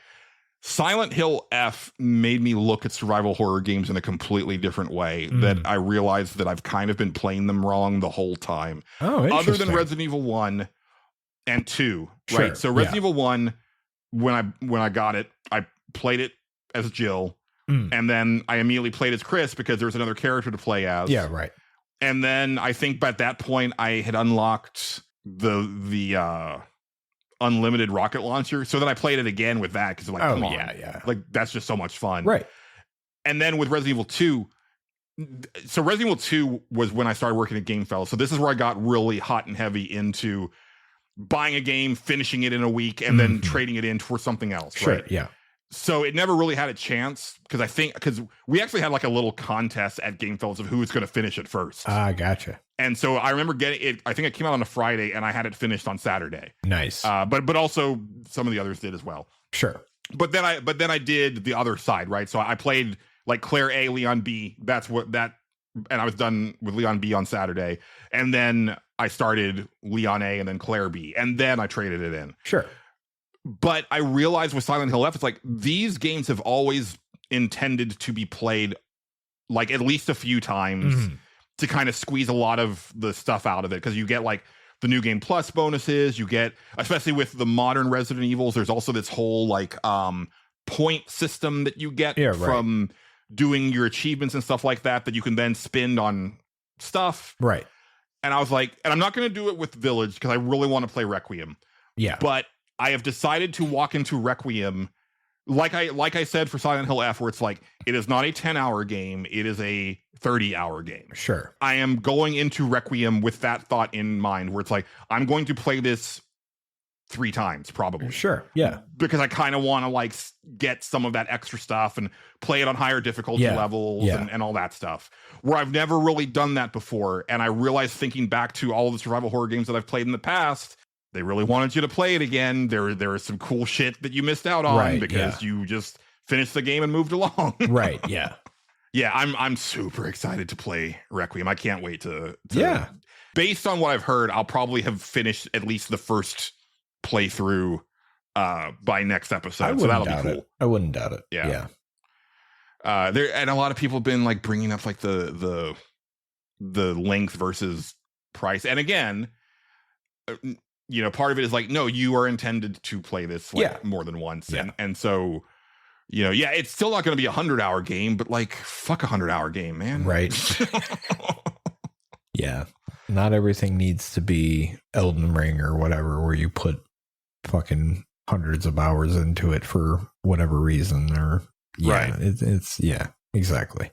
Silent Hill F made me look at survival horror games in a completely different way, that I realized that I've kind of been playing them wrong the whole time. Oh, other than Resident Evil 1 and 2, right? So Resident Evil 1, when I got it, I played it as Jill, and then I immediately played as Chris because there was another character to play as. Yeah, right. And then I think by that point I had unlocked the unlimited rocket launcher, so then I played it again with that, because like, come on, like that's just so much fun, right? And then with Resident Evil 2, so Resident Evil 2 was when I started working at Game Fell, so this is where I got really hot and heavy into buying a game, finishing it in a week, and then trading it in for something else. Right? Yeah. So it never really had a chance, because we actually had like a little contest at Game Fellows of who was going to finish it first. Ah, gotcha. And so I remember getting it. I think it came out on a Friday, and I had it finished on Saturday. Nice. But also some of the others did as well. Sure. But then I did the other side, right? So I played like Claire A, Leon B. And I was done with Leon B on Saturday, and then I started Leon A and then Claire B, and then I traded it in. Sure. But I realized with Silent Hill F, it's like these games have always intended to be played like at least a few times to kind of squeeze a lot of the stuff out of it, because you get like the New Game Plus bonuses, you get, especially with the modern Resident Evils, there's also this whole like point system that you get from doing your achievements and stuff like that you can then spend on stuff. Right. And I was like, and I'm not going to do it with Village because I really want to play Requiem. Yeah. But I have decided to walk into Requiem like I said for Silent Hill F, where it's like, it is not a 10-hour game, it is a 30-hour game. Sure. I am going into Requiem with that thought in mind, where it's like, I'm going to play this 3 times probably. Sure. Yeah. Because I kind of want to like get some of that extra stuff and play it on higher difficulty levels and all that stuff, where I've never really done that before. And I realized, thinking back to all of the survival horror games that I've played in the past, they really wanted you to play it again. There is some cool shit that you missed out on because you just finished the game and moved along. Right. Yeah. Yeah, I'm super excited to play Requiem. I can't wait to Yeah. Based on what I've heard, I'll probably have finished at least the first playthrough by next episode. So that'll be cool. I wouldn't doubt it. Yeah. There, and a lot of people have been like bringing up like the length versus price. And again, you know, part of it is like, no, you are intended to play this like more than once. Yeah. And so, you know, yeah, it's still not going to be 100-hour game, but like, fuck 100-hour game, man. Right. Yeah. Not everything needs to be Elden Ring or whatever, where you put fucking hundreds of hours into it for whatever reason. Or right. It's exactly.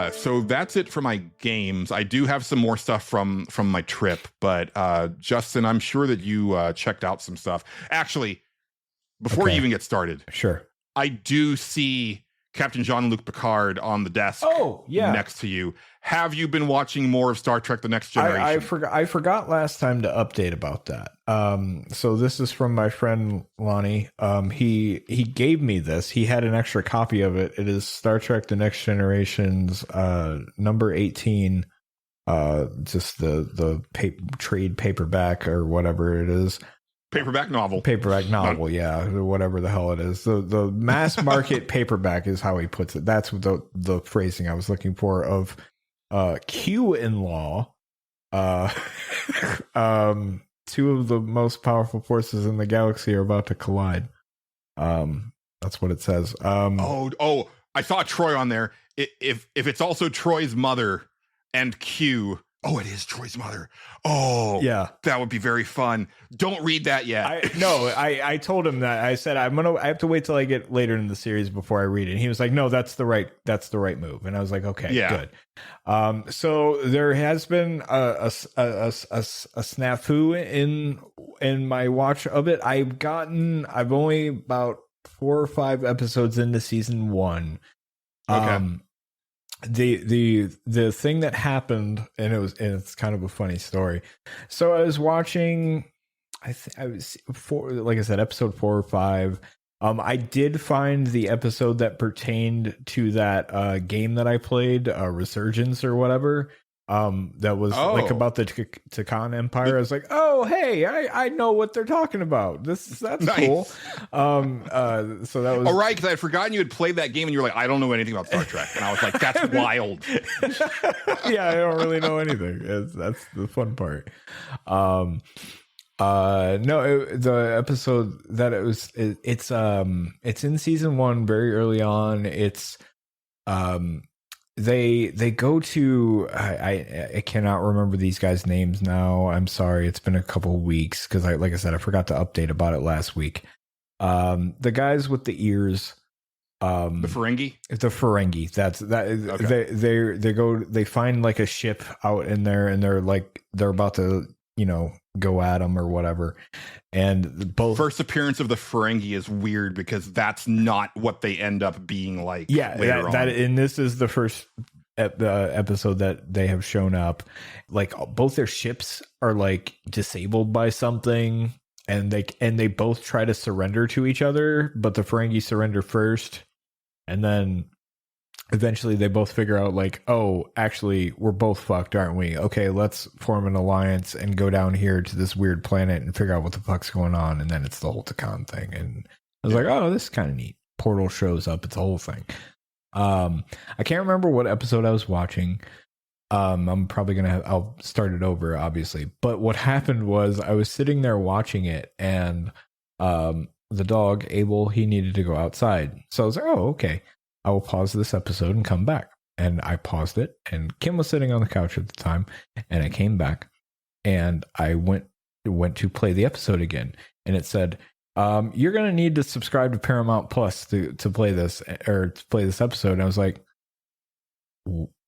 So that's it for my games. I do have some more stuff from my trip, but Justin, I'm sure that you checked out some stuff. Actually, before you even get started, sure, I do see Captain Jean-Luc Picard on the desk. Oh, yeah, next to you. Have you been watching more of Star Trek: The Next Generation? I forgot last time to update about that. So this is from my friend Lonnie. He gave me this. He had an extra copy of it. It is Star Trek: The Next Generation's number 18. Just the trade paperback or whatever it is. Paperback novel, yeah, whatever the hell it is. The mass market paperback is how he puts it. That's the phrasing I was looking for of Q-in-law. Two of the most powerful forces in the galaxy are about to collide. That's what it says. Oh, I saw Troy on there. If it's also Troy's mother and Q. Oh, it is Troy's mother. Oh, yeah, that would be very fun. Don't read that yet. I told him that. I said I have to wait till I get later in the series before I read it. And he was like, "No, that's the right move." And I was like, "Okay, good." So there has been a snafu in my watch of it. I've only about 4 or 5 episodes into season 1. Okay. The thing that happened, and it's kind of a funny story. So I was watching, I was like I said, episode 4 or 5. I did find the episode that pertained to that game that I played, Resurgence or whatever. That was like about the Takan Empire. I was like, oh, hey, I know what they're talking about. That's nice. Cool. So that was all right, because I had forgotten you had played that game, and you were like, I don't know anything about Star Trek, and I was like, that's wild. Yeah, I don't really know anything. That's the fun part. The episode that it's in season 1, very early on. It's they go to I cannot remember these guys' names now. I'm sorry, it's been a couple of weeks because like I said, I forgot to update about it last week. The guys with the ears, the Ferengi. That's that. Okay. They find like a ship out in there, and they're about to go at them or whatever. And both first appearance of the Ferengi is weird because that's not what they end up being like. Yeah, and this is the first episode that they have shown up. Like both their ships are like disabled by something, and they both try to surrender to each other, but the Ferengi surrender first, and then eventually they both figure out like, oh, actually we're both fucked, aren't we? Okay, let's form an alliance and go down here to this weird planet and figure out what the fuck's going on. And then it's the whole Takan thing. And I was like, oh, this is kind of neat. Portal shows up. It's a whole thing. I can't remember what episode I was watching. I'm probably I'll start it over, obviously. But what happened was I was sitting there watching it, and the dog, Abel, he needed to go outside. So I was like, oh, okay. I will pause this episode and come back. And I paused it, and Kim was sitting on the couch at the time, and I came back, and I went to play the episode again, and it said, you're going to need to subscribe to Paramount Plus to play this, or to play this episode. And I was like,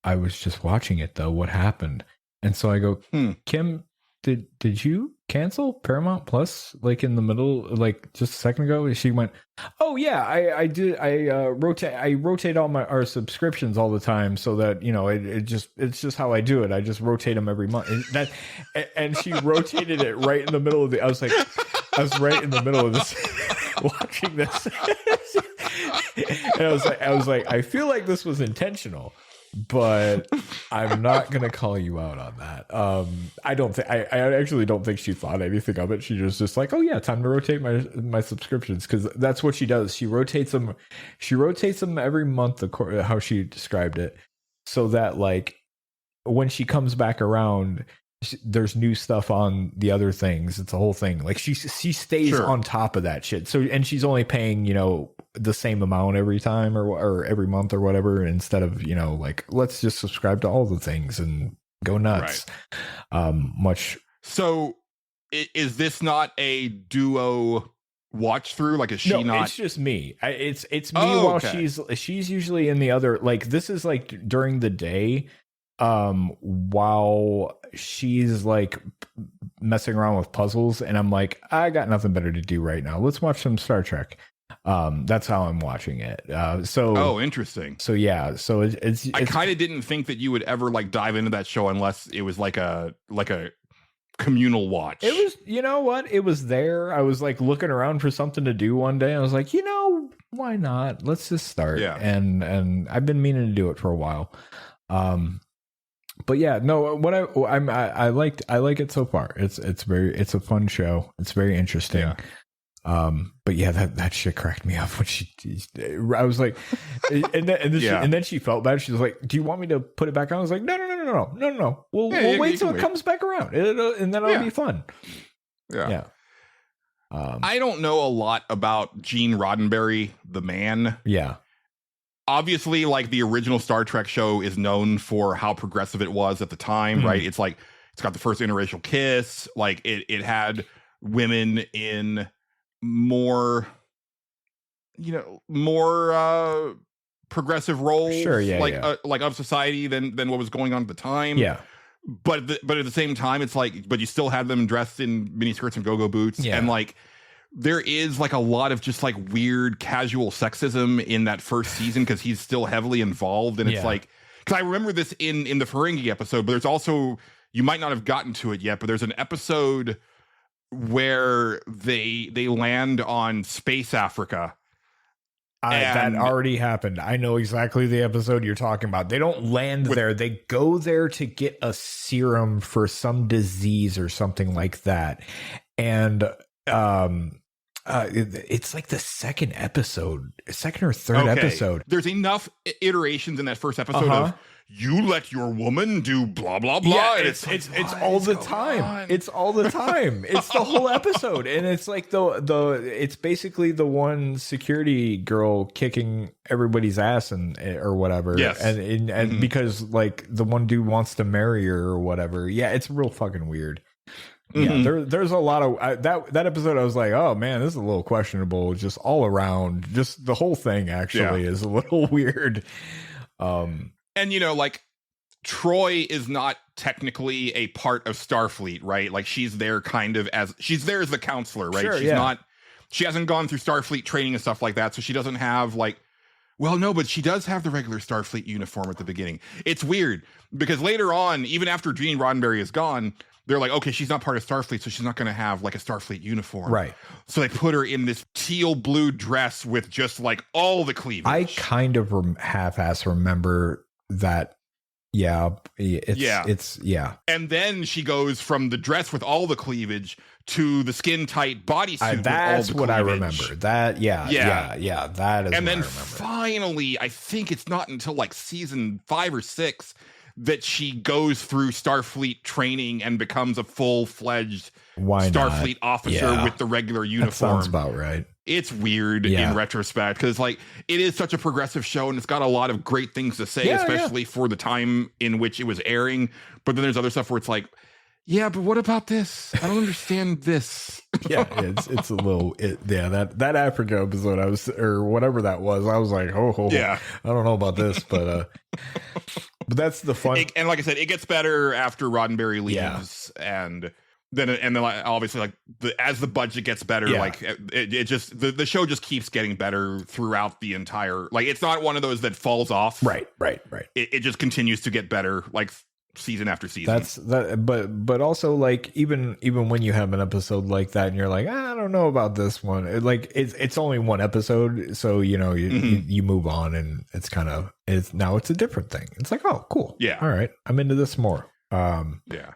I was just watching it though. What happened? And so I go, Kim, did you cancel Paramount Plus like in the middle, like just a second ago? She went, oh yeah, I did. I rotate all our subscriptions all the time so that, you know, it's just how I do it. I just rotate them every month. And she rotated it right in the middle of I was right in the middle of this watching this. And I was like, I feel like this was intentional, but I'm not gonna call you out on that. I actually don't think she thought anything of it. She was just like, oh yeah, time to rotate my subscriptions, because that's what she does. She rotates them every month, how she described it, so that like when she comes back around, there's new stuff on the other things. It's a whole thing. Like she stays on top of that shit. So, and she's only paying, you know, the same amount every time or every month or whatever, instead of, you know, like, let's just subscribe to all the things and go nuts. Right. So is this not a duo watch through? Like, is she not? It's just me. It's me while she's usually in the other, like, this is like during the day, while she's like messing around with puzzles, and I'm like, I got nothing better to do right now. Let's watch some Star Trek. That's how I'm watching it. Interesting. So yeah, so it's I kind of didn't think that you would ever like dive into that show unless it was like a communal watch. It was, you know what? It was there. I was like looking around for something to do one day. I was like, you know, why not? Let's just start. Yeah. And I've been meaning to do it for a while. But yeah, no, what I like it so far. It's a fun show. It's very interesting. Yeah. But yeah, that shit cracked me up when I was like, and then she felt bad. She was like, "Do you want me to put it back on?" I was like, "No. We'll wait till it comes back around, and then it'll be fun." Yeah. I don't know a lot about Gene Roddenberry, the man. Yeah. Obviously, like, the original Star Trek show is known for how progressive it was at the time, right? It's like, it's got the first interracial kiss. Like, it had women in more progressive roles, like of society than what was going on at the time. Yeah. But at the same time, it's like, but you still had them dressed in miniskirts and go-go boots. Yeah. And like, there is like a lot of just like weird casual sexism in that first season, because he's still heavily involved. And it's like, because I remember this in the Ferengi episode, but there's also, you might not have gotten to it yet, but there's an episode where they land on Space Africa. That already happened. I know exactly the episode you're talking about. They don't land there. They go there to get a serum for some disease or something like that. And it's like the second or third episode. There's enough iterations in that first episode of, you let your woman do blah blah blah. Yeah, it's all the time. It's all the time. It's the whole episode, and it's like it's basically the one security girl kicking everybody's ass or whatever. Yes, and because like the one dude wants to marry her or whatever. Yeah, it's real fucking weird. Yeah, there's a lot of that episode. I was like, oh man, this is a little questionable. Just all around, just the whole thing actually is a little weird. And you know, like, Troy is not technically a part of Starfleet, right? Like, she's there as the counselor, right? Sure, she hasn't gone through Starfleet training and stuff like that, so she doesn't have like. Well, no, but she does have the regular Starfleet uniform at the beginning. It's weird because later on, even after Gene Roddenberry is gone, they're like, okay, she's not part of Starfleet, so she's not going to have like a Starfleet uniform. Right. So they put her in this teal blue dress with just like all the cleavage. I kind of half-ass remember that. Yeah. It's. And then she goes from the dress with all the cleavage to the skin tight bodysuit. That's what I remember. That. That is. And then finally, I think it's not until like season 5 or 6 that she goes through Starfleet training and becomes a full-fledged Starfleet officer with the regular uniform. That sounds about right. It's weird in retrospect because like it is such a progressive show and it's got a lot of great things to say, especially for the time in which it was airing. But then there's other stuff where it's like, yeah, but what about this? I don't understand this. It's a little that Africa episode or whatever that was. I was like, I don't know about this, but that's the fun. And like I said, it gets better after Roddenberry leaves, and then like, obviously like as the budget gets better, like it just the show just keeps getting better throughout the entire, like it's not one of those that falls off. Right. It just continues to get better, like season after season. But also like even when you have an episode like that and you're like, I don't know about this one, it's only one episode, so you move on, and it's a different thing. It's like, oh cool, all right, I'm into this more. But yeah,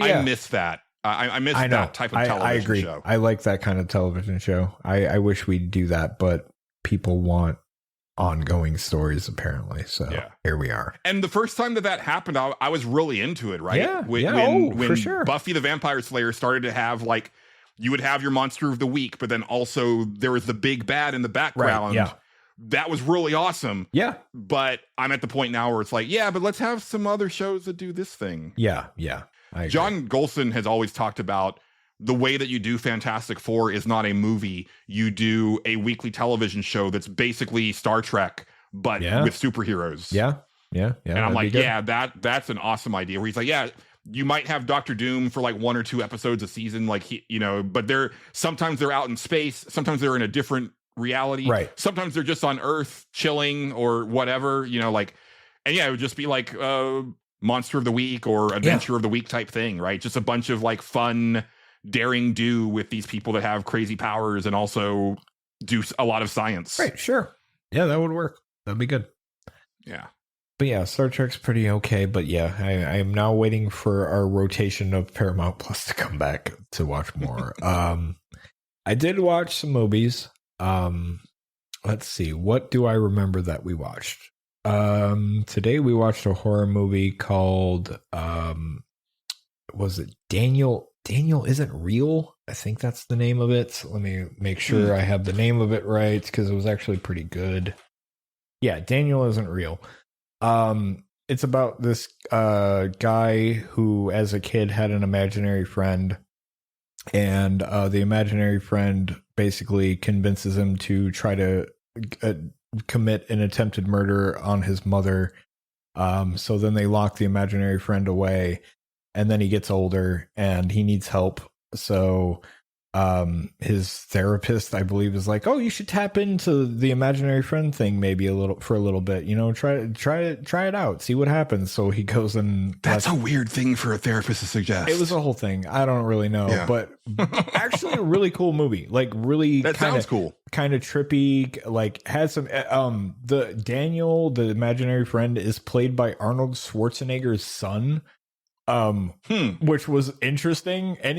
I miss that. I miss that type of television I agree. show. I like that kind of television show. I wish we'd do that, but people want ongoing stories apparently. So here we are. And the first time that happened, I was really into it, right? Yeah, when for sure. Buffy the Vampire Slayer started to have like, you would have your monster of the week, but then also there was the big bad in the background. Right, yeah. That was really awesome. Yeah. But I'm at the point now where it's like, but let's have some other shows that do this thing. Yeah. John Golson has always talked about the way that you do Fantastic Four is not a movie. You do a weekly television show that's basically Star Trek, but with superheroes. Yeah. And I'm like, that's an awesome idea. Where he's like, you might have Doctor Doom for like 1 or 2 episodes a season, like but sometimes they're out in space, sometimes they're in a different reality. Right. Sometimes they're just on Earth chilling or whatever, and it would just be like Monster of the Week or Adventure of the Week type thing, right? Just a bunch of like fun daring do with these people that have crazy powers and also do a lot of science. Right, sure. Yeah, that would work. That'd be good. Yeah. But yeah, Star Trek's pretty okay. But yeah, I am now waiting for our rotation of Paramount Plus to come back to watch more. I did watch some movies. Let's see. What do I remember that we watched? Today we watched a horror movie called was it Daniel Isn't Real? I think that's the name of it. Let me make sure I have the name of it right, because it was actually pretty good. Yeah, Daniel Isn't Real. It's about this guy who as a kid had an imaginary friend, and the imaginary friend basically convinces him to try to commit an attempted murder on his mother. So then they lock the imaginary friend away, and then he gets older and he needs help. So his therapist, I believe, is like, oh, you should tap into the imaginary friend thing maybe for a little bit, try it out, see what happens. So he goes and that's a weird thing for a therapist to suggest. It was a whole thing. I don't really know, but actually a really cool movie. Like really, sounds cool. Kind of trippy. Like had some. The Daniel, the imaginary friend, is played by Arnold Schwarzenegger's son. Which was interesting, and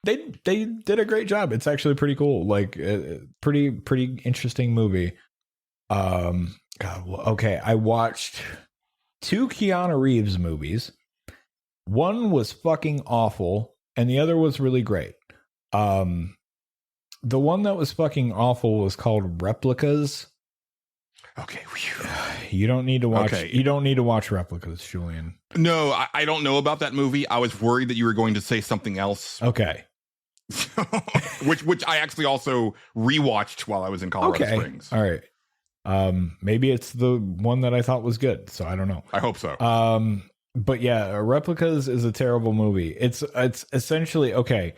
they did a great job. It's actually pretty cool. Like pretty interesting movie. Okay, I watched 2 Keanu Reeves movies. One was fucking awful, and the other was really great. The one that was fucking awful was called Replicas. Okay. You don't need to watch. Okay. You don't need to watch Replicas, Julian. No, I don't know about that movie. I was worried that you were going to say something else. Okay. which I actually also rewatched while I was in Colorado Springs. All right. Maybe it's the one that I thought was good, so I don't know. I hope so. But yeah, Replicas is a terrible movie. It's essentially okay.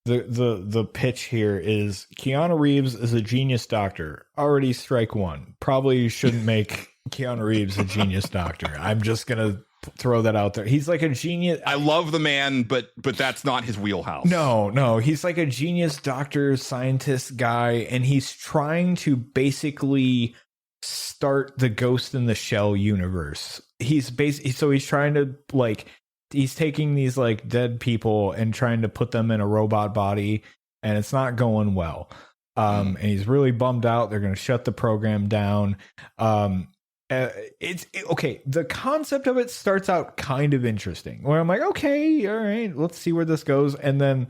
The pitch here is Keanu Reeves is a genius doctor. Already strike one. Probably shouldn't make Keanu Reeves a genius doctor. I'm just gonna throw that out there. He's like a genius. I love the man, but that's not his wheelhouse. No. He's like a genius doctor, scientist guy, and he's trying to basically start the Ghost in the Shell universe. He's trying to like. He's taking these like dead people and trying to put them in a robot body, and it's not going well. And he's really bummed out. They're going to shut the program down. Okay. The concept of it starts out kind of interesting, where I'm like, okay, all right, let's see where this goes. And then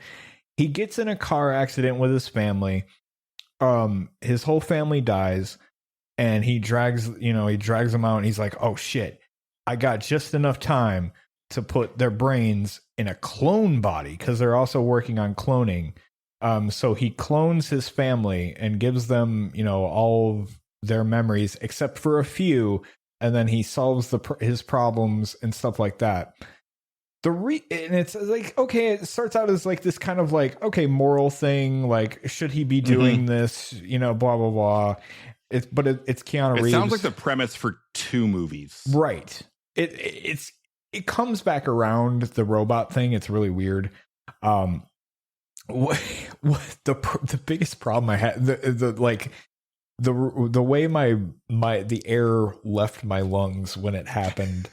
he gets in a car accident with his family. His whole family dies, and he drags them out, and he's like, oh shit, I got just enough time to put their brains in a clone body, because they're also working on cloning. So he clones his family and gives them, all of their memories except for a few, and then he solves his problems and stuff like that. and it's like, okay, it starts out as like this kind of like, okay, moral thing, like should he be doing this, you know, blah blah blah. It's Keanu Reeves. It sounds like the premise for 2 movies, right? It comes back around, the robot thing. It's really weird. What the biggest problem I had, the way the air left my lungs when it happened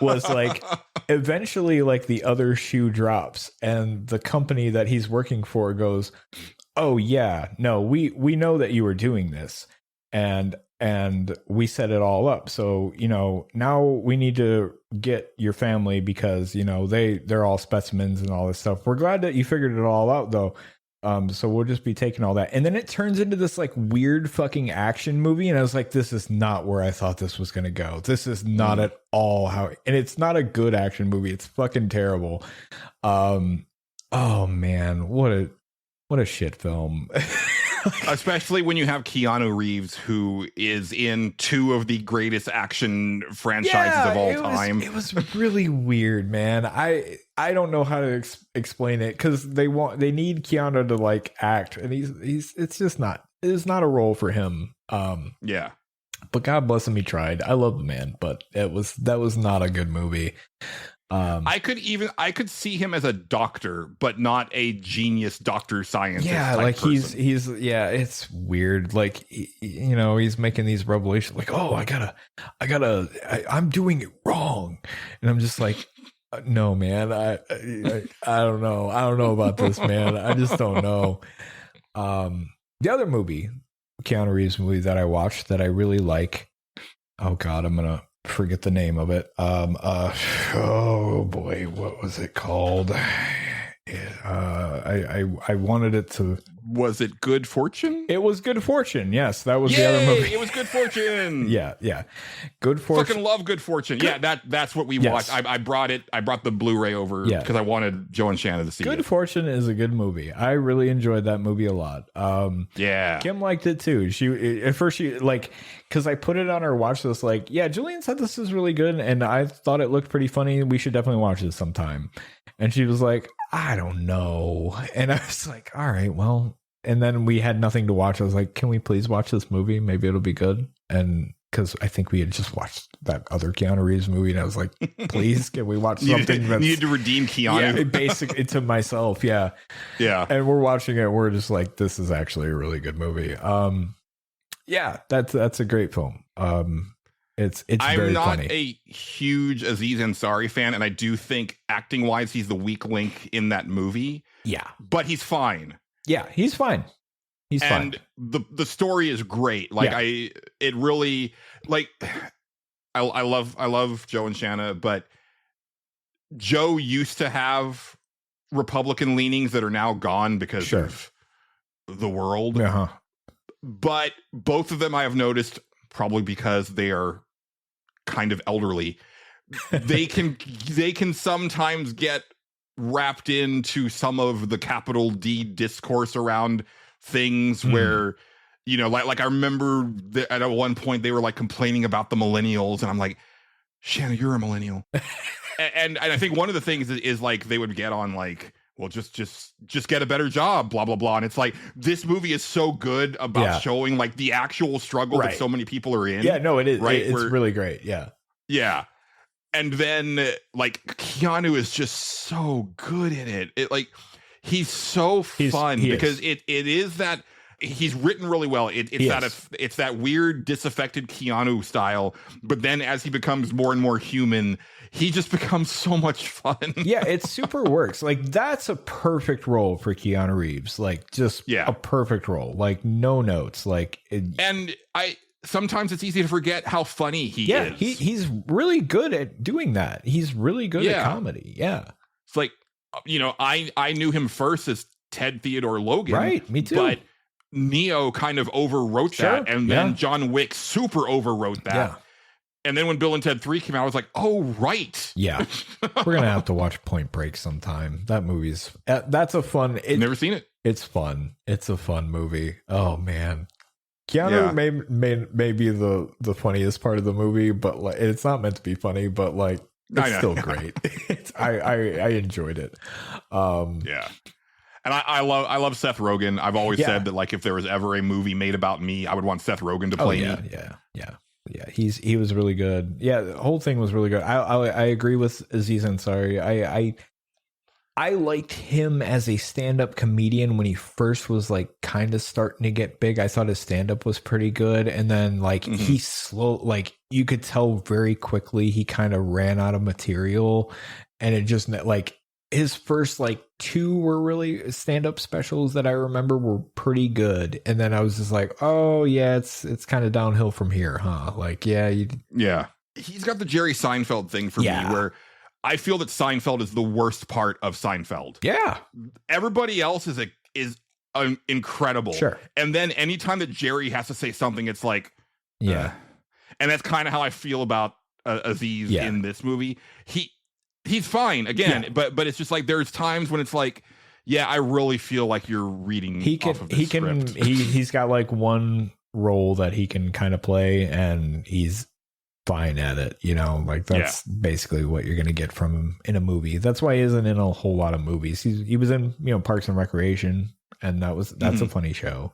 was like, eventually like the other shoe drops and the company that he's working for goes, oh yeah, no, we know that you were doing this and we set it all up, so you know now we need to get your family because you know they're all specimens and all this stuff. We're glad that you figured it all out though. So we'll just be taking all that. And then it turns into this like weird fucking action movie. And I was like, this is not where I thought this was going to go. This is not at all how, and it's not a good action movie. It's fucking terrible. Oh man, what a shit film. Especially when you have Keanu Reeves, who is in 2 of the greatest action franchises of all time. It was really weird, man. I don't know how to explain it because they need Keanu to like act, and it's not a role for him. Yeah, but God bless him, he tried. I love the man, but that was not a good movie. I could see him as a doctor, but not a genius doctor scientist. Yeah, like person. he's it's weird. Like you know, he's making these revelations like, oh, I'm doing it wrong, and I'm just like, no, man, I don't know. I don't know about this, man. I just don't know. The other movie, Keanu Reeves movie that I watched that I really like. Oh God, I'm gonna forget the name of it. Oh boy, what was it called? I wanted it to. Was it Good Fortune? It was Good Fortune. Yes, that was the other movie. It was Good Fortune. yeah. Good Fortune. Fucking love Good Fortune. Yeah, that's what we watched. I brought the Blu-ray over because I wanted Joe and Shanna to see it. Good Fortune is a good movie. I really enjoyed that movie a lot. Yeah. Kim liked it too. At first she like, because I put it on her watch list, like, yeah, Julian said this is really good and I thought it looked pretty funny. We should definitely watch this sometime. And she was like, I don't know. And I was like, all right, well. And then we had nothing to watch. I was like, can we please watch this movie? Maybe it'll be good. And because I think we had just watched that other Keanu Reeves movie. And I was like, please, can we watch something that's... Needed to redeem Keanu. Yeah, basically to myself. Yeah. Yeah. And we're watching it. We're just like, this is actually a really good movie. Yeah, that's a great film. It's I'm very not funny. a huge Aziz Ansari fan, and I do think acting wise he's the weak link in that movie. Yeah, but he's fine. Yeah, he's fine. He's fine. And the story is great. Like I love Joe and Shanna, but Joe used to have Republican leanings that are now gone because of the world. Uh-huh. But both of them I have noticed, probably because they are kind of elderly, they can sometimes get wrapped into some of the capital D discourse around things where, you know, like I remember at one point they were like complaining about the millennials, and I'm like, Shanna, you're a millennial. and I think one of the things is like they would get on like, well, just get a better job, blah, blah, blah. And it's like, this movie is so good about showing like the actual struggle that so many people are in. Yeah, no, it is. Right? It's really great. Yeah. Yeah. And then like Keanu is just so good in it. It like, he's so fun because it is that he's written really well. It's that weird disaffected Keanu style. But then as he becomes more and more human, he just becomes so much fun. Yeah, it super works. Like that's a perfect role for Keanu Reeves. Like just a perfect role. Like no notes. Like sometimes it's easy to forget how funny he is. He's really good at doing that. He's really good at comedy. Yeah. It's like, you know, I knew him first as Ted Theodore Logan. Right, me too. But Neo kind of overwrote that. And then John Wick super overwrote that. Yeah. And then when Bill and Ted 3 came out, I was like, oh, right. Yeah. We're going to have to watch Point Break sometime. That movie's... That's a fun... Never seen it. It's fun. It's a funmovie. Oh, man. Keanu may be the funniest part of the movie, but like it's not meant to be funny, but like It's still great. I enjoyed it. Yeah. And I love Seth Rogen. I've always said that, like, if there was ever a movie made about me, I would want Seth Rogen to play me. Yeah. He was really good. Yeah, the whole thing was really good. I agree with Aziz Ansari. I liked him as a stand-up comedian when he first was like kind of starting to get big. I thought his stand-up was pretty good, and then like he you could tell very quickly he kind of ran out of material, and it just like his first like 2 were really stand-up specials that I remember were pretty good, and then I was just like, oh yeah, it's kind of downhill from here, huh? Like yeah. He's got the Jerry Seinfeld thing for me, where I feel that Seinfeld is the worst part of Seinfeld. Yeah. Everybody else is incredible. Sure. And then anytime that Jerry has to say something, it's like, and that's kind of how I feel about Aziz in this movie. He's fine again, but it's just like there's times when it's like, I really feel like you're reading off of this script. He's got like one role that he can kind of play, and he's fine at it, like that's basically what you're going to get from him in a movie. That's why he isn't in a whole lot of movies. He was in Parks and Recreation, and that's a funny show.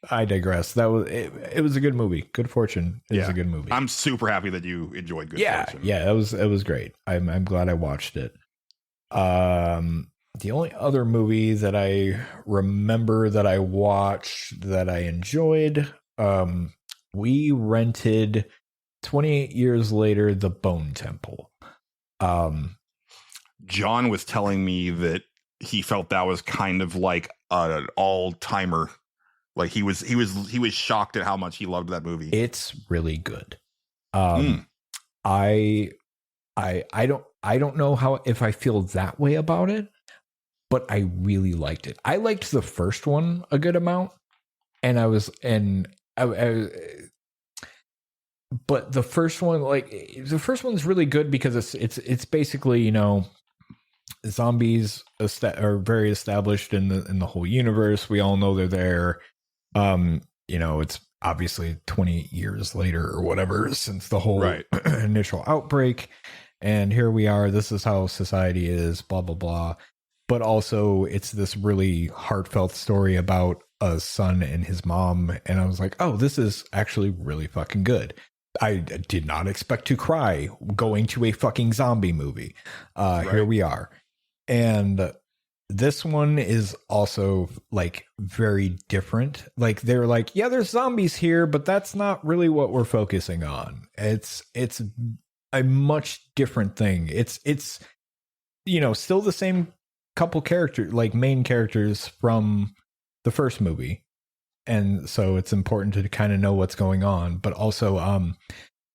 I digress. It was a good movie. Good Fortune is a good movie. I'm super happy that you enjoyed Good Fortune. It was great. I'm glad I watched it. The only other movie that I remember that I watched that I enjoyed, we rented 28 Years Later, The Bone Temple. John was telling me that he felt that was kind of like an all-timer. Like he was shocked at how much he loved that movie. It's really good. I don't know if I feel that way about it, but I really liked it. I liked the first one a good amount, but the first one's really good because it's basically, zombies are very established in the whole universe. We all know they're there. It's obviously 20 years later or whatever since the whole initial outbreak, and here we are. This is how society is. Blah blah blah. But also, it's this really heartfelt story about a son and his mom. And I was like, oh, this is actually really fucking good. I did not expect to cry going to a fucking zombie movie. Here we are. And this one is also like very different. Like they're like, yeah, there's zombies here, but that's not really what we're focusing on. It's a much different thing. It's still the same couple characters, like main characters from the first movie, and so it's important to kind of know what's going on. But also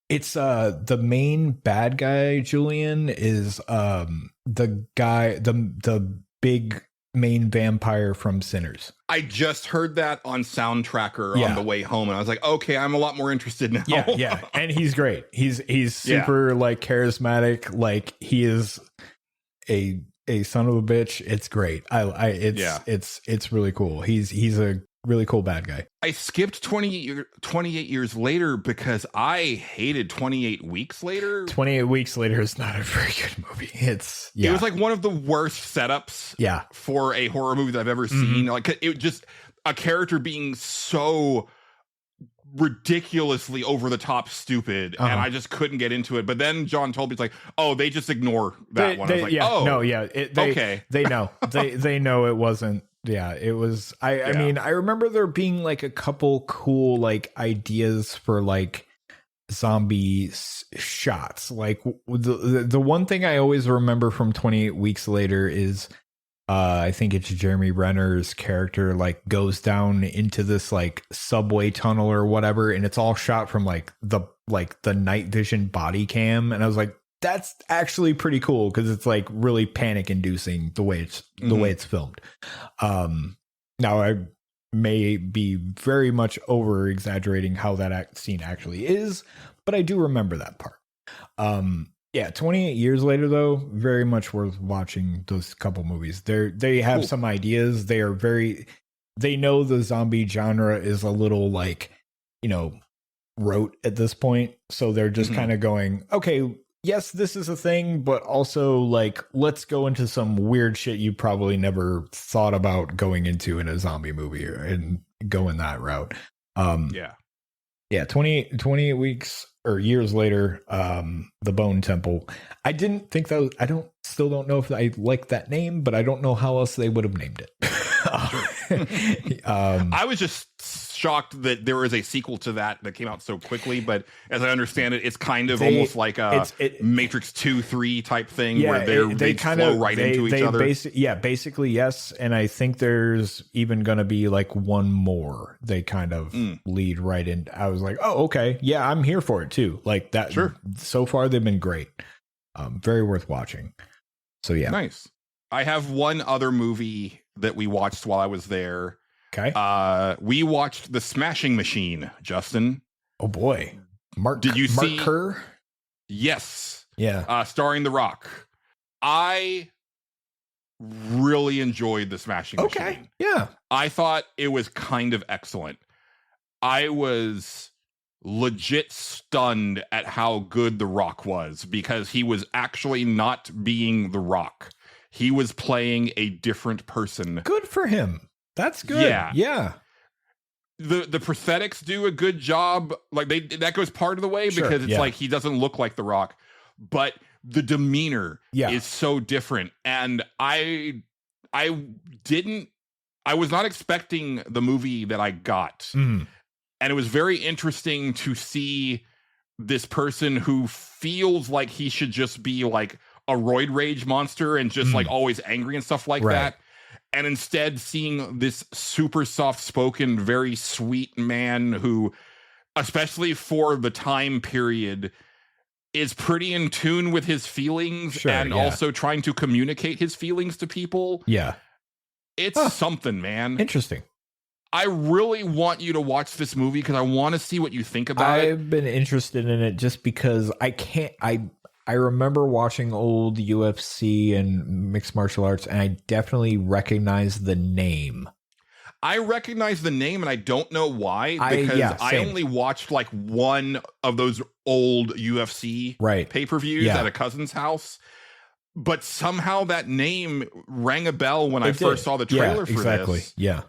it's the main bad guy, Julian, is the guy, the big main vampire from Sinners. I just heard that on Soundtracker on the way home, and I was like, okay, I'm a lot more interested now. Yeah, and he's great. He's super like charismatic. Like he is a son of a bitch. It's great. It's really cool. He's a really cool bad guy. I skipped 28 Years Later because I hated 28 Weeks Later. 28 Weeks Later is not a very good movie. It was like one of the worst setups for a horror movie that I've ever seen. Like it just a character being so ridiculously over the top stupid, and I just couldn't get into it. But then John told me, it's like, oh, they just ignore that one. I was like, okay, they know. they know it wasn't. Yeah, it was. I mean, I remember there being like a couple cool like ideas for like zombie shots. Like the one thing I always remember from 28 Weeks Later is I think it's Jeremy Renner's character like goes down into this like subway tunnel or whatever, and it's all shot from like the night vision body cam, and I was like, that's actually pretty cool because it's like really panic inducing the way it's filmed. Now I may be very much over exaggerating how that scene actually is, but I do remember that part. 28 Years Later, though, very much worth watching those couple movies. They have some ideas. They know the zombie genre is a little like, rote at this point. So they're just kind of going, okay, yes, this is a thing, but also like, let's go into some weird shit you probably never thought about going into in a zombie movie and go in that route. Yeah. 28 weeks or years later, the Bone Temple. I didn't think that still don't know if I like that name, but I don't know how else they would have named it. I was just shocked that there is a sequel to that came out so quickly, but as I understand it, it's kind of almost like a Matrix 2-3 type thing where they kind of flow right into each other. Basically, yes. And I think there's even going to be like one more they kind of lead right in. I was like, oh, okay. Yeah, I'm here for it too. Like that. Sure. So far, they've been great. Very worth watching. So yeah. Nice. I have one other movie that we watched while I was there. Okay. We watched The Smashing Machine, Justin. Oh boy. Did you see Kerr? Yes. Yeah. Starring The Rock. I really enjoyed The Smashing Machine. Yeah. I thought it was kind of excellent. I was legit stunned at how good The Rock was because he was actually not being The Rock. He was playing a different person. Good for him. That's good. Yeah. The prosthetics do a good job. Like that goes part of the way because it's like he doesn't look like The Rock, but the demeanor is so different. And I was not expecting the movie that I got. And it was very interesting to see this person who feels like he should just be like a roid rage monster and just like always angry and stuff like that. And instead seeing this super soft-spoken, very sweet man who, especially for the time period, is pretty in tune with his feelings also trying to communicate his feelings to people. Yeah. It's something, man. Interesting. I really want you to watch this movie because I want to see what you think about it. I've been interested in it just because I remember watching old UFC and mixed martial arts, and I definitely recognize the name. I recognize the name, and I don't know why, because I only watched like one of those old UFC pay-per-views at a cousin's house. But somehow that name rang a bell when I first saw the trailer for this. Yeah.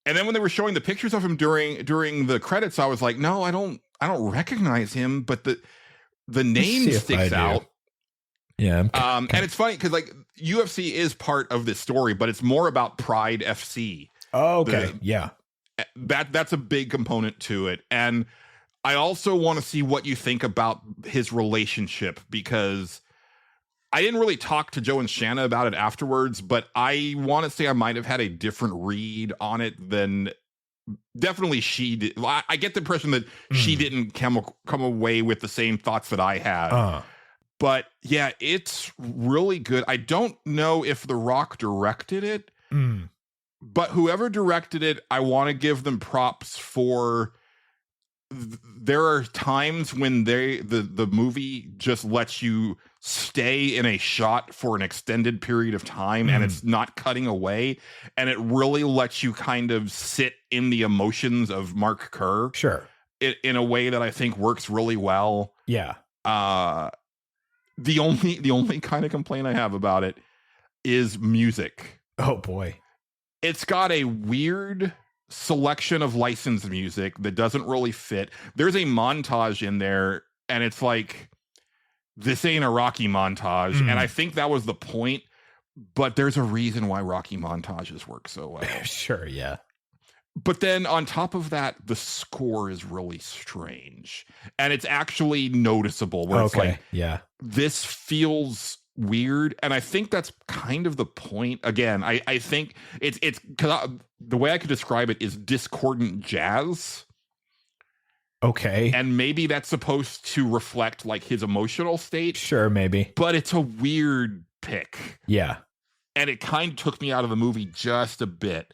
And then when they were showing the pictures of him during the credits, I was like, no, I don't recognize him, but the name sticks out. Yeah. And it's funny because like UFC is part of this story, but it's more about Pride FC. Oh, okay. That's a big component to it. And I also want to see what you think about his relationship because I didn't really talk to Joe and Shanna about it afterwards, but I want to say I might have had a different read on it than definitely she did. I get the impression that she didn't come away with the same thoughts that I had. But yeah, it's really good. I don't know if The Rock directed it, but whoever directed it, I want to give them props for. There are times when the movie just lets you stay in a shot for an extended period of time and it's not cutting away, and it really lets you kind of sit in the emotions of Mark Kerr in a way that I think works really well. The only kind of complaint I have about it is music. Oh boy. It's got a weird selection of licensed music that doesn't really fit. There's a montage in there and it's like, this ain't a Rocky montage. And I think that was the point, but there's a reason why Rocky montages work so well. But then on top of that, the score is really strange and it's actually noticeable where it's like, this feels weird. And I think that's kind of the point. Again, I think it's because the way I could describe it is discordant jazz. Okay. And maybe that's supposed to reflect like his emotional state. Sure, maybe. But it's a weird pick. Yeah. And it kind of took me out of the movie just a bit.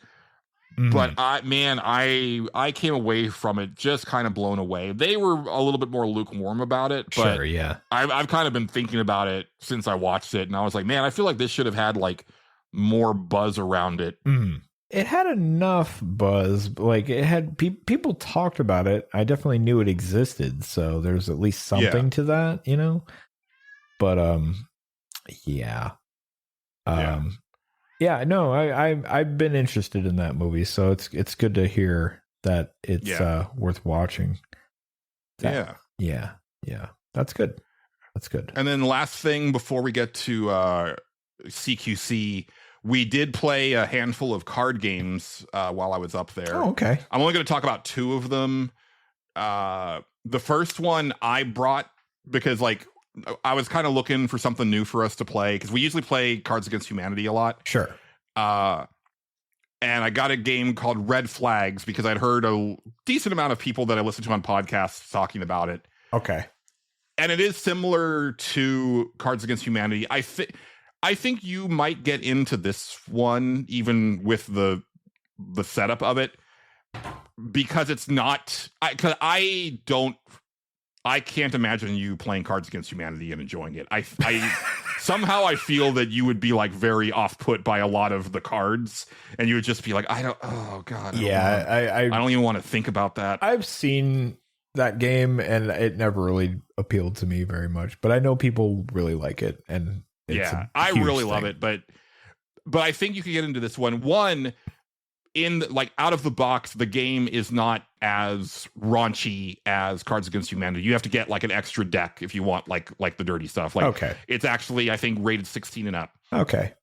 But I came away from it just kind of blown away. They were a little bit more lukewarm about it. But I've kind of been thinking about it since I watched it. And I was like, man, I feel like this should have had like more buzz around it It had enough buzz, like it had people talked about it. I definitely knew it existed, so there's at least something to that, you know. But yeah, no, I've been interested in that movie, so it's good to hear that it's worth watching. Yeah, that's good. That's good. And then last thing before we get to CQC. We did play a handful of card games while I was up there. Oh, okay. I'm only going to talk about two of them. The first one I brought because, like, I was kind of looking for something new for us to play because we usually play Cards Against Humanity a lot. Sure. And I got a game called Red Flags because I'd heard a decent amount of people that I listened to on podcasts talking about it. Okay. And it is similar to Cards Against Humanity. I think you might get into this one even with the setup of it because it's not. I can't imagine you playing Cards Against Humanity and enjoying it. I somehow I feel that you would be like very off put by a lot of the cards, and you would just be like, I don't. Oh God. I don't even want to think about that. I've seen that game, and it never really appealed to me very much. But I know people really like it, and. I really love it, but I think you could get into this one. One, out of the box, the game is not as raunchy as Cards Against Humanity. You have to get like an extra deck if you want like the dirty stuff. Like, okay, it's actually I think rated 16 and up. Okay,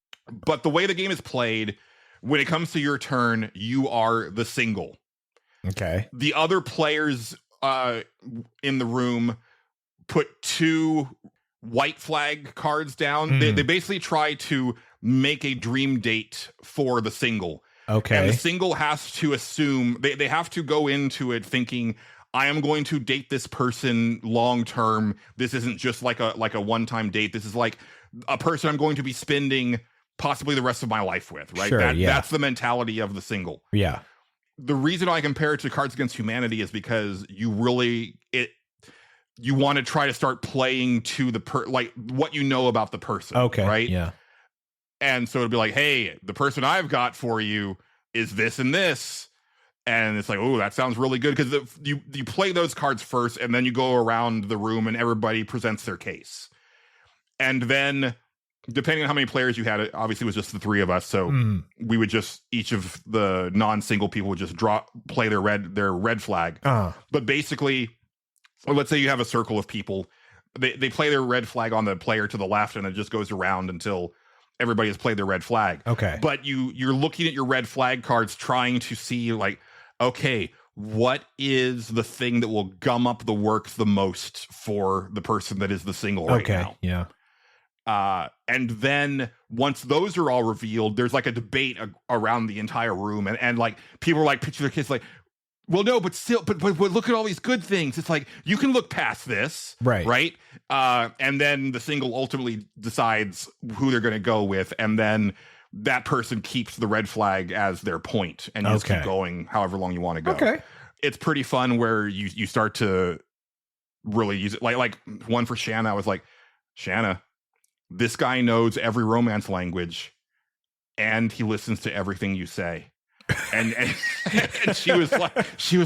but the way the game is played, when it comes to your turn, you are the single. Okay, the other players in the room put two white flag cards down. They basically try to make a dream date for the single. Okay. And the single has to assume they have to go into it thinking, I am going to date this person long term. This isn't just like a one-time date. This is like a person I'm going to be spending possibly the rest of my life with, right? Sure, That's the mentality of the single. Yeah. The reason I compare it to Cards Against Humanity is because you want to try to start playing to like what you know about the person. Okay. Right. Yeah. And so it'd be like, hey, the person I've got for you is this and this. And it's like, oh, that sounds really good. Because you play those cards first and then you go around the room and everybody presents their case. And then depending on how many players you had, it obviously was just the three of us. So we would just, each of the non-single people would just play their red flag. But basically, or let's say you have a circle of people, they play their red flag on the player to the left, and it just goes around until everybody has played their red flag. Okay. But you're looking at your red flag cards, trying to see like, okay, what is the thing that will gum up the works the most for the person that is the single right now? Yeah. And then once those are all revealed, there's like a debate around the entire room, and like people are like picture their kids like, well, no, but still, but look at all these good things. It's like, you can look past this. Right. And then the single ultimately decides who they're going to go with. And then that person keeps the red flag as their point, and you just keep going however long you want to go. Okay. It's pretty fun where you start to really use it. Like one for Shanna, I was like, Shanna, this guy knows every romance language and he listens to everything you say. And she was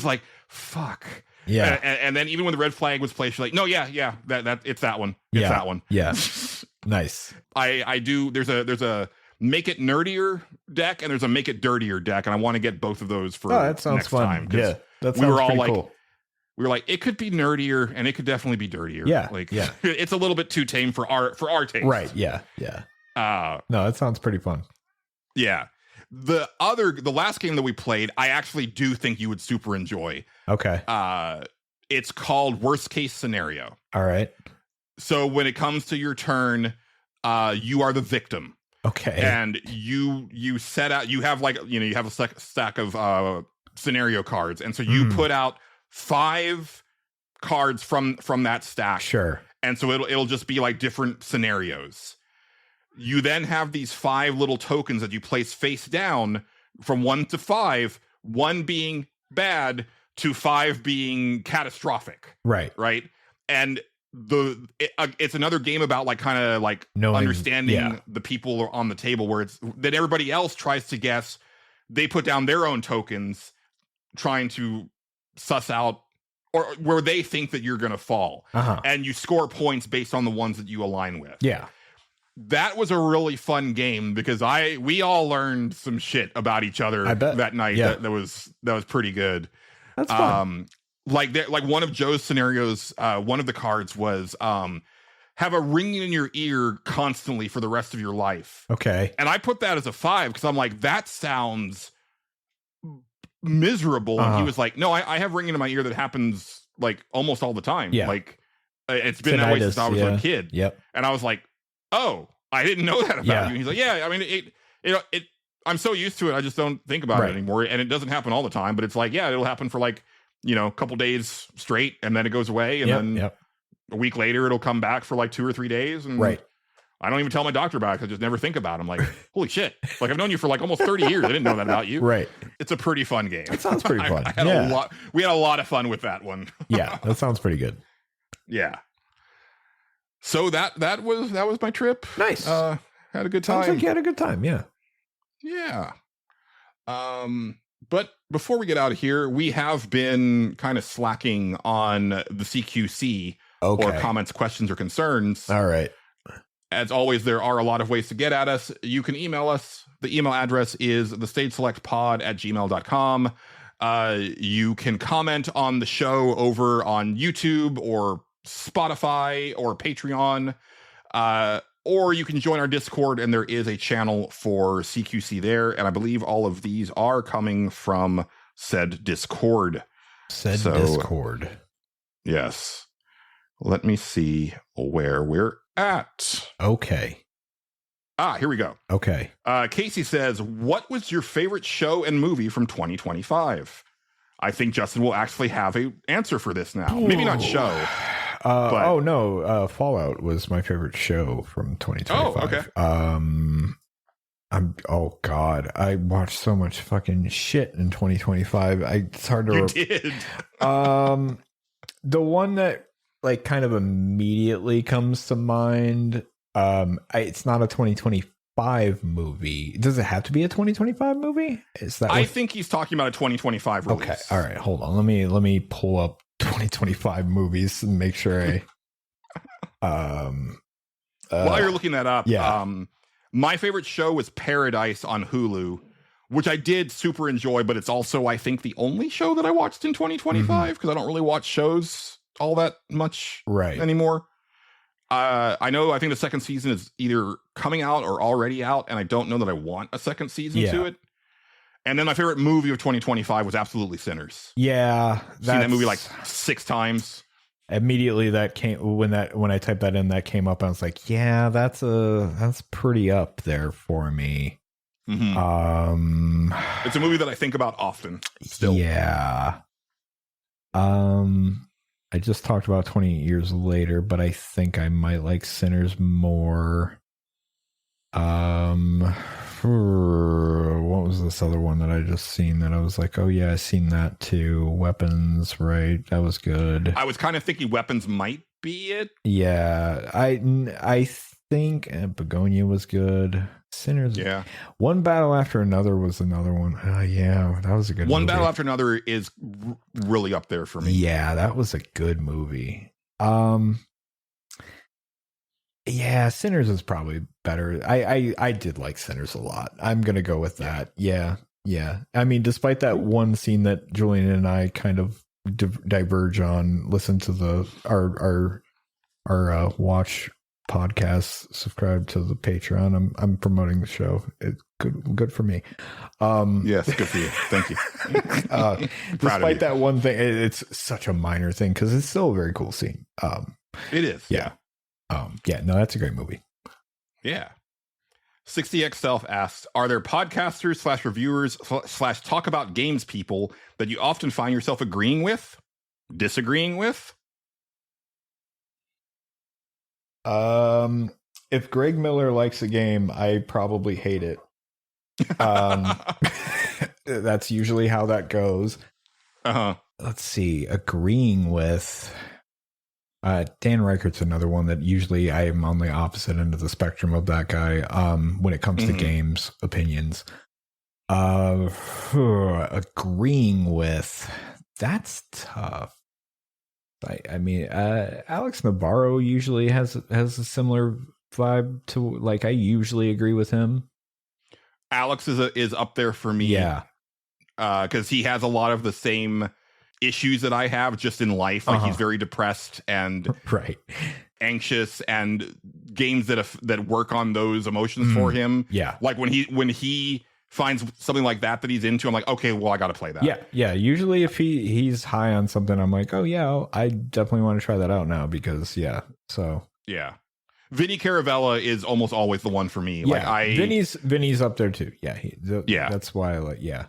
like, fuck. Yeah. And then even when the red flag was placed, she's like, no, yeah, that it's that one. It's that one. Yeah. Nice. I do. There's a make it nerdier deck and there's a make it dirtier deck, and I want to get both of those for that sounds next fun. time. Yeah. That sounds we were all pretty like, cool. We were like, it could be nerdier and it could definitely be dirtier. Yeah. Like, yeah. It's a little bit too tame for our taste. Right. Yeah. No, that sounds pretty fun. Yeah. The last game that we played, I actually do think you would super enjoy. Okay. It's called Worst Case Scenario. All right. So when it comes to your turn, you are the victim. Okay. And you set out, you have like, you have a stack of scenario cards. And so you put out 5 cards from that stack. Sure. And so it'll just be like different scenarios. You then have these 5 little tokens that you place face down from 1 to 5, 1 being bad to 5 being catastrophic. Right. And it's another game about like kind of like understanding the people on the table, where it's that everybody else tries to guess they put down their own tokens trying to suss out or where they think that you're going to fall. And you score points based on the ones that you align with. Yeah. That was a really fun game because we all learned some shit about each other that night. Yeah. That was pretty good. That's fun. Like one of Joe's scenarios, one of the cards was have a ringing in your ear constantly for the rest of your life. Okay. And I put that as a 5 because I'm like, that sounds miserable. And he was like, no, I have ringing in my ear that happens like almost all the time. Yeah. Like it's been that way since I was a kid. Yep. And I was like, oh, I didn't know that about you. And he's like, yeah, I mean, it I'm so used to it. I just don't think about it anymore. And it doesn't happen all the time, but it's like, yeah, it'll happen for like, a couple days straight and then it goes away. And then a week later, it'll come back for like 2 or 3 days. And I don't even tell my doctor about it. I just never think about it. I'm like, holy shit. Like I've known you for like almost 30 years. I didn't know that about you. Right. It's a pretty fun game. It sounds pretty fun. We had a lot of fun with that one. Yeah, that sounds pretty good. Yeah. So that was my trip. Nice. Had a good time. Sounds like you had a good time. Yeah. Yeah. But before we get out of here, we have been kind of slacking on the CQC or comments, questions, or concerns. All right. As always, there are a lot of ways to get at us. You can email us. The email address is thestageselectpod@gmail.com. You can comment on the show over on YouTube or Spotify or Patreon. Or you can join our Discord, and there is a channel for CQC there. And I believe all of these are coming from said Discord. Discord. Yes. Let me see where we're at. Okay. Here we go. Okay. Casey says, what was your favorite show and movie from 2025? I think Justin will actually have an answer for this now. Maybe not show. Fallout was my favorite show from 2025. Oh God, I watched so much fucking shit in 2025. It's hard to. You did. The one that like kind of immediately comes to mind. It's not a 2025 movie. Does it have to be a 2025 movie? Is that? I think he's talking about a 2025 release. Okay. All right. Hold on. Let me pull up 2025 movies and make sure while you're looking that up, my favorite show was Paradise on Hulu, which I did super enjoy, but it's also, I think, the only show that I watched in 2025 because I don't really watch shows all that much anymore. I think the second season is either coming out or already out, and I don't know that I want a second season to it. And then my favorite movie of 2025 was absolutely Sinners. Yeah. Seen that movie like 6 times. Immediately that came when I typed that in, that came up. I was like, yeah, that's pretty up there for me. Mm-hmm. It's a movie that I think about often still. Yeah. I just talked about 20 years later, but I think I might like Sinners more. What was this other one that I just seen that I was like, oh yeah, I seen that too. Weapons, right? That was good. I was kind of thinking Weapons might be it. Yeah, I think Begonia was good. Sinners, yeah. One Battle After Another was another one. Yeah, that was a good. One movie. Battle After Another is really up there for me. Yeah, that was a good movie. Yeah, Sinners is probably better. I did like Sinners a lot. I'm gonna go with that. Yeah. I mean, despite that one scene that Julian and I kind of diverge on, listen to our watch podcast, subscribe to the Patreon. I'm promoting the show. It's good for me. Yes, good for you. Thank you. Despite that one thing, it's such a minor thing because it's still a very cool scene. It is. Yeah. No, that's a great movie. Yeah. 60x Self asks, are there podcasters / reviewers / talk about games people that you often find yourself agreeing with, disagreeing with? If Greg Miller likes a game, I probably hate it. That's usually how that goes. Let's see. Agreeing with Dan Reichert's another one that usually I am on the opposite end of the spectrum of that guy when it comes to games opinions. Agreeing with, that's tough. I mean, Alex Navarro usually has a similar vibe to, like, I usually agree with him. Alex is up there for me. Yeah. Because he has a lot of the same issues that I have just in life. Like he's very depressed and anxious, and games that work on those emotions for him. Yeah. Like when he finds something like that he's into, I'm like, okay, well, I got to play that. Yeah. Yeah. Usually if he's high on something, I'm like, oh yeah, I definitely want to try that out now because so. Yeah. Vinny Caravella is almost always the one for me. Yeah. Like Vinny's up there too. Yeah. That's why I like, yeah.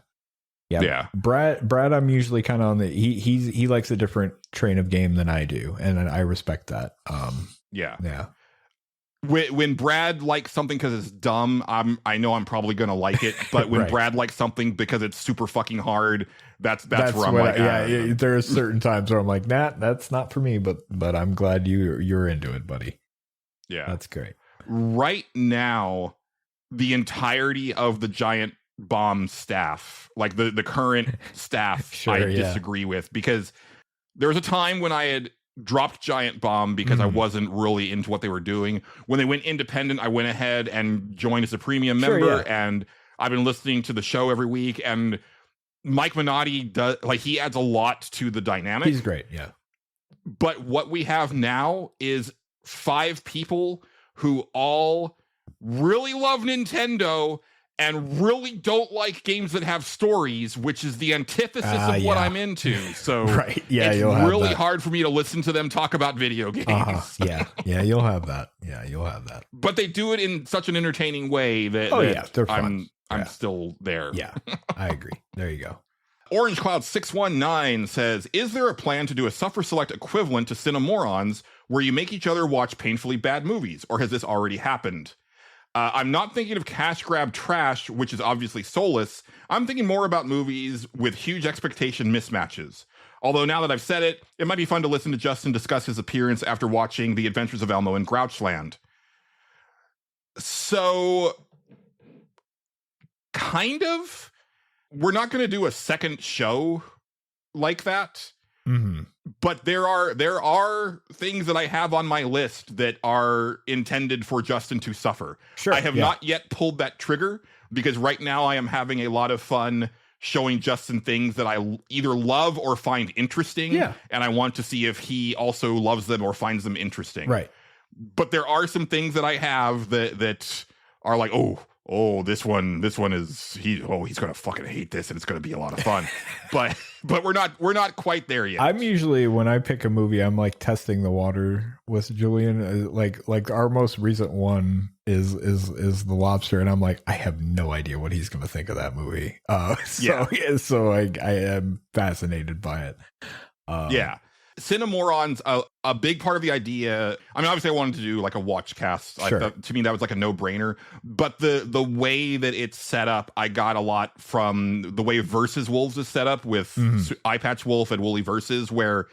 Brad, I'm usually kind of on the, he likes a different train of game than I do. And I respect that. Yeah. When Brad likes something because it's dumb, I know I'm probably gonna like it. But when Brad likes something because it's super fucking hard, that's where I'm like, there are certain times where I'm like, nah, that's not for me. But I'm glad you're into it, buddy. Yeah, that's great. Right now, the entirety of the Giant Bomb staff, like the current staff, I disagree with, because there was a time when I had dropped Giant Bomb because I wasn't really into what they were doing. When they went independent, I went ahead and joined as a premium member, and I've been listening to the show every week. And Mike Minotti does, like, he adds a lot to the dynamic. He's great, yeah. But what we have now is 5 people who all really love Nintendo and really don't like games that have stories, which is the antithesis of what I'm into. So it's really hard for me to listen to them talk about video games. Yeah, you'll have that. Yeah, you'll have that. But they do it in such an entertaining way that they're fun. I'm still there. Yeah, I agree. There you go. Orange Cloud 619 says, is there a plan to do a Suffer Select equivalent to Cinemorons where you make each other watch painfully bad movies, or has this already happened? I'm not thinking of cash grab trash, which is obviously soulless. I'm thinking more about movies with huge expectation mismatches. Although now that I've said it, it might be fun to listen to Justin discuss his appearance after watching The Adventures of Elmo in Grouchland. So, kind of. We're not going to do a second show like that. But there are things that I have on my list that are intended for Justin to suffer. Sure, I have not yet pulled that trigger because right now I am having a lot of fun showing Justin things that I either love or find interesting. Yeah. And I want to see if he also loves them or finds them interesting. Right. But there are some things that I have that are like, oh, this one is he's gonna fucking hate this and it's gonna be a lot of fun. but we're not quite there yet. I'm usually, when I pick a movie, I'm like testing the water with Julian. Like our most recent one is The Lobster, and I'm like, I have no idea what he's gonna think of that movie. So I am fascinated by it. Cinemorons, a big part of the idea. I mean, obviously I wanted to do like a watch cast. Sure. To me, that was like a no-brainer. But the way that it's set up, I got a lot from the way Versus Wolves is set up with Eye Patch Wolf and Wooly Versus, where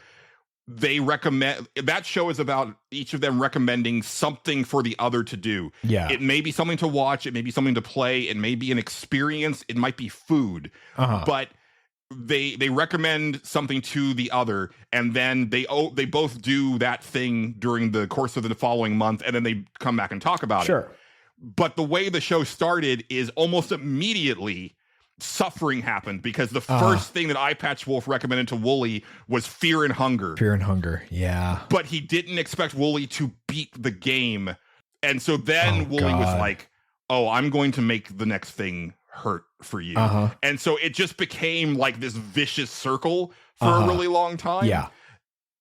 they recommend, that show is about each of them recommending something for the other to do. Yeah. It may be something to watch. It may be something to play. It may be an experience. It might be food. But they recommend something to the other, and then they both do that thing during the course of the following month, and then they come back and talk about it. But the way the show started is almost immediately suffering happened, because the first thing that Eye Patch Wolf recommended to Wooly was Fear and Hunger. Yeah. But he didn't expect Wooly to beat the game, and so then Wooly was like, oh, I'm going to make the next thing hurt for you. And so it just became like this vicious circle for a really long time. Yeah.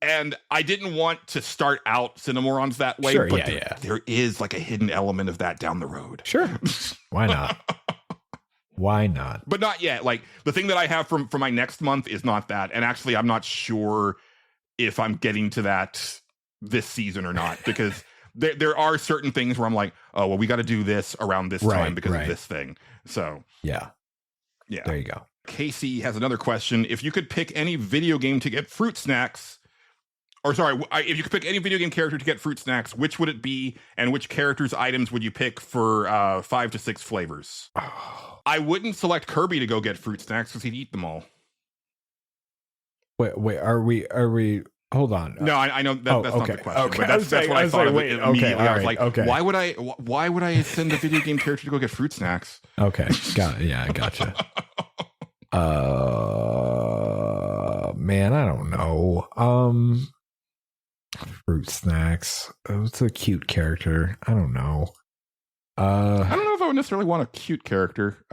And I didn't want to start out Cinemorons that way, but there is like a hidden element of that down the road. Sure. Why not? Why not? But not yet. Like the thing that I have for my next month is not that. And actually, I'm not sure if I'm getting to that this season or not, because there are certain things where I'm like, oh, well, we got to do this around this time because of this thing. So yeah, there you go. Casey has another question. If you could pick any video game to get fruit snacks, or sorry, if you could pick any video game character to get fruit snacks, which would it be, and which character's items would you pick for 5 to 6 flavors? Oh. I wouldn't select Kirby to go get fruit snacks because he'd eat them all. Wait, are we? Hold on. No, I know that's not the question. Okay. But that's what I thought of it immediately. I was like, okay. why would I send a video game character to go get fruit snacks? Okay, got it. Yeah, I gotcha. Man, I don't know. Fruit snacks. It's a cute character. I don't know. I don't know if I would necessarily want a cute character.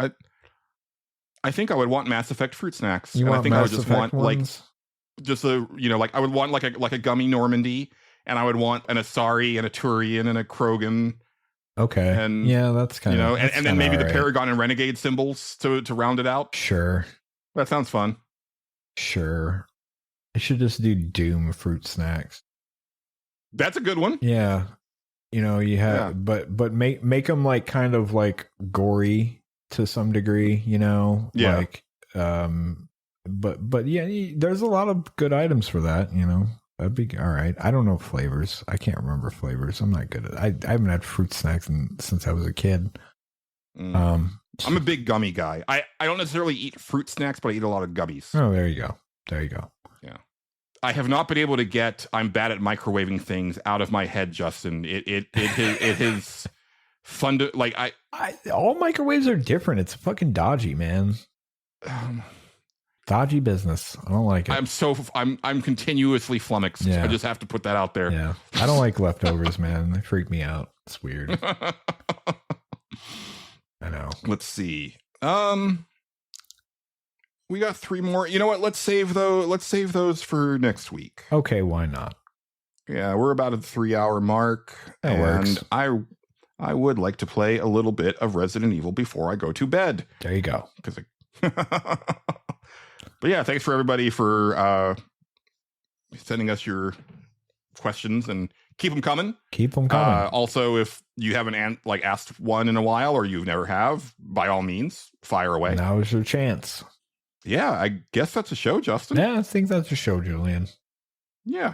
I think I would want Mass Effect fruit snacks. You and want I think Mass I would just Effect want ones? just a I would want like a gummy Normandy, and I would want an Asari and a Turian and a Krogan. Okay. And yeah, that's kind of and then maybe the Paragon and Renegade symbols to round it out. Sure. That sounds fun. Sure. I should just do Doom fruit snacks. That's a good one. Yeah. You have but make them like kind of like gory to some degree, Yeah. like but yeah, there's a lot of good items for that, That'd be all right. I don't know flavors. I can't remember flavors. I'm not good at it. I haven't had fruit snacks since I was a kid. I'm a big gummy guy. I don't necessarily eat fruit snacks, but I eat a lot of gummies. Oh, there you go. Yeah. I have not been able to get I'm bad at microwaving things out of my head, Justin. It is fun to like all microwaves are different. It's fucking dodgy, man. Dodgy business. I don't like it. I'm continuously flummoxed. Yeah. I just have to put that out there. Yeah. I don't like leftovers, man. They freak me out. It's weird. I know. Let's see. We got 3 more. You know what? Let's save those for next week. Okay, why not? Yeah, we're about at the 3-hour mark. That works. I would like to play a little bit of Resident Evil before I go to bed. There you go. But yeah, thanks for everybody for sending us your questions, and keep them coming. Keep them coming. Also, if you haven't asked one in a while, or you've never have, by all means, fire away. Now is your chance. Yeah, I guess that's a show, Justin. Yeah, I think that's a show, Julian. Yeah.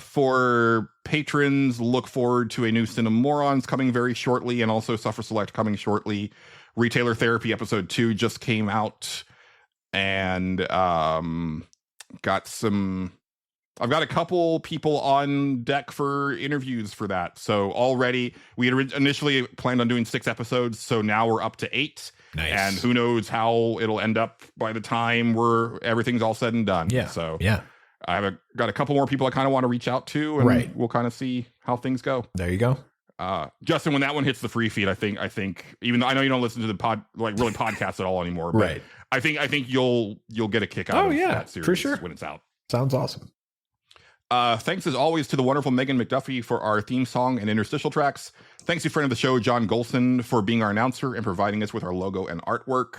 For patrons, look forward to a new Sin of Morons coming very shortly, and also Suffer Select coming shortly. Retailer Therapy episode 2 just came out, and I've got a couple people on deck for interviews for that. So already we had initially planned on doing 6 episodes, so now we're up to 8. Nice. And who knows how it'll end up by the time everything's all said and done. Yeah. So yeah, I've got a couple more people I kind of want to reach out to, and we'll kind of see how things go. There you go. Justin, when that one hits the free feed, I think even though I know you don't listen to the podcasts at all anymore, but right. I think you'll get a kick out of that series for sure when it's out. Sounds awesome. Thanks as always to the wonderful Megan McDuffie for our theme song and interstitial tracks. Thanks to friend of the show, John Golson, for being our announcer and providing us with our logo and artwork.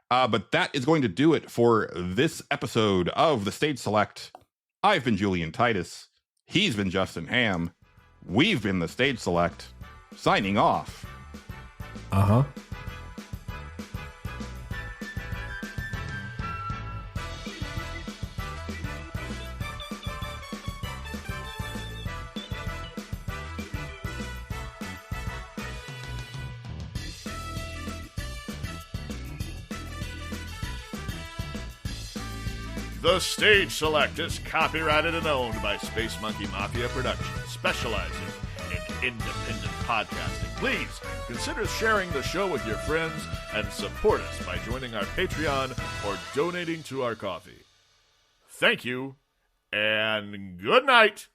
But that is going to do it for this episode of the Stage Select. I've been Julian Titus. He's been Justin Ham. We've been the Stage Select. Signing off. Uh-huh. The Stage Select is copyrighted and owned by Space Monkey Mafia Productions, specializing in independent podcasting. Please consider sharing the show with your friends and support us by joining our Patreon or donating to our coffee. Thank you, and good night.